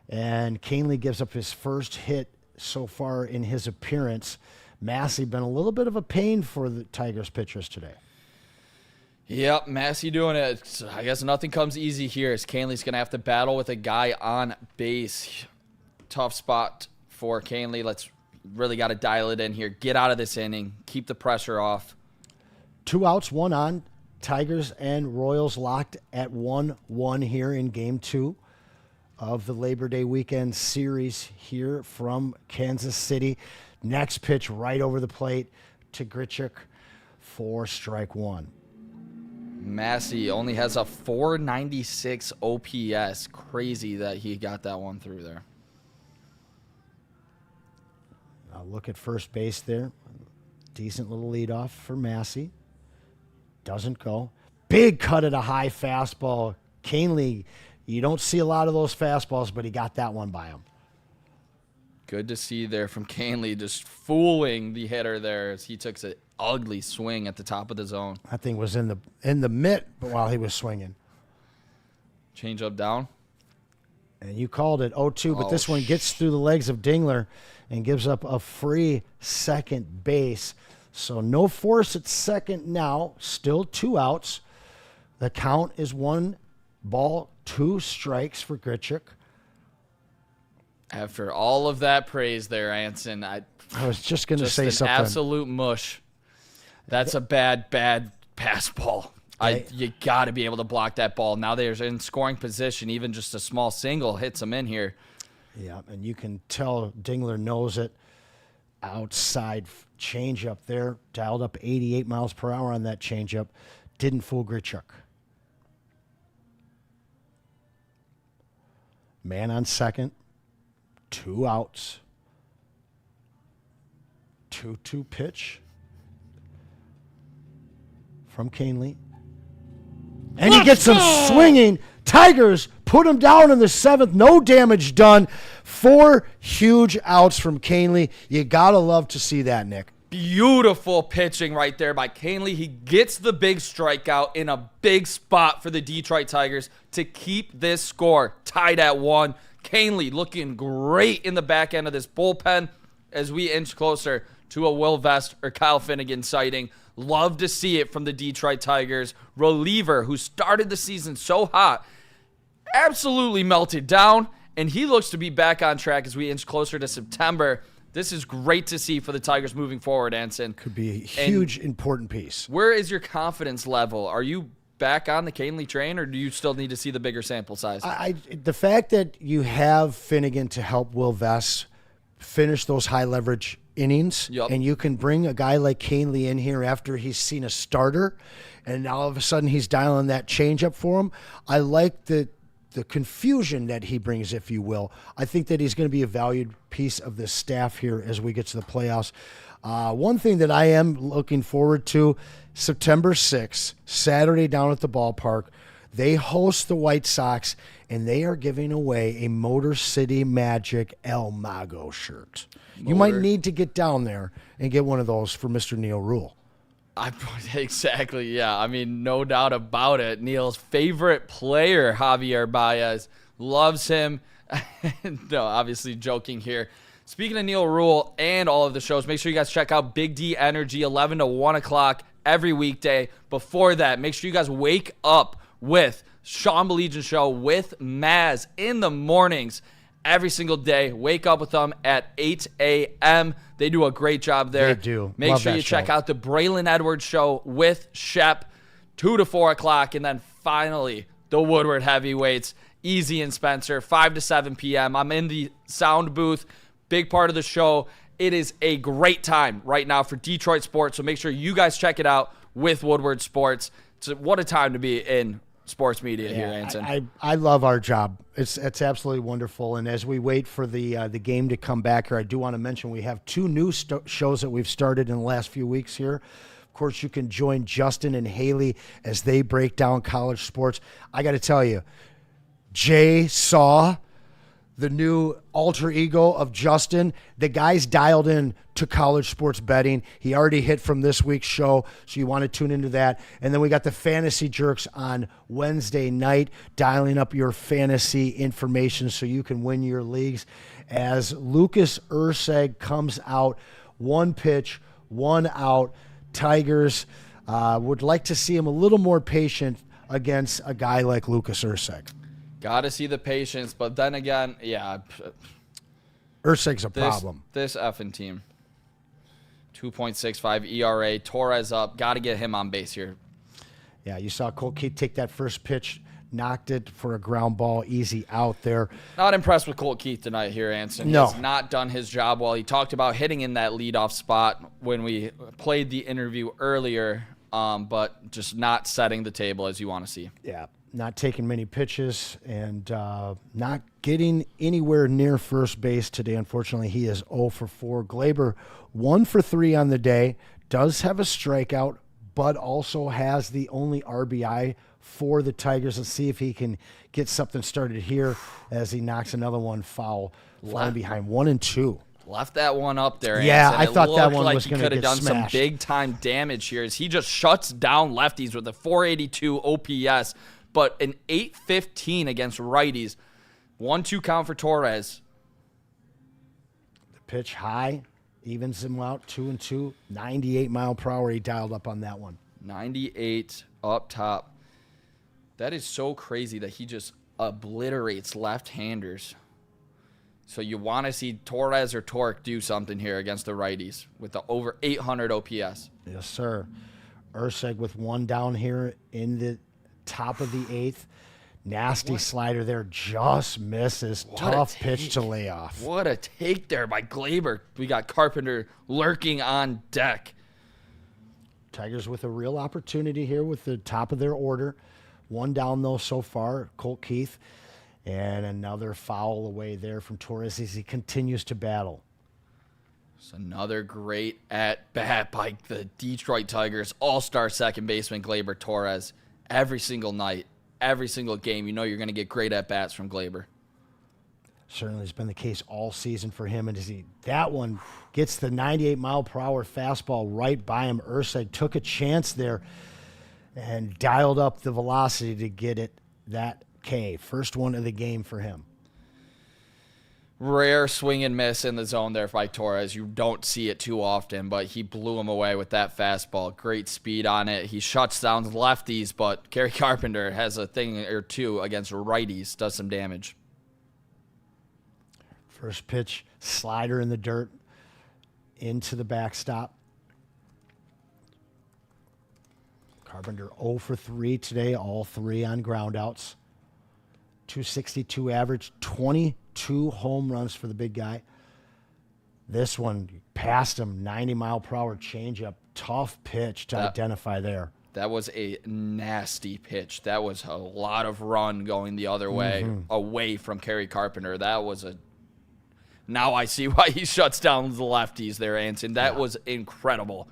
And Canely gives up his first hit so far in his appearance. Massey been a little bit of a pain for the Tigers pitchers today. Yep, Massey doing it. I guess nothing comes easy here as Canely's going to have to battle with a guy on base. Tough spot for Canely. Let's really got to dial it in here. Get out of this inning. Keep the pressure off. 2 outs, 1 on. Tigers and Royals locked at 1-1 here in Game 2 of the Labor Day weekend series here from Kansas City. Next pitch right over the plate to Grichuk for strike 1. Massey only has a 496 OPS. Crazy that he got that one through there. I'll look at first base there. Decent little leadoff for Massey. Doesn't go. Big cut at a high fastball. Canely, you don't see a lot of those fastballs, but he got that one by him. Good to see there from Canely, just fooling the hitter there as he took an ugly swing at the top of the zone. That thing was in the mitt while he was swinging. Change up down. And you called it 0-2, but this one gets through the legs of Dingler and gives up a free second base. So no force at second now. Still 2 outs. The count is 1 ball, 2 strikes for Grichuk. After all of that praise there, Anson, I was just going to say something. Absolute mush. That's a bad pass ball. You got to be able to block that ball. Now they're in scoring position. Even just a small single hits them in here. Yeah, and you can tell Dingler knows it. Outside changeup there. Dialed up 88 miles per hour on that changeup. Didn't fool Grichuk. Man on second. 2 outs. 2-2 pitch from Canely. And he gets him swinging. Tigers put him down in the 7th. No damage done. 4 huge outs from Canely. You got to love to see that, Nick. Beautiful pitching right there by Canely. He gets the big strikeout in a big spot for the Detroit Tigers to keep this score tied at 1. Canely looking great in the back end of this bullpen as we inch closer to a Will Vest or Kyle Finnegan sighting. Love to see it from the Detroit Tigers. Reliever who started the season so hot, absolutely melted down, and he looks to be back on track as we inch closer to September. This is great to see for the Tigers moving forward, Anson. Could be a huge, important piece. Where is your confidence level? Are you back on the Canely train, or do you still need to see the bigger sample size? The fact that you have Finnegan to help Will Vest finish those high leverage innings, and you can bring a guy like Canely in here after he's seen a starter, and all of a sudden he's dialing that changeup for him. I like the confusion that he brings, if you will. I think that he's going to be a valued piece of this staff here as we get to the playoffs. One thing that I am looking forward to, September 6th, Saturday down at the ballpark, they host the White Sox, and they are giving away a Motor City Magic El Mago shirt. You might need to get down there and get one of those for Mr. Neil Rule. Exactly, yeah. I mean, no doubt about it. Neil's favorite player, Javier Baez, loves him. No, obviously joking here. Speaking of Neil Rule and all of the shows, make sure you guys check out Big D Energy, 11 to 1 o'clock every weekday. Before that, make sure you guys wake up with Sean Baligan Show with Maz in the mornings every single day. Wake up with them at 8 a.m. They do a great job there. They do. Make sure you check out the Braylon Edwards Show with Shep, 2 to 4 o'clock. And then finally, the Woodward Heavyweights, Easy and Spencer, 5 to 7 p.m. I'm in the sound booth, big part of the show. It is a great time right now for Detroit sports, so make sure you guys check it out with Woodward Sports. What a time to be in sports media here, Anson. I love our job. It's absolutely wonderful. And as we wait for the game to come back here, I do want to mention we have 2 new shows that we've started in the last few weeks here. Of course, you can join Justin and Haley as they break down college sports. I got to tell you, Jay saw the new alter ego of Justin. The guy's dialed in to college sports betting. He already hit from this week's show, so you want to tune into that. And then we got the Fantasy Jerks on Wednesday night, dialing up your fantasy information so you can win your leagues. As Lucas Urseg comes out, 1 pitch, 1 out. Tigers would like to see him a little more patient against a guy like Lucas Urseg. Got to see the patience, but then again, yeah. Urseg's a problem. This effing team. 2.65 ERA. Torres up. Got to get him on base here. Yeah, you saw Colt Keith take that first pitch, knocked it for a ground ball, easy out there. Not impressed with Colt Keith tonight here, Anson. No. He's not done his job well. He talked about hitting in that leadoff spot when we played the interview earlier, but just not setting the table as you want to see. Yeah. Not taking many pitches and not getting anywhere near first base today. Unfortunately, he is 0 for 4. Glaber 1 for 3 on the day. Does have a strikeout, but also has the only RBI for the Tigers. Let's see if he can get something started here as he knocks another one foul, flying behind 1 and 2. Left that one up there. Yeah, Anson. I thought that one like was going to get done smashed. some big time damage here as he just shuts down lefties with a 482 OPS. But an 8-15 against righties. 1-2 count for Torres. The pitch high, evens him out 2-2. 98 mile per hour. He dialed up on that one. 98 up top. That is so crazy that he just obliterates left-handers. So you want to see Torres or Torque do something here against the righties with the over 800 OPS. Yes, sir. Urseg with 1 down here in the top of the 8th. Nasty slider there, just misses. Tough pitch to lay off. What a take there by Glaber. We got Carpenter lurking on deck. Tigers with a real opportunity here with the top of their order. 1 down, though, so far, Colt Keith. And another foul away there from Torres as he continues to battle. It's another great at-bat by the Detroit Tigers. All-star second baseman Glaber Torres. Every single night, every single game, you know you're going to get great at-bats from Glaber. Certainly has been the case all season for him. And that one gets the 98 mile per hour fastball right by him. Urseg took a chance there and dialed up the velocity to get it that K. First one of the game for him. Rare swing and miss in the zone there by Torres. You don't see it too often, but he blew him away with that fastball. Great speed on it. He shuts down lefties, but Kerry Carpenter has a thing or two against righties, does some damage. First pitch, slider in the dirt, into the backstop. Carpenter 0 for 3 today, all 3 on groundouts. 262 average, 22 home runs for the big guy. This one passed him, 90-mile-per-hour changeup. Tough pitch to identify there. That was a nasty pitch. That was a lot of run going the other way, away from Kerry Carpenter. That was a... Now I see why he shuts down the lefties there, Anson. That was incredible.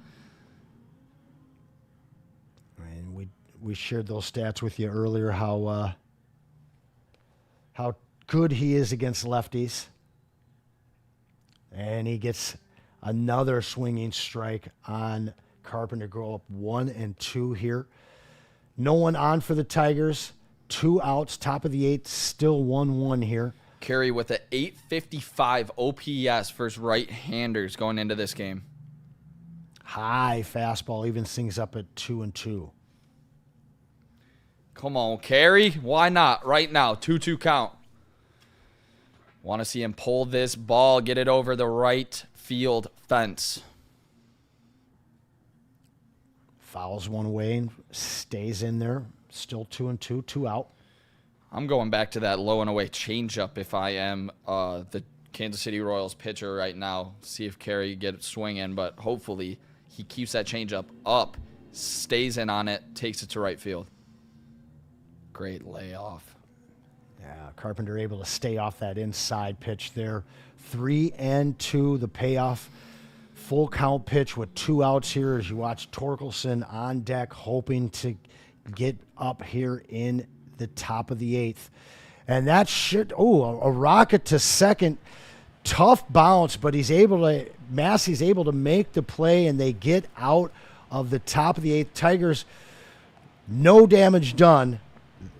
And we shared those stats with you earlier, how good he is against lefties. And he gets another swinging strike on Carpenter. Go up 1-2 here. No one on for the Tigers. 2 outs, top of the 8th, still 1-1 here. Kerry with an 855 OPS for his right-handers going into this game. High fastball, even things up at 2-2. Come on, Kerry. Why not? Right now, 2-2 count. Want to see him pull this ball, get it over the right field fence. Fouls one way and stays in there. Still 2-2, 2 out. I'm going back to that low and away changeup if I am the Kansas City Royals pitcher right now. See if Kerry gets swinging, but hopefully he keeps that changeup up, stays in on it, takes it to right field. Great layoff. Yeah, Carpenter able to stay off that inside pitch there. 3-2, the payoff. Full count pitch with 2 outs here as you watch Torkelson on deck, hoping to get up here in the top of the 8th. And that should, a rocket to second. Tough bounce, but Massey's able to make the play, and they get out of the top of the 8th. Tigers, no damage done.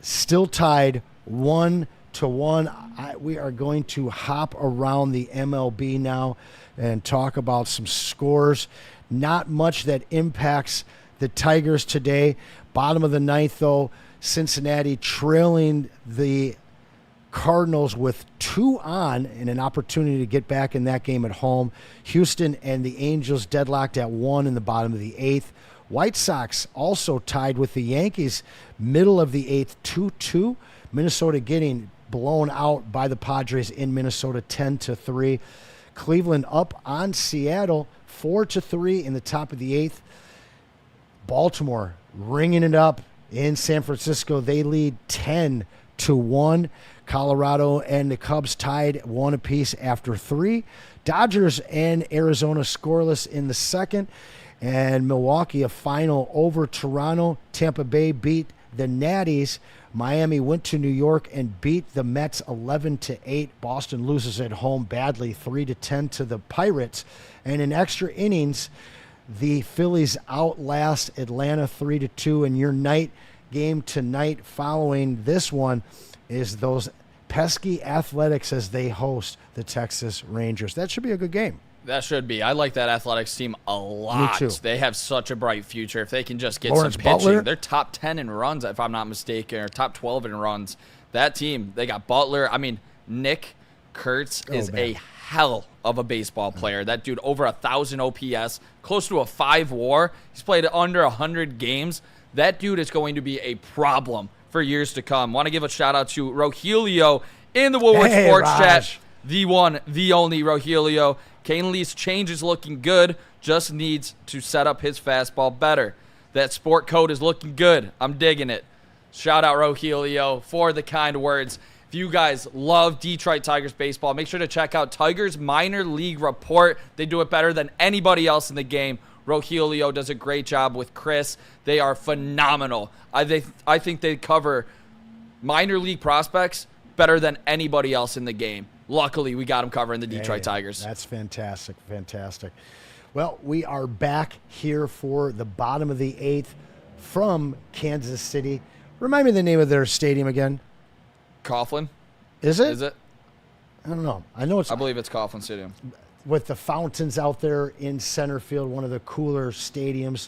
Still tied 1-1. We are going to hop around the MLB now and talk about some scores. Not much that impacts the Tigers today. Bottom of the 9th, though, Cincinnati trailing the Cardinals with 2 on and an opportunity to get back in that game at home. Houston and the Angels deadlocked at 1 in the bottom of the 8th. White Sox also tied with the Yankees, middle of the 8th, 2-2. Minnesota getting blown out by the Padres in Minnesota, 10-3. Cleveland up on Seattle, 4-3 in the top of the 8th. Baltimore ringing it up in San Francisco. They lead 10-1. Colorado and the Cubs tied 1 apiece after 3. Dodgers and Arizona scoreless in the second. And Milwaukee a final over Toronto. Tampa Bay beat the Natties. Miami went to New York and beat the Mets 11-8. Boston loses at home badly, 3-10 to the Pirates. And in extra innings, the Phillies outlast Atlanta 3-2. And your night game tonight following this one is those pesky Athletics as they host the Texas Rangers. That should be a good game. That should be. I like that Athletics team a lot. Me too. They have such a bright future. If they can just get Lawrence some pitching, Butler. they're top 10 in runs, if I'm not mistaken, or top 12 in runs. That team, they got Butler. I mean, Nick Kurtz is a hell of a baseball player. That dude, over 1,000 OPS, close to a 5 WAR. He's played under 100 games. That dude is going to be a problem for years to come. Want to give a shout-out to Rogelio in the Woodward Sports Raj. Chat. The one, the only Rogelio. Kane Lee's change is looking good. Just needs to set up his fastball better. That sport coat is looking good. I'm digging it. Shout out Rogelio for the kind words. If you guys love Detroit Tigers baseball, make sure to check out Tigers Minor League Report. They do it better than anybody else in the game. Rogelio does a great job with Chris. They are phenomenal. I think they cover minor league prospects better than anybody else in the game. Luckily, we got them covering the Detroit Tigers. That's fantastic, fantastic. Well, we are back here for the bottom of the 8th from Kansas City. Remind me the name of their stadium again. Coughlin? Is it? Is it? I don't know. I know it's. I believe it's Coughlin Stadium. With the fountains out there in center field, one of the cooler stadiums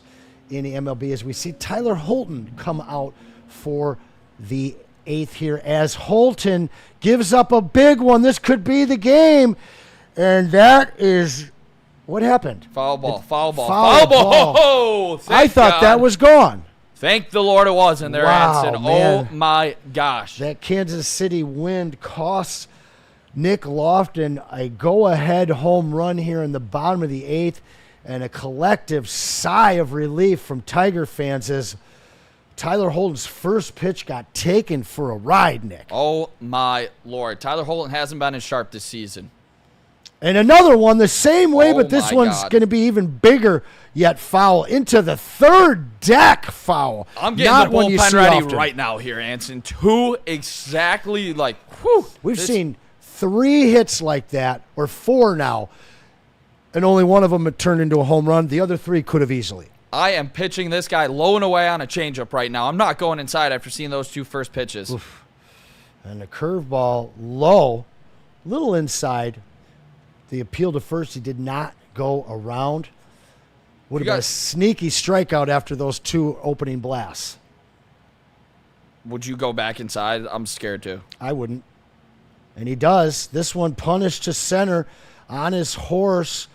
in the MLB, as we see Tyler Holton come out for the 8th here, as Holton gives up a big one. This could be the game, and that is what happened. Foul ball. Foul ball. Oh, I thought that was gone. Thank the Lord it wasn't there, Wow, Anson. man. Oh, my gosh. That Kansas City wind costs Nick Lofton a go-ahead home run here in the bottom of the 8th, and a collective sigh of relief from Tiger fans as Tyler Holton's first pitch got taken for a ride, Nick. Oh, my Lord. Tyler Holton hasn't been as sharp this season. And another one the same way, Oh but this my one's God. going to be even bigger, yet foul into the third deck foul. I'm getting Not the one you bullpen see ready often. right now here, Anson. 2 exactly like, whew. We've seen 3 hits like that, or 4 now, and only one of them had turned into a home run. The other 3 could have easily. I am pitching this guy low and away on a changeup right now. I'm not going inside after seeing those 2 first pitches. Oof. And the curveball low, little inside. The appeal to first, he did not go around. Would have been a sneaky strikeout after those 2 opening blasts. Would you go back inside? I'm scared to. I wouldn't. And he does. This one punished to center on his horse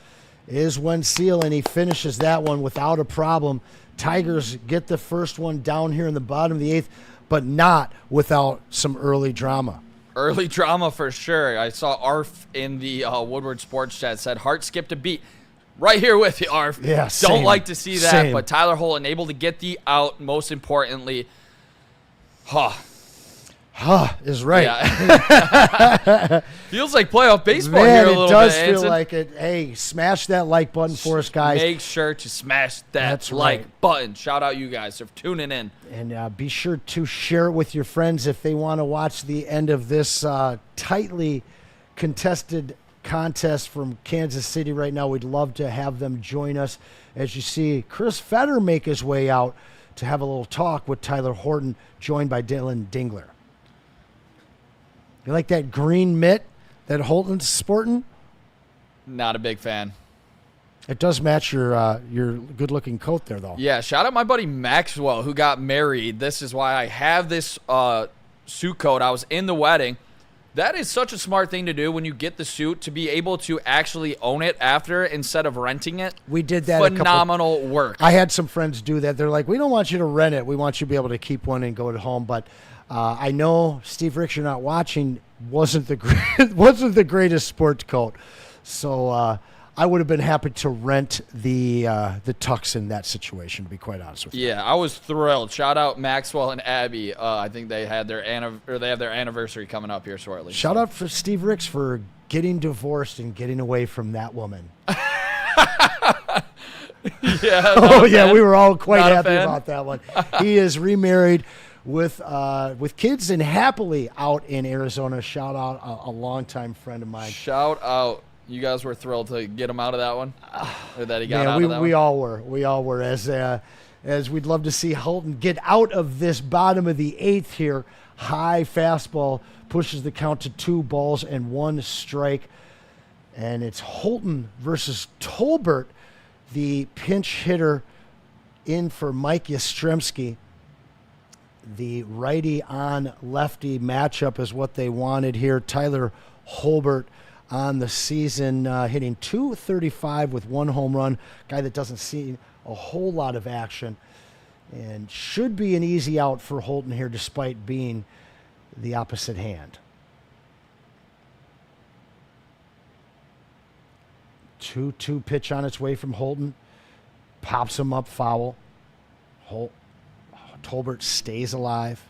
is Wenzel, and he finishes that one without a problem. Tigers get the first one down here in the bottom of the 8th, but not without some early drama. Early drama for sure. I saw Arf in the Woodward Sports Chat said, heart skipped a beat. Right here with you, Arf. Yeah, Don't same. like to see that, Same. but Tyler Holton able to get the out, most importantly. Is right. Yeah. Feels like playoff baseball Man, here a it little does bit, feel Anson. like it. Hey, smash that like button for us, guys. Make sure to smash that That's like right. button. Shout out you guys for tuning in. And be sure to share it with your friends if they want to watch the end of this tightly contested contest from Kansas City right now. We'd love to have them join us. As you see Chris Fetter make his way out to have a little talk with Tyler Horton, joined by Dylan Dingler. You like that green mitt that Holton's sporting? Not a big fan. It does match your good-looking coat there, though. Yeah, shout out my buddy Maxwell who got married. This is why I have this suit coat. I was in the wedding. That is such a smart thing to do when you get the suit, to be able to actually own it after instead of renting it. We did that. Phenomenal work. I had some friends do that. They're like, we don't want you to rent it. We want you to be able to keep one and go to home. But I know, Steve Ricks, you're not watching, wasn't the greatest sports coat. So I would have been happy to rent the tux in that situation, to be quite honest with you. Yeah, I was thrilled. Shout out Maxwell and Abby. I think they had their anniversary coming up here shortly. Shout out for Steve Ricks for getting divorced and getting away from that woman. Yeah. Oh yeah, we were all quite Not a happy fan? about that one. He is remarried with kids and happily out in Arizona. Shout out a longtime friend of mine. Shout out. You guys were thrilled to get him out of that one? Or that he got Yeah, out of that we one? all were. We all were. As we'd love to see Holton get out of this bottom of the 8th here. High fastball pushes the count to 2 balls and 1 strike. And it's Holton versus Tolbert, the pinch hitter in for Mike Yastrzemski. The righty on lefty matchup is what they wanted here. Tyler Holbert on the season, hitting .235 with 1 home run. Guy that doesn't see a whole lot of action, and should be an easy out for Holton here, despite being the opposite hand. 2-2 pitch on its way from Holton. Pops him up foul. Tolbert stays alive.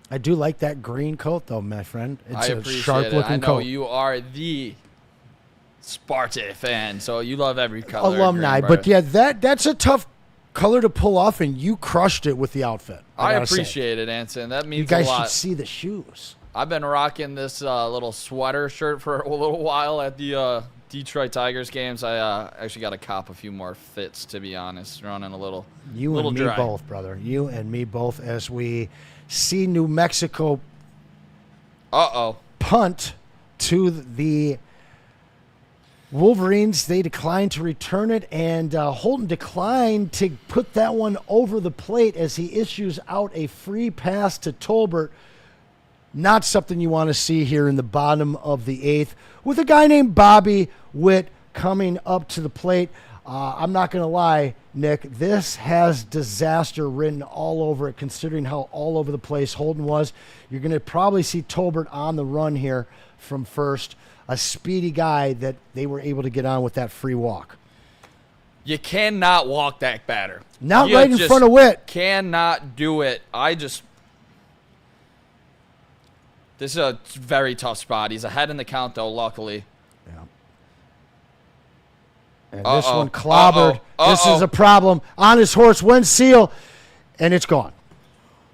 I do like that green coat, though, my friend. It's I a appreciate sharp-looking it. I know coat. you are the Sparta fan, so you love every color. Alumni, green, but brother. yeah, that's a tough color to pull off, and you crushed it with the outfit. I gotta say. appreciate it, Anson. That means You guys a lot. should see the shoes. I've been rocking this little sweater shirt for a little while at the Detroit Tigers games. I actually got to cop a few more fits, to be honest. Running a little You and me dry. both, brother. You and me both, as we see New Mexico Uh-oh. Punt to the Wolverines. They declined to return it, and Holton declined to put that one over the plate as he issues out a free pass to Tolbert. Not something you want to see here in the bottom of the 8th with a guy named Bobby Witt coming up to the plate. I'm not going to lie, Nick, this has disaster written all over it, considering how all over the place Holton was. You're going to probably see Tolbert on the run here from first, a speedy guy that they were able to get on with that free walk. You cannot walk that batter. Not You right in just front of Witt. Cannot do it. This is a very tough spot. He's ahead in the count, though, luckily. Yeah. And this one clobbered. This is a problem. On his horse, wins seal, and it's gone.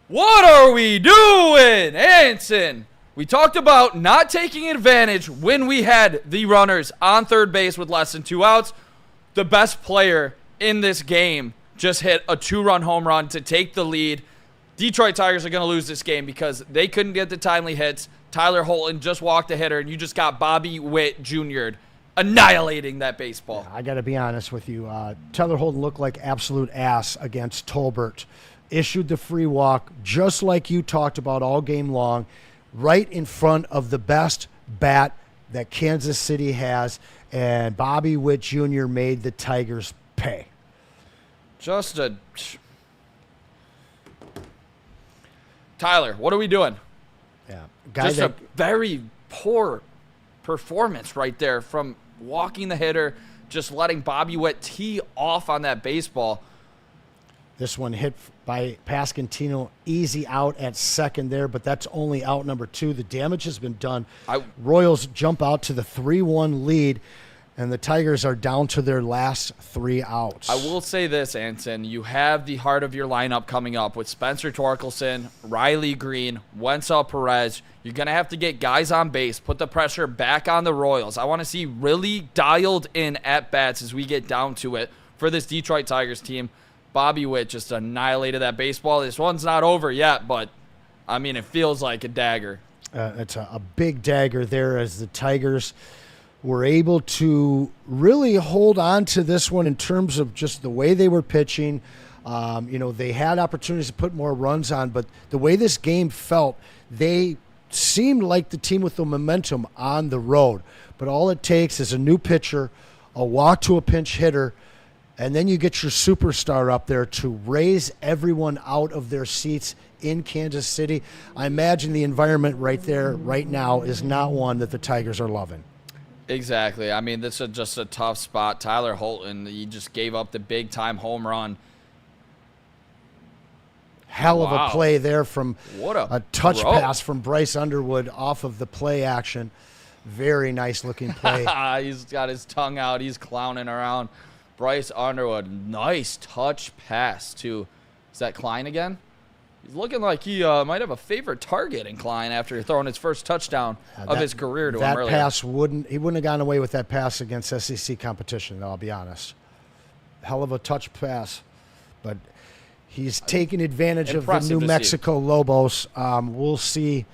What are we doing, Anson? We talked about not taking advantage when we had the runners on third base with less than 2 outs. The best player in this game just hit a 2-run home run to take the lead. Detroit Tigers are going to lose this game because they couldn't get the timely hits. Tyler Holton just walked a hitter, and you just got Bobby Witt Jr. annihilating that baseball. Yeah, I got to be honest with you. Tyler Holton looked like absolute ass against Tolbert. Issued the free walk, just like you talked about all game long, right in front of the best bat that Kansas City has, and Bobby Witt Jr. made the Tigers pay. Tyler, what are we doing? Yeah, a very poor performance right there from walking the hitter, just letting Bobby Witt tee off on that baseball. This one hit by Pasquantino, easy out at second there, but that's only out number 2. The damage has been done. Royals jump out to the 3-1 lead, and the Tigers are down to their last 3 outs. I will say this, Anson. You have the heart of your lineup coming up with Spencer Torkelson, Riley Green, Wenzel Perez. You're going to have to get guys on base, put the pressure back on the Royals. I want to see really dialed in at-bats as we get down to it for this Detroit Tigers team. Bobby Witt just annihilated that baseball. This one's not over yet, but, I mean, it feels like a dagger. It's a big dagger there as the Tigers were able to really hold on to this one in terms of just the way they were pitching. They had opportunities to put more runs on, but the way this game felt, they seemed like the team with the momentum on the road. But all it takes is a new pitcher, a walk to a pinch hitter, and then you get your superstar up there to raise everyone out of their seats in Kansas City. I imagine the environment right there, right now, is not one that the Tigers are loving. Exactly. I mean, this is just a tough spot. Tyler Holton, he just gave up the big-time home run. Hell of a play there from what a touch throw. Pass from Bryce Underwood off of the play action. Very nice-looking play. He's got his tongue out. He's clowning around. Bryce Underwood, nice touch pass to, is that Klein again? He's looking like he might have a favorite target in Klein after throwing his first touchdown of his career to him earlier. That pass he wouldn't have gone away with that pass against SEC competition, though, I'll be honest. Hell of a touch pass. But he's taking advantage of the New Mexico Lobos. We'll see.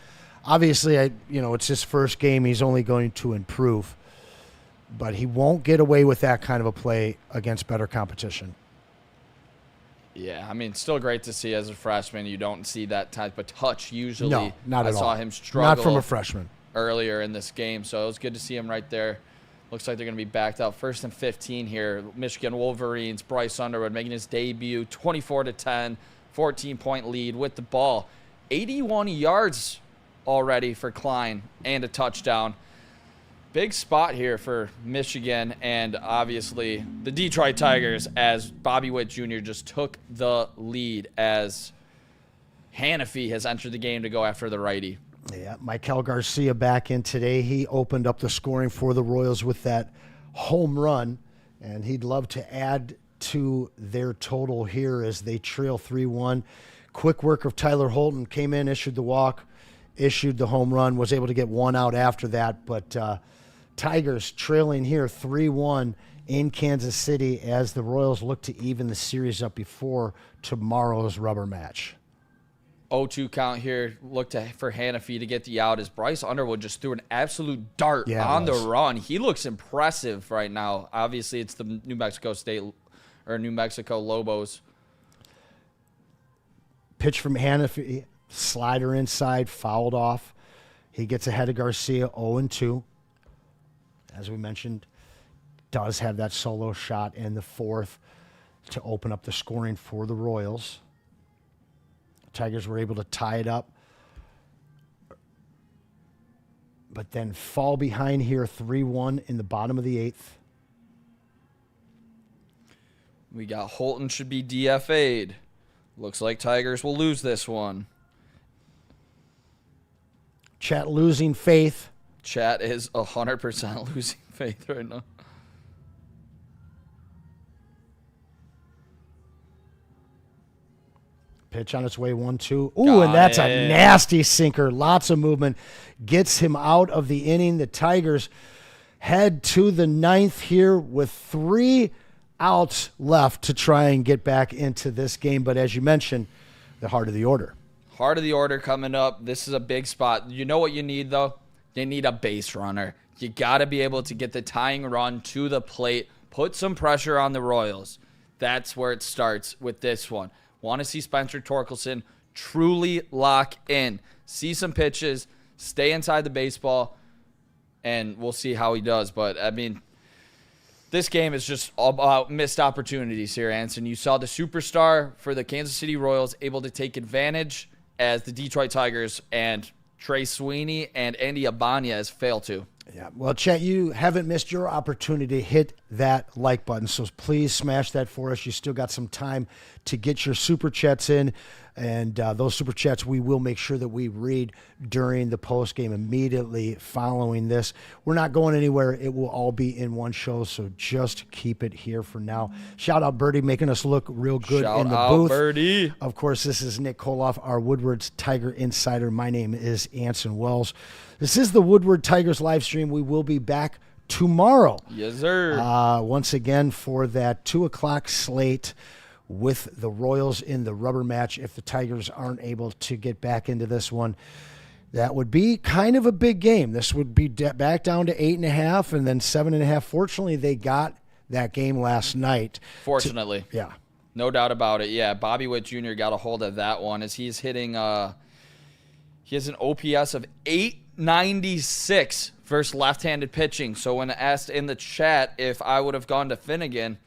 Obviously, it's his first game. He's only going to improve. But he won't get away with that kind of a play against better competition. Yeah, I mean, still great to see as a freshman. You don't see that type of touch usually. No, not at all. I saw him struggle. Not from a freshman. Earlier in this game, so it was good to see him right there. Looks like they're going to be backed up. 1st and 15 here. Michigan Wolverines, Bryce Underwood making his debut, 24-10, 14-point lead with the ball. 81 yards already for Klein and a touchdown. Big spot here for Michigan and obviously the Detroit Tigers as Bobby Witt Jr. just took the lead as Hannafy has entered the game to go after the righty. Yeah, Michael Garcia back in today. He opened up the scoring for the Royals with that home run, and he'd love to add to their total here as they trail 3-1. Quick work of Tyler Holton, came in, issued the walk, issued the home run, was able to get 1 out after that, but Tigers trailing here 3-1 in Kansas City as the Royals look to even the series up before tomorrow's rubber match. 0-2 count here. Look for Hannafy to get the out as Bryce Underwood just threw an absolute dart on the run. He looks impressive right now. Obviously, it's the New Mexico Lobos. Pitch from Hannafy, slider inside, fouled off. He gets ahead of Garcia, 0-2. As we mentioned, does have that solo shot in the fourth to open up the scoring for the Royals. Tigers were able to tie it up, but then fall behind here 3-1 in the bottom of the eighth. We got Holton should be DFA'd. Looks like Tigers will lose this one. Chat losing faith. Chat is 100% losing faith right now. Pitch on its way, 1-2. Ooh, and that's a nasty sinker. Lots of movement. Gets him out of the inning. The Tigers head to the ninth here with 3 outs left to try and get back into this game. But as you mentioned, the heart of the order. Heart of the order coming up. This is a big spot. You know what you need, though? You need a base runner. You got to be able to get the tying run to the plate. Put some pressure on the Royals. That's where it starts with this one. Want to see Spencer Torkelson truly lock in. See some pitches, stay inside the baseball, and we'll see how he does. But, I mean, this game is just all about missed opportunities here, Anson. You saw the superstar for the Kansas City Royals able to take advantage as the Detroit Tigers and Trey Sweeney and Andy Ibanez fail to. Yeah, well, Chet, you haven't missed your opportunity to hit that like button, so please smash that for us. You still got some time to get your super chats in, and those super chats we will make sure that we read during the post game immediately following this. We're not going anywhere. It will all be in one show, so just keep it here for now. Shout out Birdie, making us look real good in the booth. Birdie. Of course, this is Nick Kohloff, our Woodward's Tiger Insider. My name is Anson Wells. This is the Woodward Tigers live stream. We will be back tomorrow. Yes, sir. Once again for that 2 o'clock slate with the Royals in the rubber match. If the Tigers aren't able to get back into this one, that would be kind of a big game. This would be back down to 8.5 and then 7.5. Fortunately, they got that game last night. Fortunately. Yeah. No doubt about it. Yeah, Bobby Witt Jr. got a hold of that one as he's hitting he has an OPS of 896 versus left-handed pitching. So when asked in the chat if I would have gone to Finnegan,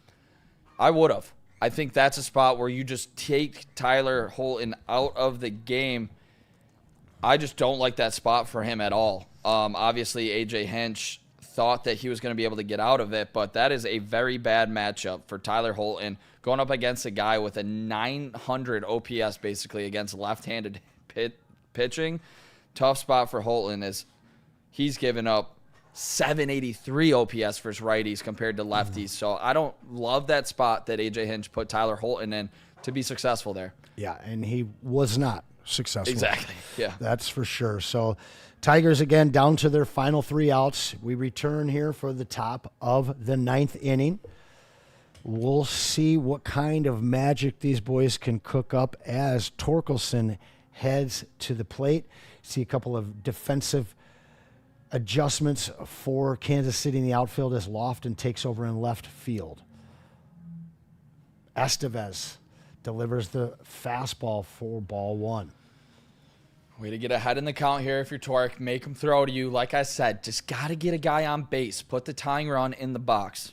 I would have. I think that's a spot where you just take Tyler Holton out of the game. I just don't like that spot for him at all. Obviously, A.J. Hinch thought that he was going to be able to get out of it, but that is a very bad matchup for Tyler Holton going up against a guy with a 900 OPS basically against left-handed pitching. Tough spot for Holton is he's given up 783 OPS versus righties compared to lefties. So I don't love that spot that A.J. Hinch put Tyler Holton in to be successful there. Yeah, and he was not successful. Exactly, yeah. That's for sure. So Tigers, again, down to their final 3 outs. We return here for the top of the 9th inning. We'll see what kind of magic these boys can cook up as Torkelson heads to the plate. See a couple of defensive adjustments for Kansas City in the outfield as Lofton takes over in left field. Estevez delivers the fastball for ball 1. Way to get ahead in the count here if you're Torque. Make him throw to you. Like I said, just got to get a guy on base. Put the tying run in the box.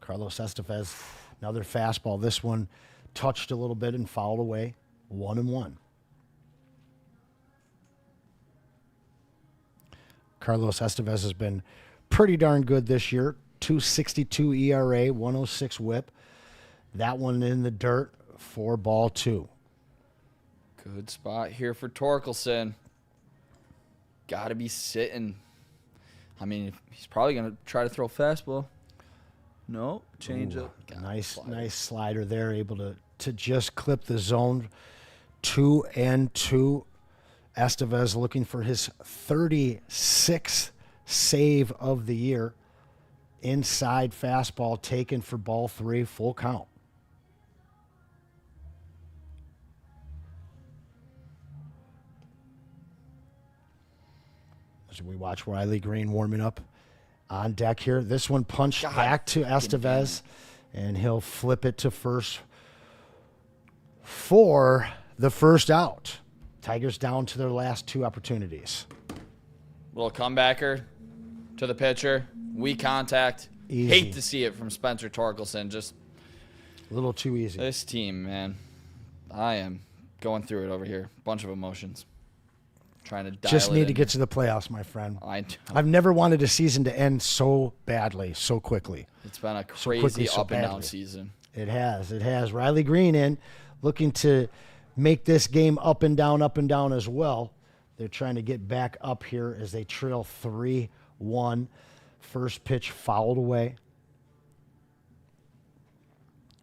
Carlos Estevez, another fastball. This one touched a little bit and fouled away. 1-1. Carlos Estevez has been pretty darn good this year. 2.62 ERA, 106 whip. That one in the dirt for ball 2. Good spot here for Torkelson. Got to be sitting. I mean, he's probably going to try to throw fastball. No, change up. Nice slider there, able to just clip the zone. 2-2. Estevez looking for his 36th save of the year. Inside fastball taken for ball 3, full count. As we watch Riley Green warming up on deck here. This one punched back to Estevez, and he'll flip it to first for the first out. Tigers down to their last 2 opportunities. Little comebacker to the pitcher. Weak contact. Easy. Hate to see it from Spencer Torkelson. Just a little too easy. This team, man. I am going through it over here. Bunch of emotions. Trying to dial Just it need in. to get to the playoffs, my friend. I've never wanted a season to end so badly, so quickly. It's been a crazy up and down badly. season. It has. It has. Riley Green in, looking to make this game up and down as well. They're trying to get back up here as they trail 3-1. First pitch fouled away.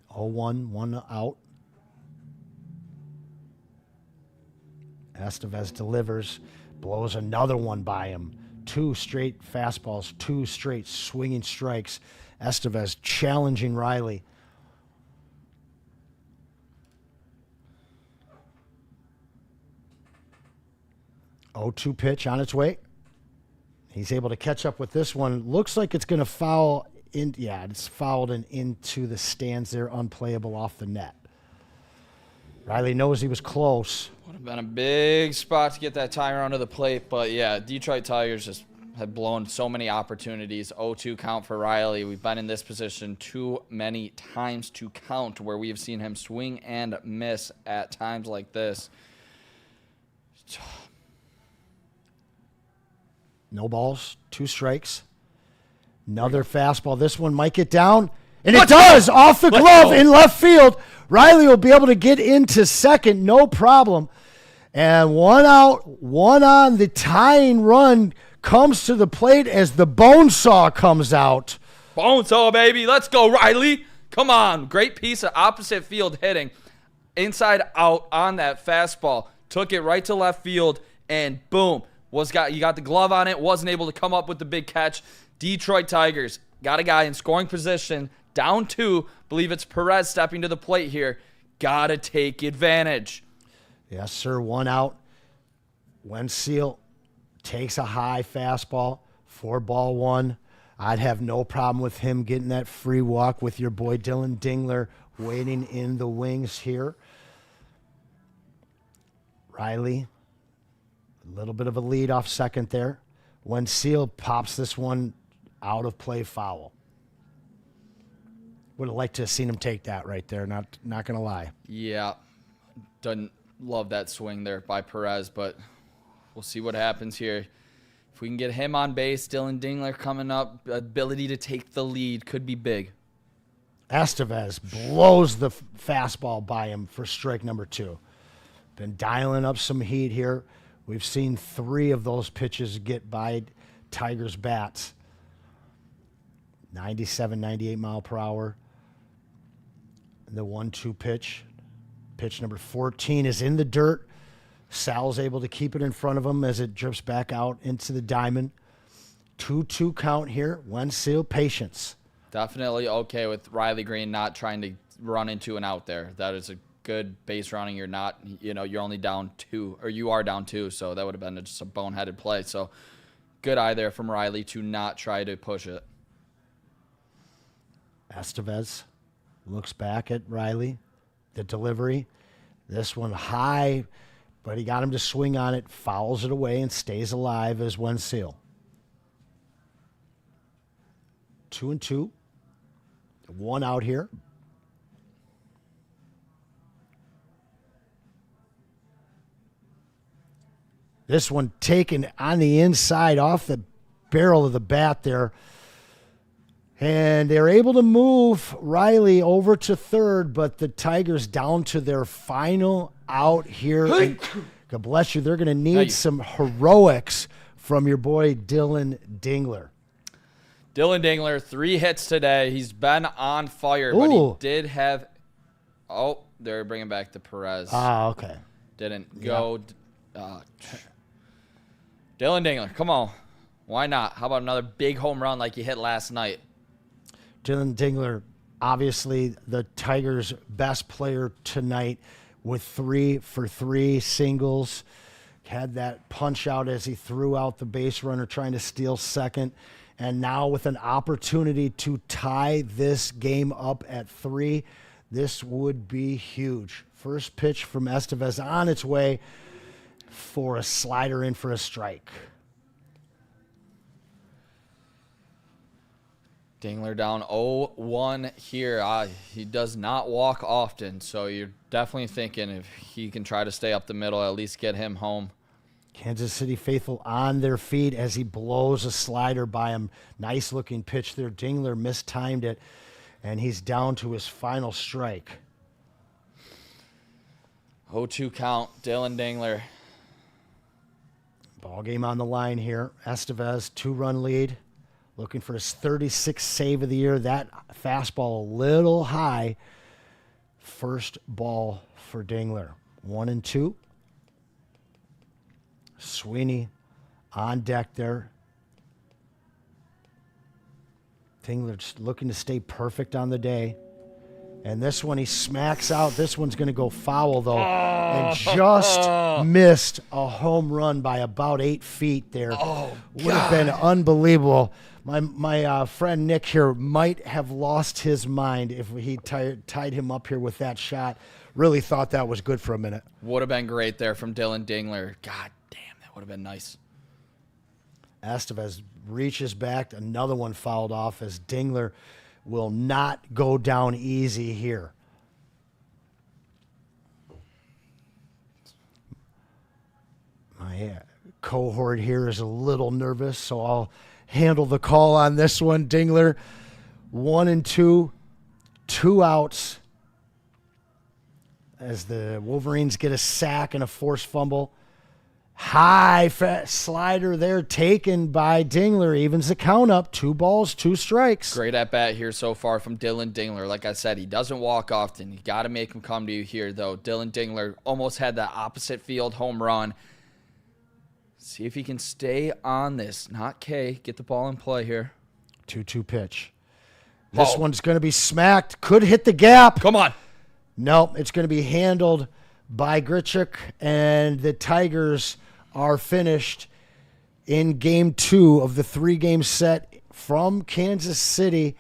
0-1, 1 out. Estevez delivers, blows another one by him. 2 straight fastballs, 2 straight swinging strikes. Estevez challenging Riley. Oh, 2 pitch on its way. He's able to catch up with this one. Looks like it's going to foul in. Yeah, it's fouled and into the stands there, unplayable off the net. Riley knows he was close. Would have been a big spot to get that tire onto the plate, but yeah, Detroit Tigers just have blown so many opportunities. 0-2 count for Riley. We've been in this position too many times to count where we have seen him swing and miss at times like this. No balls, 2 strikes. Another fastball. This one might get down. And it does! Off the glove in left field. Riley will be able to get into second, no problem. And 1 out, 1 on. The tying run comes to the plate as the bone saw comes out. Bone saw, baby. Let's go, Riley. Come on. Great piece of opposite field hitting. Inside out on that fastball. Took it right to left field, and boom. You got the glove on it. Wasn't able to come up with the big catch. Detroit Tigers got a guy in scoring position. Down 2. Believe it's Perez stepping to the plate here. Gotta take advantage. Yes, sir. 1 out. Wenzel takes a high fastball. 4-1. I'd have no problem with him getting that free walk with your boy Dylan Dingler waiting in the wings here. Riley, a little bit of a lead off second there. Wenzel pops this one out of play foul. Would have liked to have seen him take that right there, not going to lie. Yeah, doesn't love that swing there by Perez, but we'll see what happens here. If we can get him on base, Dylan Dingler coming up, ability to take the lead could be big. Estevez blows the fastball by him for strike number 2. Been dialing up some heat here. We've seen 3 of those pitches get by Tigers bats. 97, 98 mile per hour. The 1-2 pitch. Pitch number 14 is in the dirt. Sal's able to keep it in front of him as it drips back out into the diamond. 2-2 count here. Wenzel, patience. Definitely okay with Riley Green not trying to run into an out there. That is a good base running. You're not, you're only down 2, or you are down 2, so that would have been just a boneheaded play. So good eye there from Riley to not try to push it. Estevez looks back at Riley. The delivery. This one high, but he got him to swing on it, fouls it away, and stays alive as Wenzel. 2-2. 1 out here. This one taken on the inside off the barrel of the bat there. And they're able to move Riley over to third, but the Tigers down to their final out here. And God bless you. They're going to need some heroics from your boy Dylan Dingler. Dylan Dingler, 3 hits today. He's been on fire, but he did have... Oh, they're bringing back the Perez. Ah, okay. Didn't go... Dylan Dingler, come on. Why not? How about another big home run like you hit last night? Dylan Dingler, obviously the Tigers' best player tonight with 3 for 3 singles. Had that punch out as he threw out the base runner trying to steal second. And now with an opportunity to tie this game up at 3, this would be huge. First pitch from Estevez on its way for a slider in for a strike. Dingler down 0-1 here. He does not walk often, so you're definitely thinking if he can try to stay up the middle, at least get him home. Kansas City faithful on their feet as he blows a slider by him. Nice looking pitch there. Dingler mistimed it, and he's down to his final strike. 0-2 count, Dylan Dingler. Ball game on the line here. Estevez, 2-run lead. Looking for his 36th save of the year. That fastball a little high. First ball for Dingler. 1-2. Sweeney on deck there. Dingler just looking to stay perfect on the day. And this one he smacks out. This one's going to go foul, though. And just missed a home run by about 8 feet there. Would have been unbelievable. My friend Nick here might have lost his mind if he tied him up here with that shot. Really thought that was good for a minute. Would have been great there from Dylan Dingler. God damn, that would have been nice. Estevez reaches back. Another one fouled off as Dingler will not go down easy here. My cohort here is a little nervous, so I'll handle the call on this one. Dingler, 1-2, 2 outs as the Wolverines get a sack and a forced fumble. High slider there taken by Dingler. Evens the count up. 2 balls, 2 strikes. Great at bat here so far from Dylan Dingler. Like I said, he doesn't walk often. You got to make him come to you here, though. Dylan Dingler almost had that opposite field home run. See if he can stay on this. Not K. Get the ball in play here. 2-2 pitch. This one's going to be smacked. Could hit the gap. Come on. Nope. It's going to be handled by Grichuk, and the Tigers are finished in Game 2 of the 3-game set from Kansas City.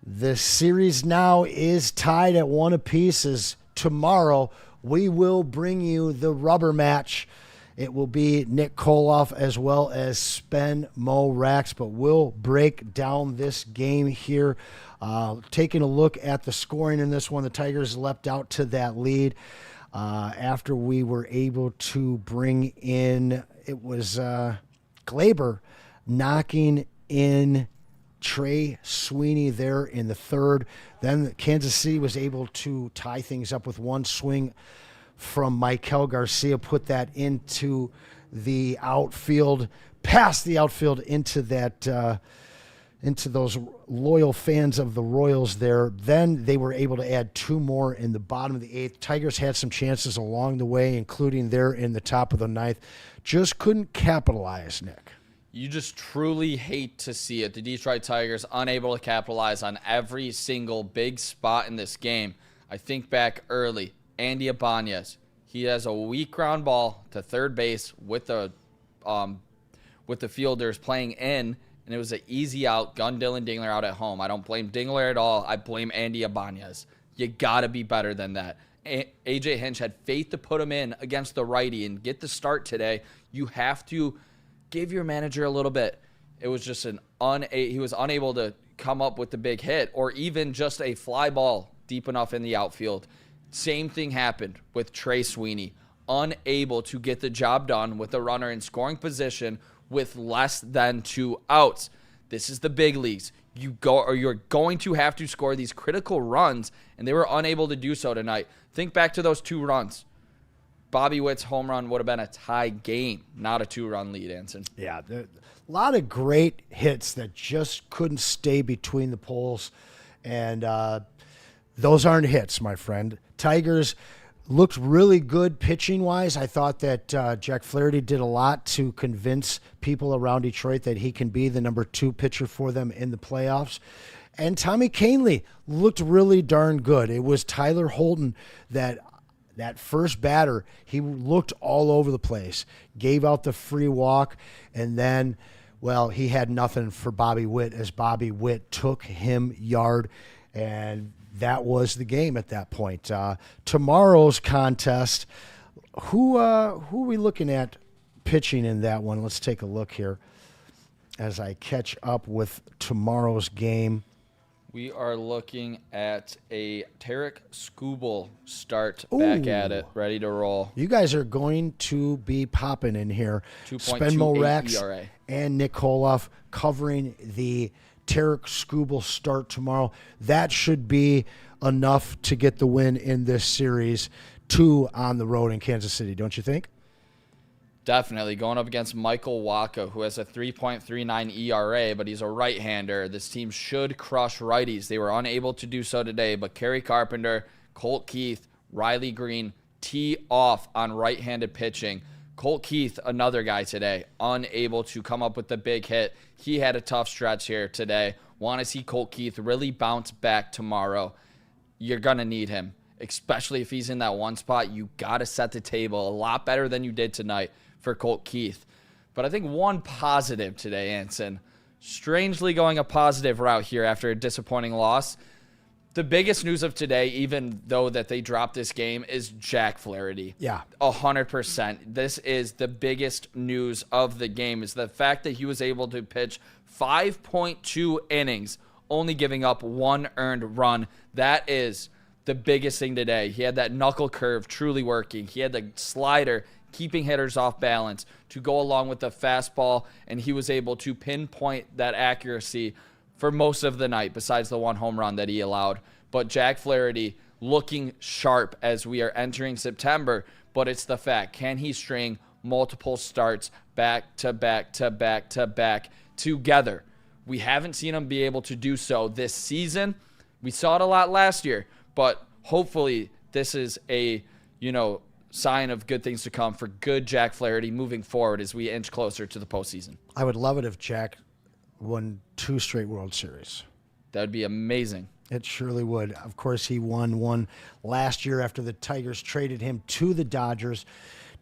The series now is tied at 1 apiece. As tomorrow we will bring you the rubber match. It will be Nick Kohloff as well as Spen Mo Rax, but we'll break down this game here. Taking a look at the scoring in this one, the Tigers leapt out to that lead after we were able to bring in, it was Glaber knocking in Trey Sweeney there in the 3rd. Then Kansas City was able to tie things up with 1 swing from Michael Garcia, put that into the outfield, past the outfield into that into those loyal fans of the Royals there. Then they were able to add 2 more in the bottom of the 8th. Tigers had some chances along the way, including there in the top of the 9th. Just couldn't capitalize, Nick. You just truly hate to see it. The Detroit Tigers unable to capitalize on every single big spot in this game. I think back early. Andy Ibanez, he has a weak ground ball to third base with the fielders playing in, and it was an easy out. Gun Dylan Dingler out at home. I don't blame Dingler at all. I blame Andy Ibanez. You got to be better than that. AJ Hinch had faith to put him in against the righty and get the start today. You have to give your manager a little bit. It was just he was unable to come up with the big hit or even just a fly ball deep enough in the outfield. Same thing happened with Trey Sweeney. Unable to get the job done with a runner in scoring position with less than 2 outs. This is the big leagues. You're going to have to score these critical runs, and they were unable to do so tonight. Think back to those 2 runs. Bobby Witt's home run would have been a tie game, not a 2-run lead, Anson. Yeah, a lot of great hits that just couldn't stay between the poles, and those aren't hits, my friend. Tigers looked really good pitching-wise. I thought that Jack Flaherty did a lot to convince people around Detroit that he can be the number 2 pitcher for them in the playoffs. And Tommy Kahnle looked really darn good. It was Tyler Holton that that first batter, he looked all over the place, gave out the free walk, and then, well, he had nothing for Bobby Witt as Bobby Witt took him yard, and that was the game at that point. Tomorrow's contest, who are we looking at pitching in that one? Let's take a look here as I catch up with tomorrow's game. We are looking at a Tarek Skubal start back at it, ready to roll. You guys are going to be popping in here. 2.28 Rex ERA. and Nick Kohloff covering the Tarek Skubal start tomorrow. That should be enough to get the win in this series, 2 on the road in Kansas City, don't you think? Definitely. Going up against Michael Wacha, who has a 3.39 ERA, but he's a right-hander. This team should crush righties. They were unable to do so today, but Kerry Carpenter, Colt Keith, Riley Green tee off on right-handed pitching. Colt Keith, another guy today, unable to come up with the big hit. He had a tough stretch here today. Want to see Colt Keith really bounce back tomorrow. You're going to need him, especially if he's in that one spot. You got to set the table a lot better than you did tonight for Colt Keith. But I think one positive today, Anson, strangely going a positive route here after a disappointing loss. The biggest news of today, even though that they dropped this game, is Jack Flaherty. Yeah. 100%. This is the biggest news of the game, is the fact that he was able to pitch 5.2 innings, only giving up 1 earned run. That is the biggest thing today. He had that knuckle curve truly working. He had the slider keeping hitters off balance to go along with the fastball, and he was able to pinpoint that accuracy for most of the night, besides the 1 home run that he allowed. But Jack Flaherty looking sharp as we are entering September, but it's the fact, can he string multiple starts back to back to back to back together? We haven't seen him be able to do so this season. We saw it a lot last year, but hopefully this is a, sign of good things to come for good Jack Flaherty moving forward as we inch closer to the postseason. I would love it if Jack won 2 straight World Series. That would be amazing. It surely would. Of course, he won one last year after the Tigers traded him to the Dodgers.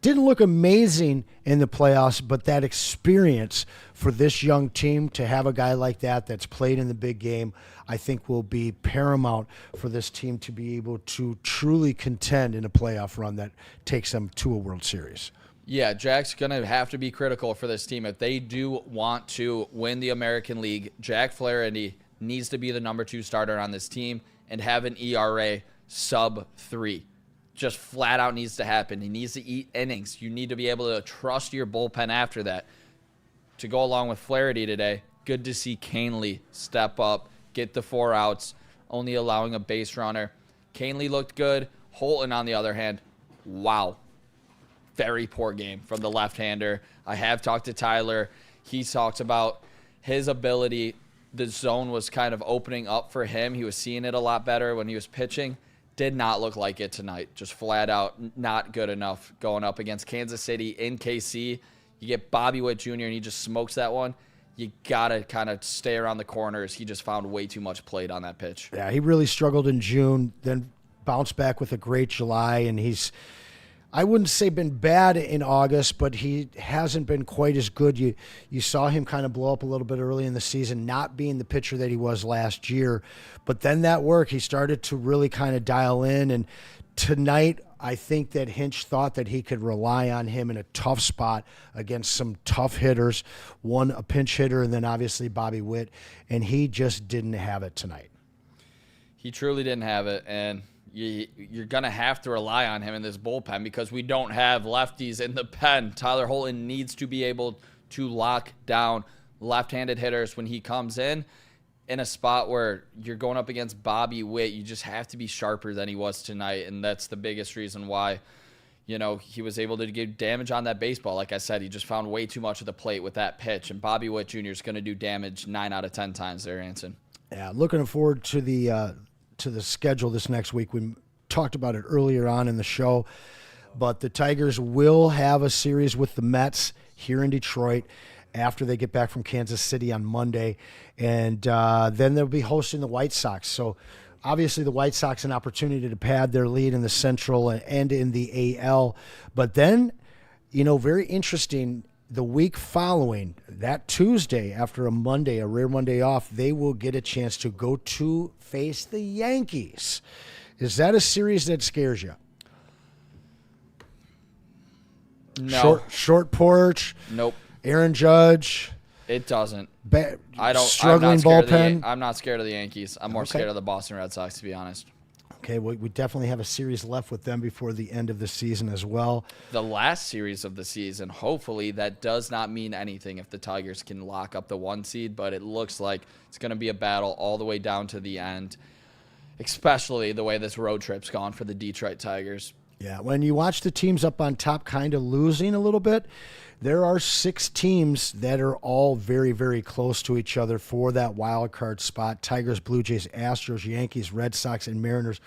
Didn't look amazing in the playoffs, but that experience for this young team to have a guy like that that's played in the big game, I think will be paramount for this team to be able to truly contend in a playoff run that takes them to a World Series. Yeah, Jack's going to have to be critical for this team. If they do want to win the American League, Jack Flaherty needs to be the number 2 starter on this team and have an ERA sub 3. Just flat out needs to happen. He needs to eat innings. You need to be able to trust your bullpen after that. To go along with Flaherty today, good to see Canely step up, get the 4 outs, only allowing a base runner. Canely looked good. Holton, on the other hand, wow. Very poor game from the left-hander. I have talked to Tyler. He talks about his ability. The zone was kind of opening up for him. He was seeing it a lot better when he was pitching. Did not look like it tonight. Just flat out not good enough going up against Kansas City in KC. You get Bobby Witt Jr. and he just smokes that one. You got to kind of stay around the corners. He just found way too much plate on that pitch. Yeah, he really struggled in June, then bounced back with a great July, and he's, I wouldn't say been bad in August, but he hasn't been quite as good. You saw him kind of blow up a little bit early in the season, not being the pitcher that he was last year. But then that work, he started to really kind of dial in. And tonight, I think that Hinch thought that he could rely on him in a tough spot against some tough hitters. One, a pinch hitter, and then obviously Bobby Witt. And he just didn't have it tonight. He truly didn't have it. And you're going to have to rely on him in this bullpen because we don't have lefties in the pen. Tyler Holton needs to be able to lock down left-handed hitters when he comes in a spot where you're going up against Bobby Witt. You just have to be sharper than he was tonight, and that's the biggest reason why, he was able to get damage on that baseball. Like I said, he just found way too much of the plate with that pitch, and Bobby Witt Jr. is going to do damage 9 out of 10 times there, Anson. Yeah, looking forward to the schedule this next week. We talked about it earlier on in the show, but the Tigers will have a series with the Mets here in Detroit after they get back from Kansas City on Monday, and then they'll be hosting the White Sox. So Obviously, the White Sox an opportunity to pad their lead in the Central and in the AL. But then, very interesting, the week following, that Tuesday, after a rare Monday off, they will get a chance to go to face the Yankees. Is that a series that scares you? No. Short porch. Nope. Aaron Judge. It doesn't. Struggling bullpen. I'm not scared of the Yankees. I'm more scared of the Boston Red Sox, to be honest. Okay, we definitely have a series left with them before the end of the season as well. The last series of the season, hopefully that does not mean anything if the Tigers can lock up the 1 seed, but it looks like it's going to be a battle all the way down to the end, especially the way this road trip's gone for the Detroit Tigers. Yeah, when you watch the teams up on top kind of losing a little bit, there are 6 teams that are all very, very close to each other for that wild card spot. Tigers, Blue Jays, Astros, Yankees, Red Sox, and Mariners,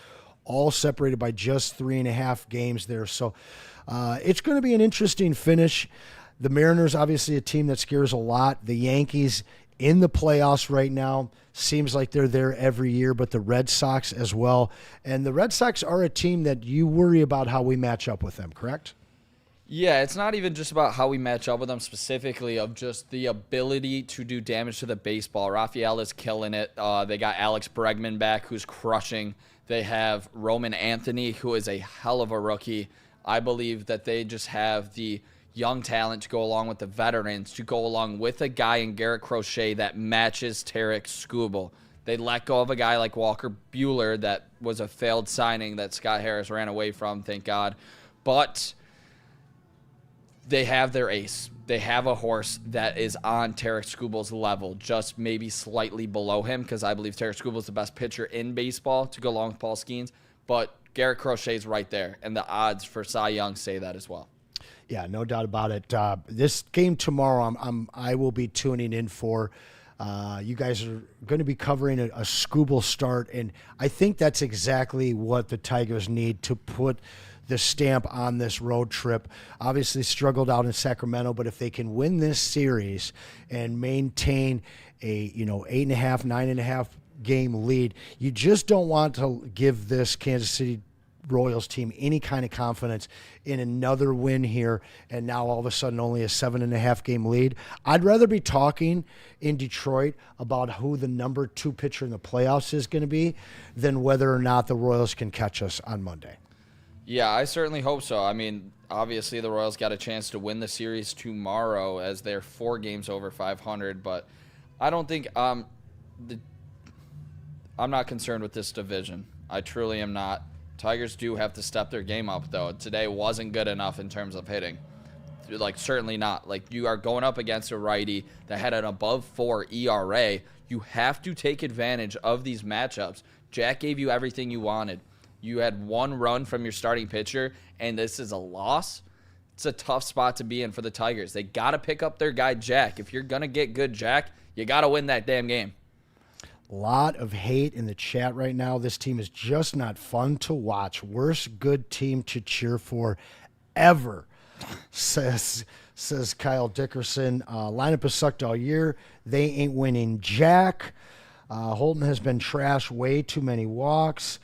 all separated by just 3.5 games there. So it's going to be an interesting finish. The Mariners, obviously a team that scares a lot. The Yankees in the playoffs right now. Seems like they're there every year, but the Red Sox as well. And the Red Sox are a team that you worry about how we match up with them, correct? Yeah, it's not even just about how we match up with them specifically, of just the ability to do damage to the baseball. Rafael is killing it. They got Alex Bregman back, who's crushing. They have Roman Anthony, who is a hell of a rookie. I believe that they just have the young talent to go along with the veterans, to go along with a guy in Garrett Crochet that matches Tarek Skubal. They let go of a guy like Walker Buehler that was a failed signing that Scott Harris ran away from, thank God. But they have their ace. They have a horse that is on Tarek Skubal's level, just maybe slightly below him, because I believe Tarek Skubal is the best pitcher in baseball to go along with Paul Skeens. But Garrett Crochet's right there, and the odds for Cy Young say that as well. Yeah, no doubt about it. This game tomorrow, I will be tuning in for. You guys are going to be covering a Skubal start, and I think that's exactly what the Tigers need to put the stamp on this road trip. Obviously struggled out in Sacramento, but if they can win this series and maintain a 8.5, 9.5 game lead, you just don't want to give this Kansas City Royals team any kind of confidence in another win here, and now all of a sudden only a 7.5 game lead. I'd rather be talking in Detroit about who the number 2 pitcher in the playoffs is going to be than whether or not the Royals can catch us on Monday. Yeah, I certainly hope so. I mean, obviously the Royals got a chance to win the series tomorrow as they're 4 games over 500, but I don't think I'm not concerned with this division. I truly am not. Tigers do have to step their game up, though. Today wasn't good enough in terms of hitting. Certainly not. You are going up against a righty that had an above 4 ERA. You have to take advantage of these matchups. Jack gave you everything you wanted. You had 1 run from your starting pitcher, and this is a loss. It's a tough spot to be in for the Tigers. They got to pick up their guy, Jack. If you're going to get good Jack, you got to win that damn game. A lot of hate in the chat right now. This team is just not fun to watch. Worst good team to cheer for ever, says Kyle Dickerson. Lineup has sucked all year. They ain't winning jack. Holton has been trash. Way too many walks.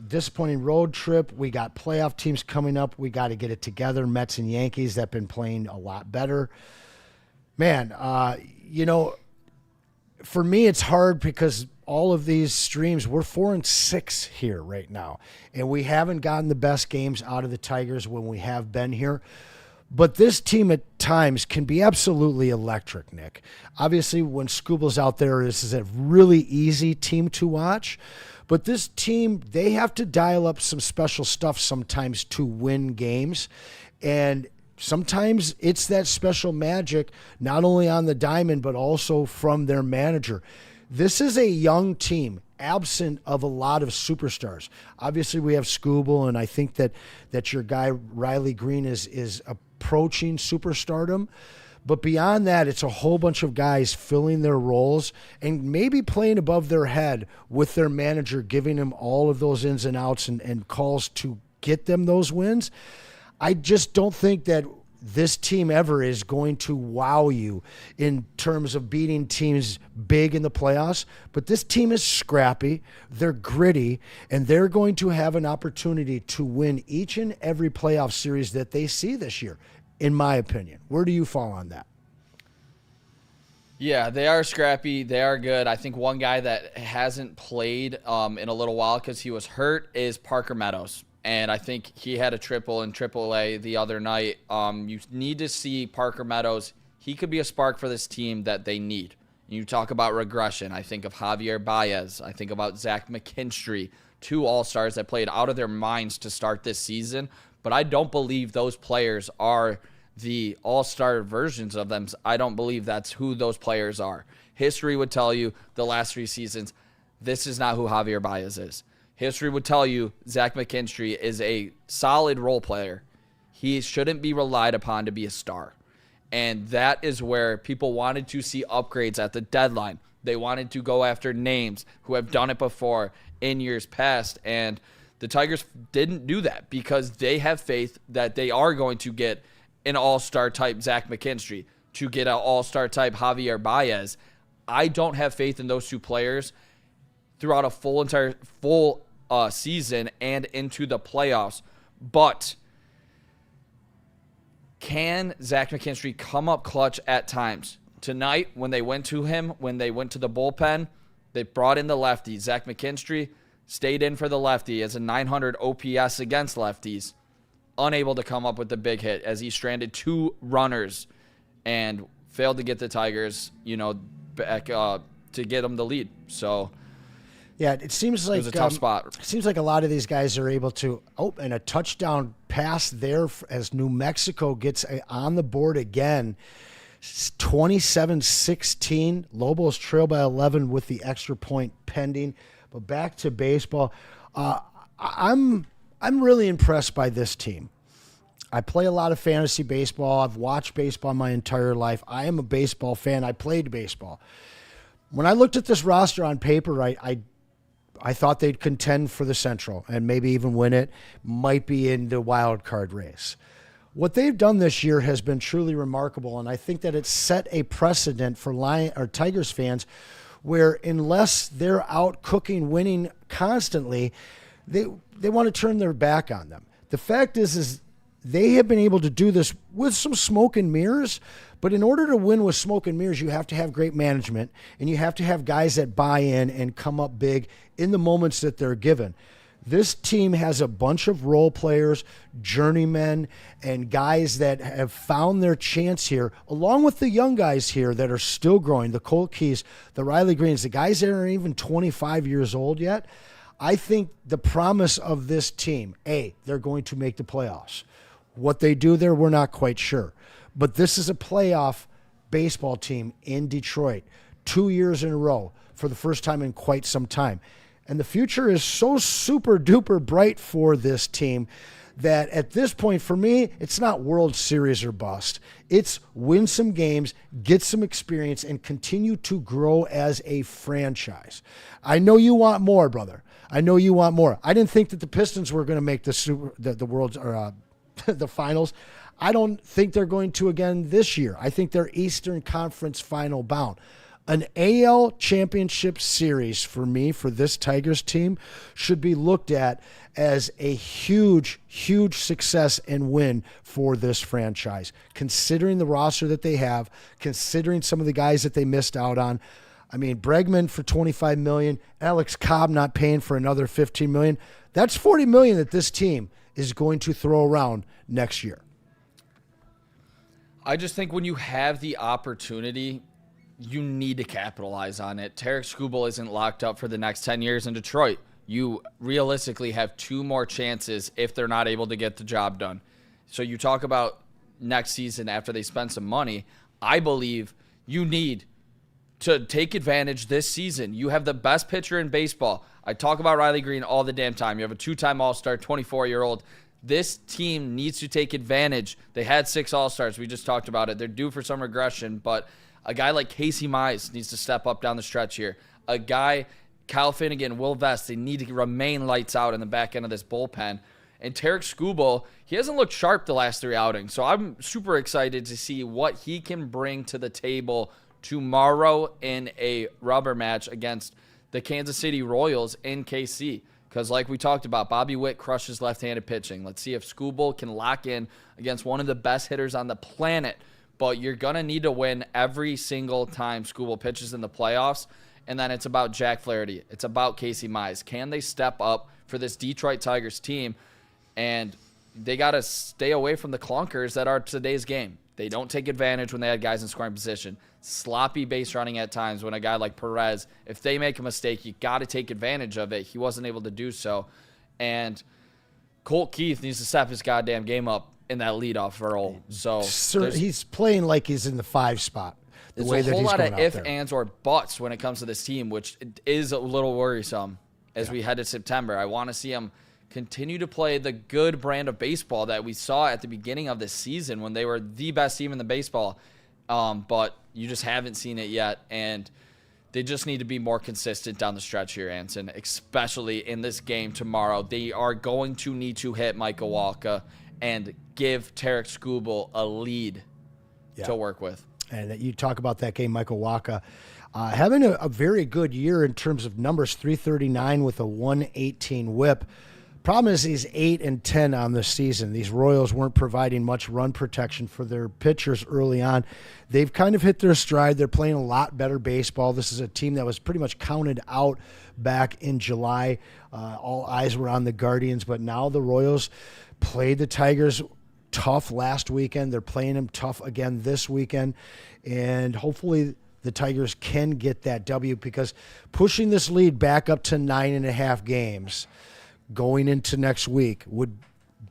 Disappointing road trip. We got playoff teams coming up. We got to get it together. Mets and Yankees that have been playing a lot better. Man, for me, it's hard because all of these streams, we're 4-6 here right now, and we haven't gotten the best games out of the Tigers when we have been here. But this team at times can be absolutely electric, Nick. Obviously, when Skubal's out there, this is a really easy team to watch. But this team, they have to dial up some special stuff sometimes to win games. And sometimes it's that special magic, not only on the diamond, but also from their manager. This is a young team, absent of a lot of superstars. Obviously, we have Skubal, and I think that your guy, Riley Green, is approaching superstardom. But beyond that, it's a whole bunch of guys filling their roles and maybe playing above their head with their manager, giving them all of those ins and outs and calls to get them those wins. I just don't think that this team ever is going to wow you in terms of beating teams big in the playoffs. But this team is scrappy, they're gritty, and they're going to have an opportunity to win each and every playoff series that they see this year, in my opinion. Where do you fall on that? Yeah, they are scrappy. They are good. I think one guy that hasn't played in a little while because he was hurt is Parker Meadows. And I think he had a triple in AAA the other night. You need to see Parker Meadows. He could be a spark for this team that they need. You talk about regression. I think of Javier Baez. I think about Zach McKinstry, 2 All-Stars that played out of their minds to start this season. But I don't believe those players are the all-star versions of them. I don't believe that's who those players are. History would tell you the last 3 seasons, this is not who Javier Baez is. History would tell you Zach McKinstry is a solid role player. He shouldn't be relied upon to be a star. And that is where people wanted to see upgrades at the deadline. They wanted to go after names who have done it before in years past. And the Tigers didn't do that because they have faith that they are going to get an all-star type Zach McKinstry, to get an all-star type Javier Baez. I don't have faith in those 2 players throughout a full season and into the playoffs. But can Zach McKinstry come up clutch at times? Tonight, when they went to him, when they went to the bullpen, they brought in the lefty. Zach McKinstry stayed in for the lefty as a 900 OPS against lefties, unable to come up with the big hit as he stranded 2 runners and failed to get the Tigers, back to get them the lead. So yeah, it seems like it was a tough spot. It seems like a lot of these guys are able to and a touchdown pass there as New Mexico gets on the board again. 27-16. Lobos trail by 11 with the extra point pending. But back to baseball. I'm really impressed by this team. I play a lot of fantasy baseball. I've watched baseball my entire life. I am a baseball fan. I played baseball. When I looked at this roster on paper, I thought they'd contend for the Central and maybe even win it, might be in the wild card race. What they've done this year has been truly remarkable, and I think that it's set a precedent for Tigers fans where unless they're out cooking, winning constantly, they want to turn their back on them. The fact is they have been able to do this with some smoke and mirrors, but in order to win with smoke and mirrors, you have to have great management, and you have to have guys that buy in and come up big in the moments that they're given. This team has a bunch of role players, journeymen, and guys that have found their chance here, along with the young guys here that are still growing, the Colt Keys, the Riley Greens, the guys that aren't even 25 years old yet. I think the promise of this team, they're going to make the playoffs. What they do there, we're not quite sure. But this is a playoff baseball team in Detroit, 2 years in a row for the first time in quite some time. And the future is so super duper bright for this team that at this point, for me, it's not World Series or bust. It's win some games, get some experience, and continue to grow as a franchise. I know you want more, brother. I know you want more. I didn't think that the Pistons were going to make the World's or the finals. I don't think they're going to again this year. I think they're Eastern Conference final bound. An AL championship series for me, for this Tigers team, should be looked at as a huge, huge success and win for this franchise, considering the roster that they have, considering some of the guys that they missed out on. I mean, Bregman for $25 million, Alex Cobb not paying for another $15 million. That's $40 million that this team is going to throw around next year. I just think when you have the opportunity, you need to capitalize on it. Tarek Skubal isn't locked up for the next 10 years in Detroit. You realistically have 2 more chances if they're not able to get the job done. So you talk about next season after they spend some money. I believe you need to take advantage this season. You have the best pitcher in baseball. I talk about Riley Green all the damn time. You have a 2-time All-Star, 24-year-old. This team needs to take advantage. They had 6 All-Stars. We just talked about it. They're due for some regression, but a guy like Casey Mize needs to step up down the stretch here. A guy, Kyle Finnegan, Will Vest, they need to remain lights out in the back end of this bullpen. And Tarek Skubal, he hasn't looked sharp the last 3 outings. So I'm super excited to see what he can bring to the table tomorrow in a rubber match against the Kansas City Royals in KC. Because like we talked about, Bobby Witt crushes left-handed pitching. Let's see if Skubal can lock in against one of the best hitters on the planet. But you're going to need to win every single time Skubal pitches in the playoffs. And then it's about Jack Flaherty. It's about Casey Mize. Can they step up for this Detroit Tigers team? And they got to stay away from the clunkers that are today's game. They don't take advantage when they had guys in scoring position. Sloppy base running at times when a guy like Perez, if they make a mistake, you got to take advantage of it. He wasn't able to do so. And Colt Keith needs to step his goddamn game up in that leadoff role. So he's playing like he's in the 5 spot. There's a whole lot of if, ands, or buts when it comes to this team, which is a little worrisome as we head to September. I want to see him continue to play the good brand of baseball that we saw at the beginning of the season when they were the best team in the baseball. But you just haven't seen it yet, and they just need to be more consistent down the stretch here, Anson, especially in this game tomorrow. They are going to need to hit Michael Walker and give Tarek Skubal a lead to work with. And you talk about that game, Michael Walker, having a very good year in terms of numbers, 339 with a 118 whip. Problem is he's 8-10 on the season. These Royals weren't providing much run protection for their pitchers early on. They've kind of hit their stride. They're playing a lot better baseball. This is a team that was pretty much counted out back in July. All eyes were on the Guardians, but now the Royals played the Tigers tough last weekend. They're playing them tough again this weekend, and hopefully the Tigers can get that W, because pushing this lead back up to 9.5 games going into next week would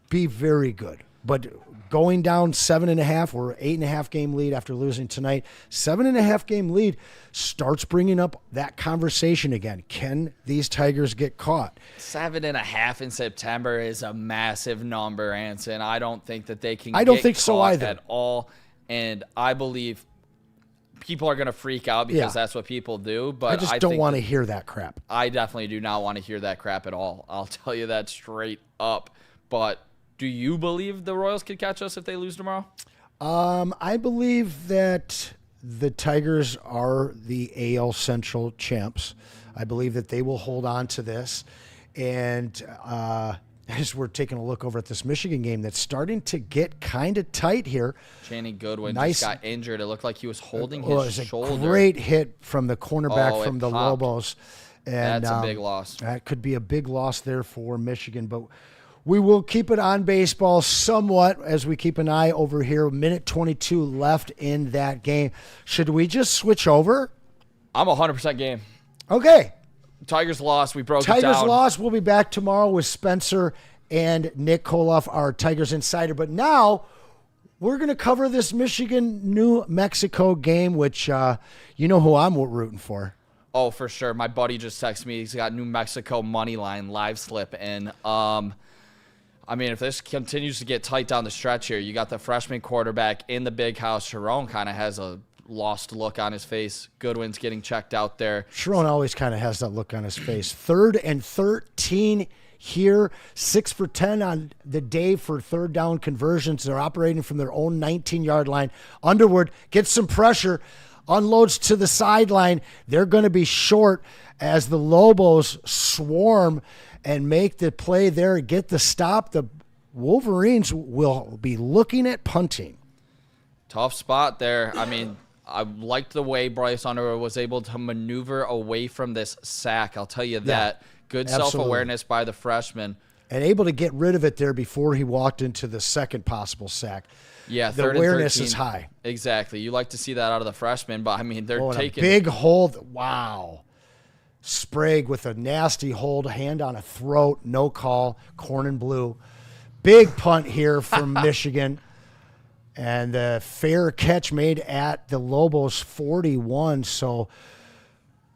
be very good. But going down 7.5 or 8.5 game lead after losing tonight, 7.5 game lead starts bringing up that conversation again. Can these Tigers get caught? 7.5 in September is a massive number, Anson. I don't think that they can. I don't think so either at all. And I believe people are going to freak out because that's what people do. But I just don't want to hear that crap. I definitely do not want to hear that crap at all. I'll tell you that straight up. But do you believe the Royals could catch us if they lose tomorrow? I believe that the Tigers are the AL Central champs. I believe that they will hold on to this. And as we're taking a look over at this Michigan game, that's starting to get kind of tight here. Channing Goodwin just got injured. It looked like he was holding his shoulder. It was a great hit from the cornerback from the Lobos. And that's a big loss. That could be a big loss there for Michigan. But we will keep it on baseball somewhat as we keep an eye over here. Minute 22 left in that game. Should we just switch over? I'm 100% game. Okay. Tigers lost. We broke it down. Tigers lost. We'll be back tomorrow with Spencer and Nick Kohloff, our Tigers insider. But now we're going to cover this Michigan-New Mexico game, which you know who I'm rooting for. Oh, for sure. My buddy just texted me. He's got New Mexico money line live slip in. I mean, if this continues to get tight down the stretch here, you got the freshman quarterback in the big house. Sharon kind of has a lost look on his face. Goodwin's getting checked out there. Sharon always kind of has that look on his face. 3rd and 13 here. 6 for 10 on the day for third down conversions. They're operating from their own 19-yard line. Underwood gets some pressure, unloads to the sideline. They're going to be short as the Lobos swarm and make the play there, get the stop. The Wolverines will be looking at punting. Tough spot there. I mean, I liked the way Bryce Underwood was able to maneuver away from this sack. I'll tell you that. Good self-awareness by the freshman. And able to get rid of it there before he walked into the second possible sack. Yeah, the awareness is high. Exactly. You like to see that out of the freshman, but I mean, they're taking a big hold. Wow. Sprague with a nasty hold, hand on a throat, no call, corn and blue. Big punt here from Michigan. And the fair catch made at the Lobos 41. So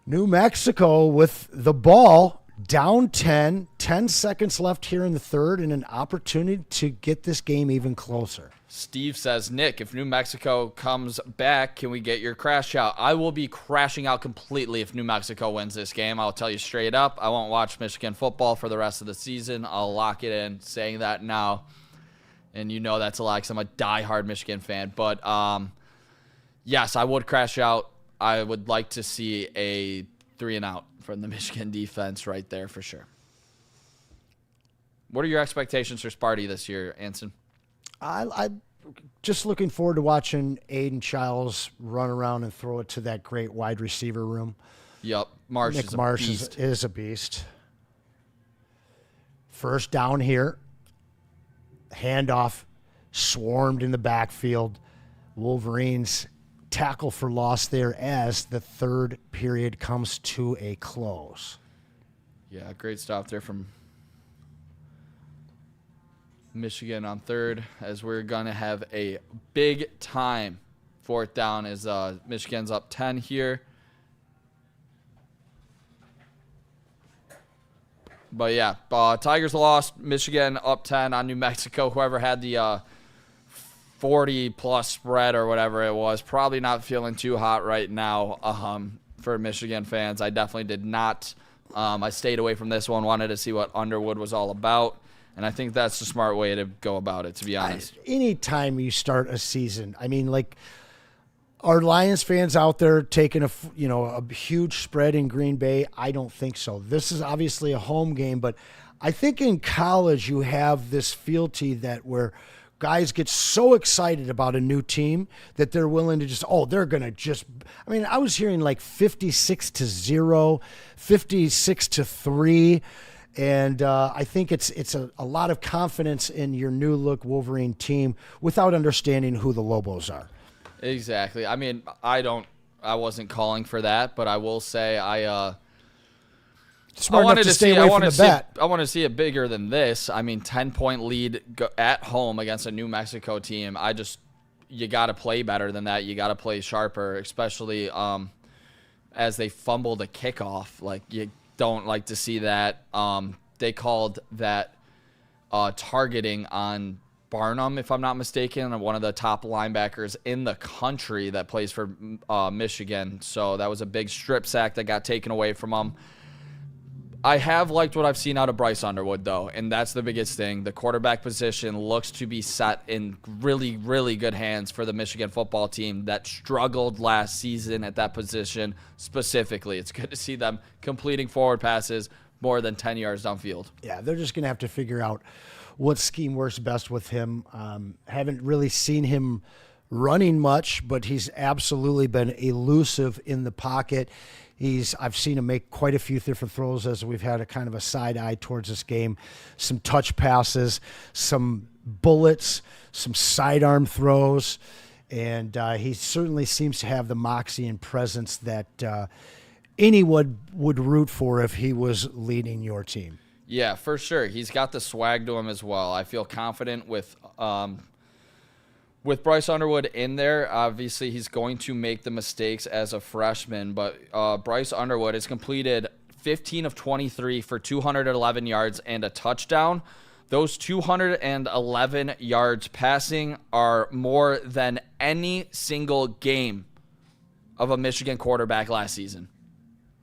New Mexico with the ball Down 10 seconds left here in the third, and an opportunity to get this game even closer. Steve says, Nick, if New Mexico comes back, can we get your crash out? I will be crashing out completely if New Mexico wins this game. I'll tell you straight up, I won't watch Michigan football for the rest of the season. I'll lock it in, saying that now. And you know that's a lie because I'm a diehard Michigan fan. But, yes, I would crash out. I would like to see a 3-and-out from the Michigan defense right there for sure. What are your expectations for Sparty this year, Anson? I'm just looking forward to watching Aiden Childs run around and throw it to that great wide receiver room. Yep, Marsh Nick Marsh is a beast. First down here. Handoff swarmed in the backfield. Wolverines tackle for loss there as the third period comes to a close. Yeah, great stop there from Michigan on third, as we're going to have a big time fourth down as Michigan's up 10 here. But yeah, Tigers lost. Michigan up 10 on New Mexico. Whoever had the 40-plus spread or whatever it was, probably not feeling too hot right now for Michigan fans. I definitely did not. I stayed away from this one, wanted to see what Underwood was all about. And I think that's the smart way to go about it, to be honest. Anytime you start a season, I mean, like, are Lions fans out there taking a huge spread in Green Bay? I don't think so. This is obviously a home game, but I think in college you have this fealty that where guys get so excited about a new team that they're willing to they're going to just, I mean, I was hearing like 56-0, 56-3. And I think it's a lot of confidence in your new look Wolverine team without understanding who the Lobos are. Exactly. I mean, I wasn't calling for that, but I will say I wanted to stay away from the bet. I want to see it bigger than this. I mean, 10-point lead at home against a New Mexico team. You got to play better than that. You got to play sharper, especially as they fumble the kickoff. Like, you don't like to see that. They called that targeting on Barnum, if I'm not mistaken, one of the top linebackers in the country that plays for Michigan. So that was a big strip sack that got taken away from him. I have liked what I've seen out of Bryce Underwood, though, and that's the biggest thing. The quarterback position looks to be set in really, really good hands for the Michigan football team that struggled last season at that position specifically. It's good to see them completing forward passes more than 10 yards downfield. Yeah, they're just going to have to figure out what scheme works best with him. Haven't really seen him running much, but he's absolutely been elusive in the pocket. I've seen him make quite a few different throws as we've had a kind of a side eye towards this game. Some touch passes, some bullets, some sidearm throws, and he certainly seems to have the moxie and presence that anyone would root for if he was leading your team. Yeah, for sure. He's got the swag to him as well. I feel confident with Bryce Underwood in there. Obviously, he's going to make the mistakes as a freshman, but Bryce Underwood has completed 15 of 23 for 211 yards and a touchdown. Those 211 yards passing are more than any single game of a Michigan quarterback last season.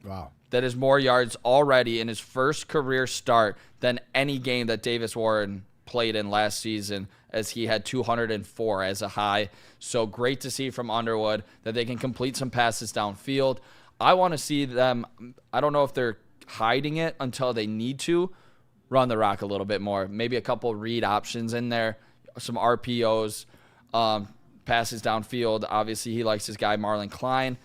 Wow. That is more yards already in his first career start than any game that Davis Warren played in last season, as he had 204 as a high. So great to see from Underwood that they can complete some passes downfield. I want to see them, I don't know if they're hiding it until they need to, run the rock a little bit more. Maybe a couple read options in there, some RPOs, passes downfield. Obviously, he likes his guy Marlon Klein.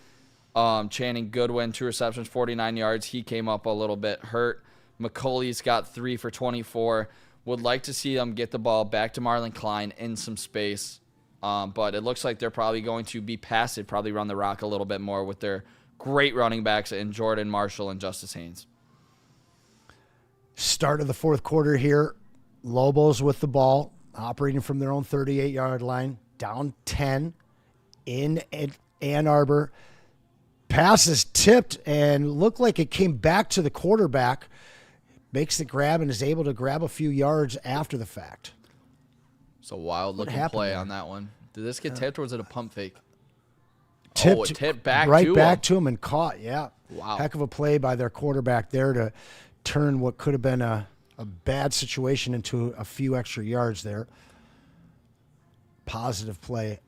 Channing Goodwin, 2 receptions, 49 yards. He came up a little bit hurt. McCauley's got 3 for 24. Would like to see them get the ball back to Marlon Klein in some space. But it looks like they're probably going to be passive, probably run the rock a little bit more with their great running backs in Jordan Marshall and Justice Haynes. Start of the fourth quarter here. Lobos with the ball, operating from their own 38-yard line, down 10 in Ann Arbor. Pass is tipped and looked like it came back to the quarterback. makes the grab and is able to grab a few yards after the fact. It's a wild-looking play on that one. Did this get tipped or was it a pump fake? Tipped, it tipped back right back to him and caught, yeah. Wow. Heck of a play by their quarterback there to turn what could have been a bad situation into a few extra yards there. Positive play.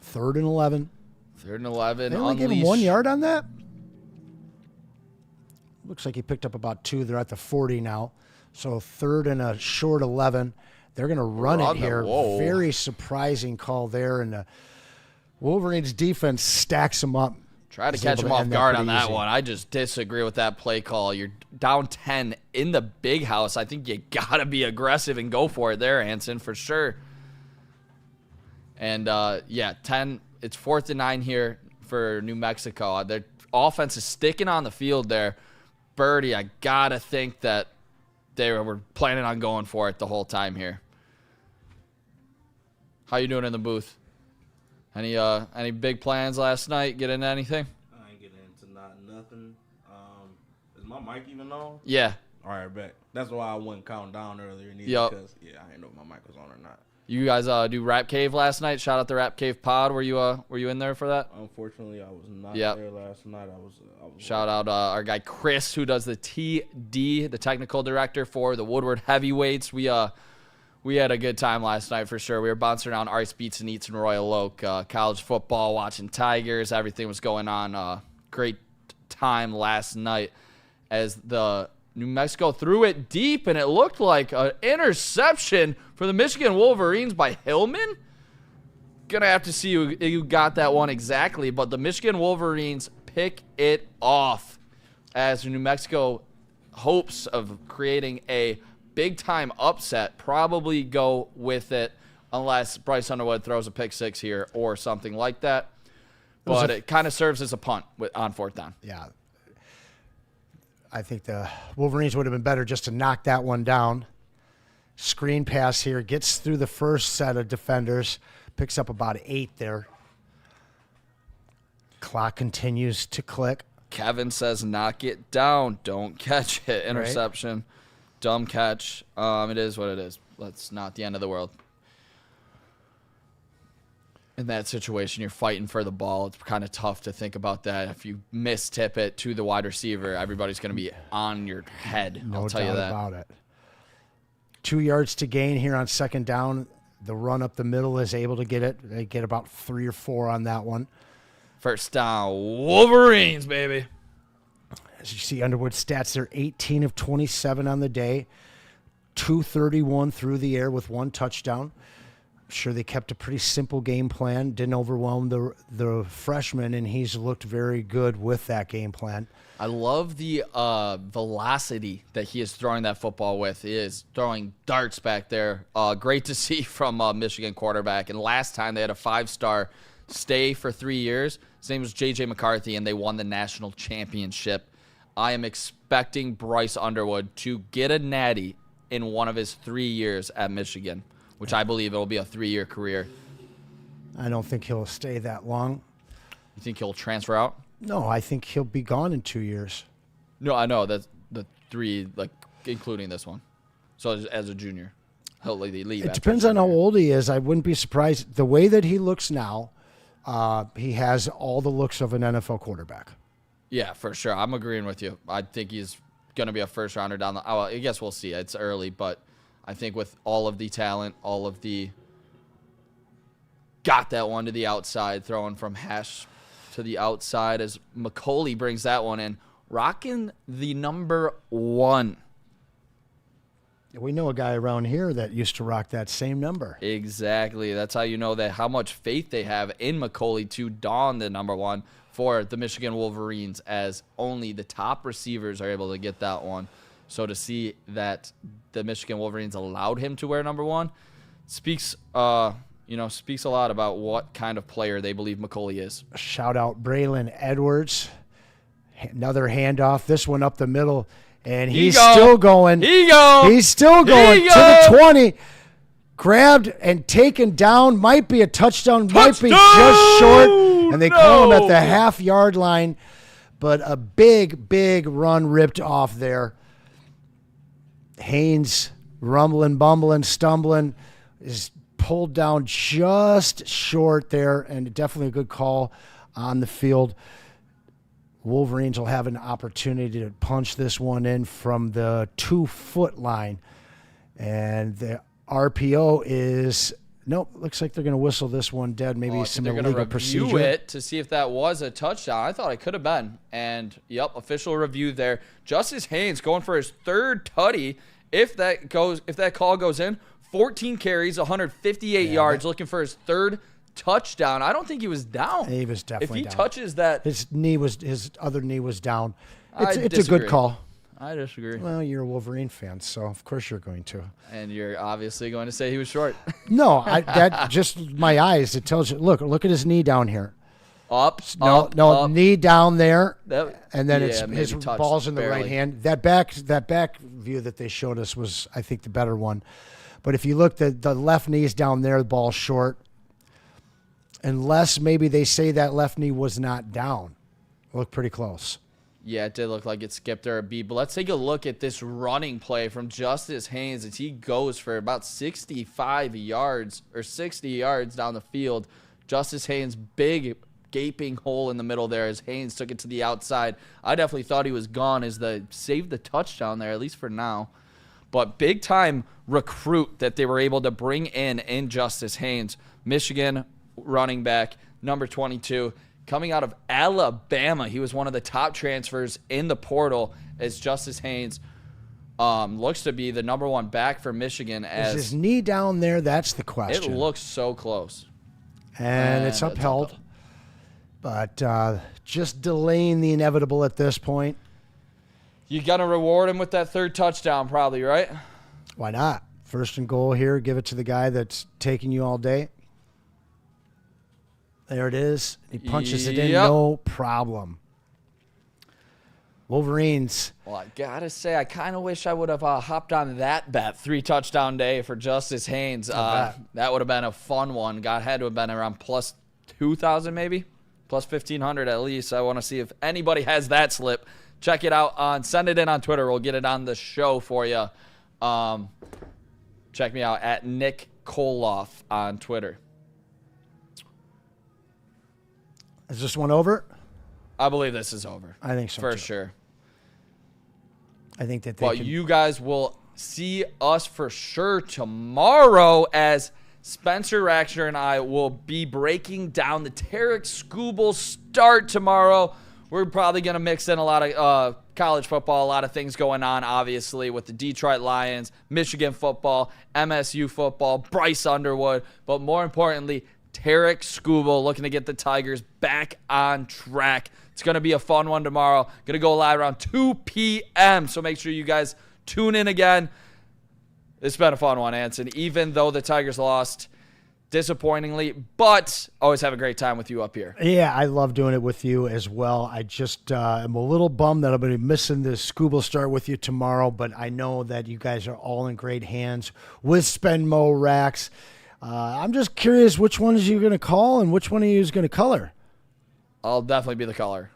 3rd and 11. 3rd and 11. They only gave him 1 yard on that? Looks like he picked up about 2. They're at the 40 now. So 3rd and a short 11. They're going to run it here. Very surprising call there. And the Wolverines defense stacks them up. Try to catch him off guard on that one. I just disagree with that play call. You're down 10 in the big house. I think you got to be aggressive and go for it there, Anson, for sure. And, 10. It's 4th and 9 here for New Mexico. Their offense is sticking on the field there. Birdie, I got to think that they were planning on going for it the whole time here. How you doing in the booth? Any big plans last night? Get into anything? I ain't getting into nothing. Is my mic even on? Yeah. All right, bet. That's why I wasn't counting down earlier. Yep. Because, I didn't know if my mic was on or not. You guys do Rap Cave last night? Shout out the Rap Cave pod. Were you in there for that? Unfortunately, I was not there last night. I was Shout out our guy Chris, who does the TD, the technical director for the Woodward Heavyweights. We had a good time last night for sure. We were bouncing around Ice Beats and Eats in Royal Oak, college football, watching Tigers. Everything was going on. Great time last night as the New Mexico threw it deep, and it looked like an interception for the Michigan Wolverines by Hillman. Gonna have to see who got that one exactly, but the Michigan Wolverines pick it off as New Mexico hopes of creating a big-time upset. Probably go with it unless Bryce Underwood throws a pick 6 here or something like that. But it kind of serves as a punt on 4th down. Yeah. I think the Wolverines would have been better just to knock that one down. Screen pass here. Gets through the first set of defenders. Picks up about 8 there. Clock continues to click. Kevin says, knock it down. Don't catch it. Interception. Right. Dumb catch. It is what it is. That's not the end of the world. In that situation, you're fighting for the ball. It's kind of tough to think about that. If you mistip it to the wide receiver, everybody's going to be on your head. I'll tell you that. No doubt about it. 2 yards to gain here on 2nd down. The run up the middle is able to get it. They get about 3 or 4 on that one. 1st down, Wolverines, baby. As you see, Underwood's stats, they're 18 of 27 on the day. 231 through the air with 1 touchdown. I'm sure they kept a pretty simple game plan. Didn't overwhelm the freshman, and he's looked very good with that game plan. I love the velocity that he is throwing that football with. He is throwing darts back there. Great to see from Michigan quarterback. And last time they had a 5-star stay for 3 years. His name was J.J. McCarthy, and they won the national championship. I am expecting Bryce Underwood to get a natty in one of his 3 years at Michigan, which I believe it will be a 3-year career. I don't think he'll stay that long. You think he'll transfer out? No, I think he'll be gone in 2 years. No, I know. That's the 3, like, including this one. So as a junior, he'll leave. It depends on how old he is. I wouldn't be surprised. The way that he looks now, he has all the looks of an NFL quarterback. Yeah, for sure. I'm agreeing with you. I think he's going to be a first-rounder down the – I guess we'll see. It's early, but I think with all of the talent, all of the – got that one to the outside, throwing from hash to the outside as McCauley brings that one in. Rocking the number 1. We know a guy around here that used to rock that same number. Exactly. That's how you know that how much faith they have in McCauley to don the number 1 for the Michigan Wolverines, as only the top receivers are able to get that one. So to see that the Michigan Wolverines allowed him to wear number 1 speaks a lot about what kind of player they believe McCauley is. Shout out Braylon Edwards. Another handoff. This one up the middle. And he's still going. He's still going to the 20. Grabbed and taken down. Might be a touchdown. Might be just short. And they call him at the half-yard line. but a big run ripped off there. Haynes rumbling, bumbling, stumbling, is pulled down just short there, and definitely a good call on the field. Wolverines will have an opportunity to punch this one in from the 2-foot line. And the RPO is, nope, looks like they're going to whistle this one dead. Maybe some illegal procedure. Review it to see if that was a touchdown. I thought it could have been. And, yep, official review there. Justice Haynes going for his third tutty. If that call goes in, 14 carries, 158 yards, looking for his third touchdown. I don't think he was down. He was definitely down. If he touches that, his other knee was down. I It's a good call. I disagree. Well, you're a Wolverine fan, so of course you're going to. And you're obviously going to say he was short. No, that just my eyes. It tells you. Look at his knee down here. Up. Knee down there, and then his touched, ball's in the barely. right hand. That back view that they showed us was, I think, the better one. But if you look, the left knee's down there, the ball's short. Unless maybe they say that left knee was not down. Looked pretty close. Yeah, it did look like it skipped or a beat. But let's take a look at this running play from Justice Haynes as he goes for about 65 yards or 60 yards down the field. Justice Haynes, big gaping hole in the middle there as Haynes took it to the outside. I definitely thought he was gone as they saved the touchdown there, at least for now. But big-time recruit that they were able to bring in Justice Haynes. Michigan running back, number 22, coming out of Alabama. He was one of the top transfers in the portal as Justice Haynes looks to be the number one back for Michigan. Is his knee down there? That's the question. It looks so close. And it's upheld. But just delaying the inevitable at this point. You got to reward him with that third touchdown probably, right? Why not? First and goal here. Give it to the guy that's taking you all day. There it is. He punches it in, no problem. Wolverines. Well, I got to say, I kind of wish I would have hopped on that bet. 3-touchdown day for Justice Haynes. That would have been a fun one. Had to have been around plus 2,000 maybe. Plus 1,500 at least. I want to see if anybody has that slip. Check it out. Send it in on Twitter. We'll get it on the show for you. Check me out at Nick Kohloff on Twitter. Is this one over? I believe this is over. I think so, for too. sure. I think that But you guys will see us for sure tomorrow as Spencer Raxner and I will be breaking down the Tarek Skubal start tomorrow. We're probably going to mix in a lot of college football, a lot of things going on, obviously, with the Detroit Lions, Michigan football, MSU football, Bryce Underwood, but more importantly, Tarek Skubal looking to get the Tigers back on track. It's going to be a fun one tomorrow. Going to go live around 2 p.m., so make sure you guys tune in again. It's been a fun one, Anson, even though the Tigers lost disappointingly, but always have a great time with you up here. Yeah, I love doing it with you as well. I just am a little bummed that I'm going to be missing the Skubal start with you tomorrow, but I know that you guys are all in great hands with Spenmo Rax. I'm just curious which one is you going to call and which one of you is going to color. I'll definitely be the color.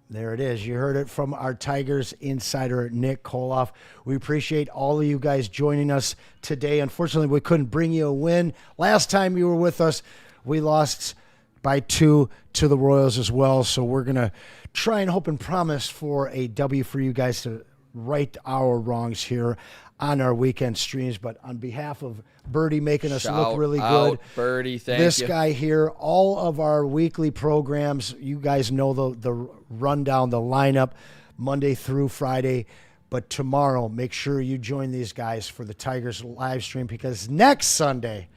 There it is. You heard it from our Tigers insider, Nick Kohloff. We appreciate all of you guys joining us today. Unfortunately, we couldn't bring you a win. Last time you were with us, we lost by 2 to the Royals as well. So we're going to try and hope and promise for a W for you guys to right our wrongs here on our weekend streams. But on behalf of Birdie making us look really good, Birdie, thank you. This guy here, all of our weekly programs, you guys know the rundown, the lineup, Monday through Friday. But tomorrow, make sure you join these guys for the Tigers live stream, because next Sunday,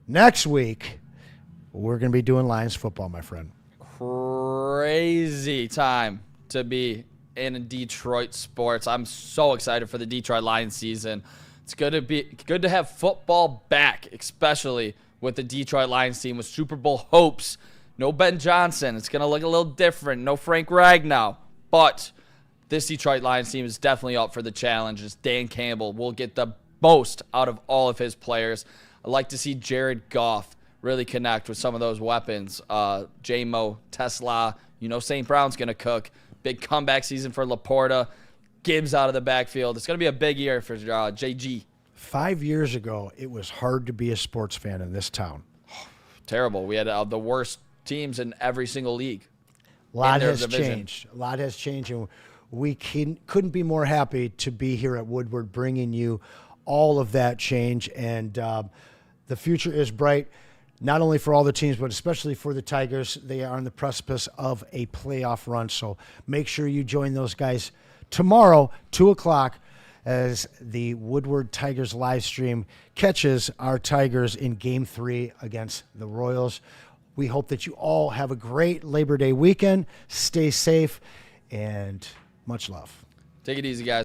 next week, we're going to be doing Lions football, my friend. Crazy time to be in Detroit sports. I'm so excited for the Detroit Lions season. It's good to have football back, especially with the Detroit Lions team with Super Bowl hopes. No Ben Johnson. It's going to look a little different. No Frank Ragnow. But this Detroit Lions team is definitely up for the challenge, as Dan Campbell will get the most out of all of his players. I'd like to see Jared Goff really connect with some of those weapons. J-Mo, Tesla, St. Brown's going to cook. Big comeback season for Laporta. Gibbs out of the backfield. It's going to be a big year for JG. 5 years ago, it was hard to be a sports fan in this town. Terrible. We had the worst teams in every single league. A lot has changed. A lot has changed, and we couldn't be more happy to be here at Woodward bringing you all of that change. And the future is bright, not only for all the teams, but especially for the Tigers. They are on the precipice of a playoff run, so make sure you join those guys tomorrow, 2 o'clock, as the Woodward Tigers live stream catches our Tigers in Game 3 against the Royals. We hope that you all have a great Labor Day weekend. Stay safe, and much love. Take it easy, guys.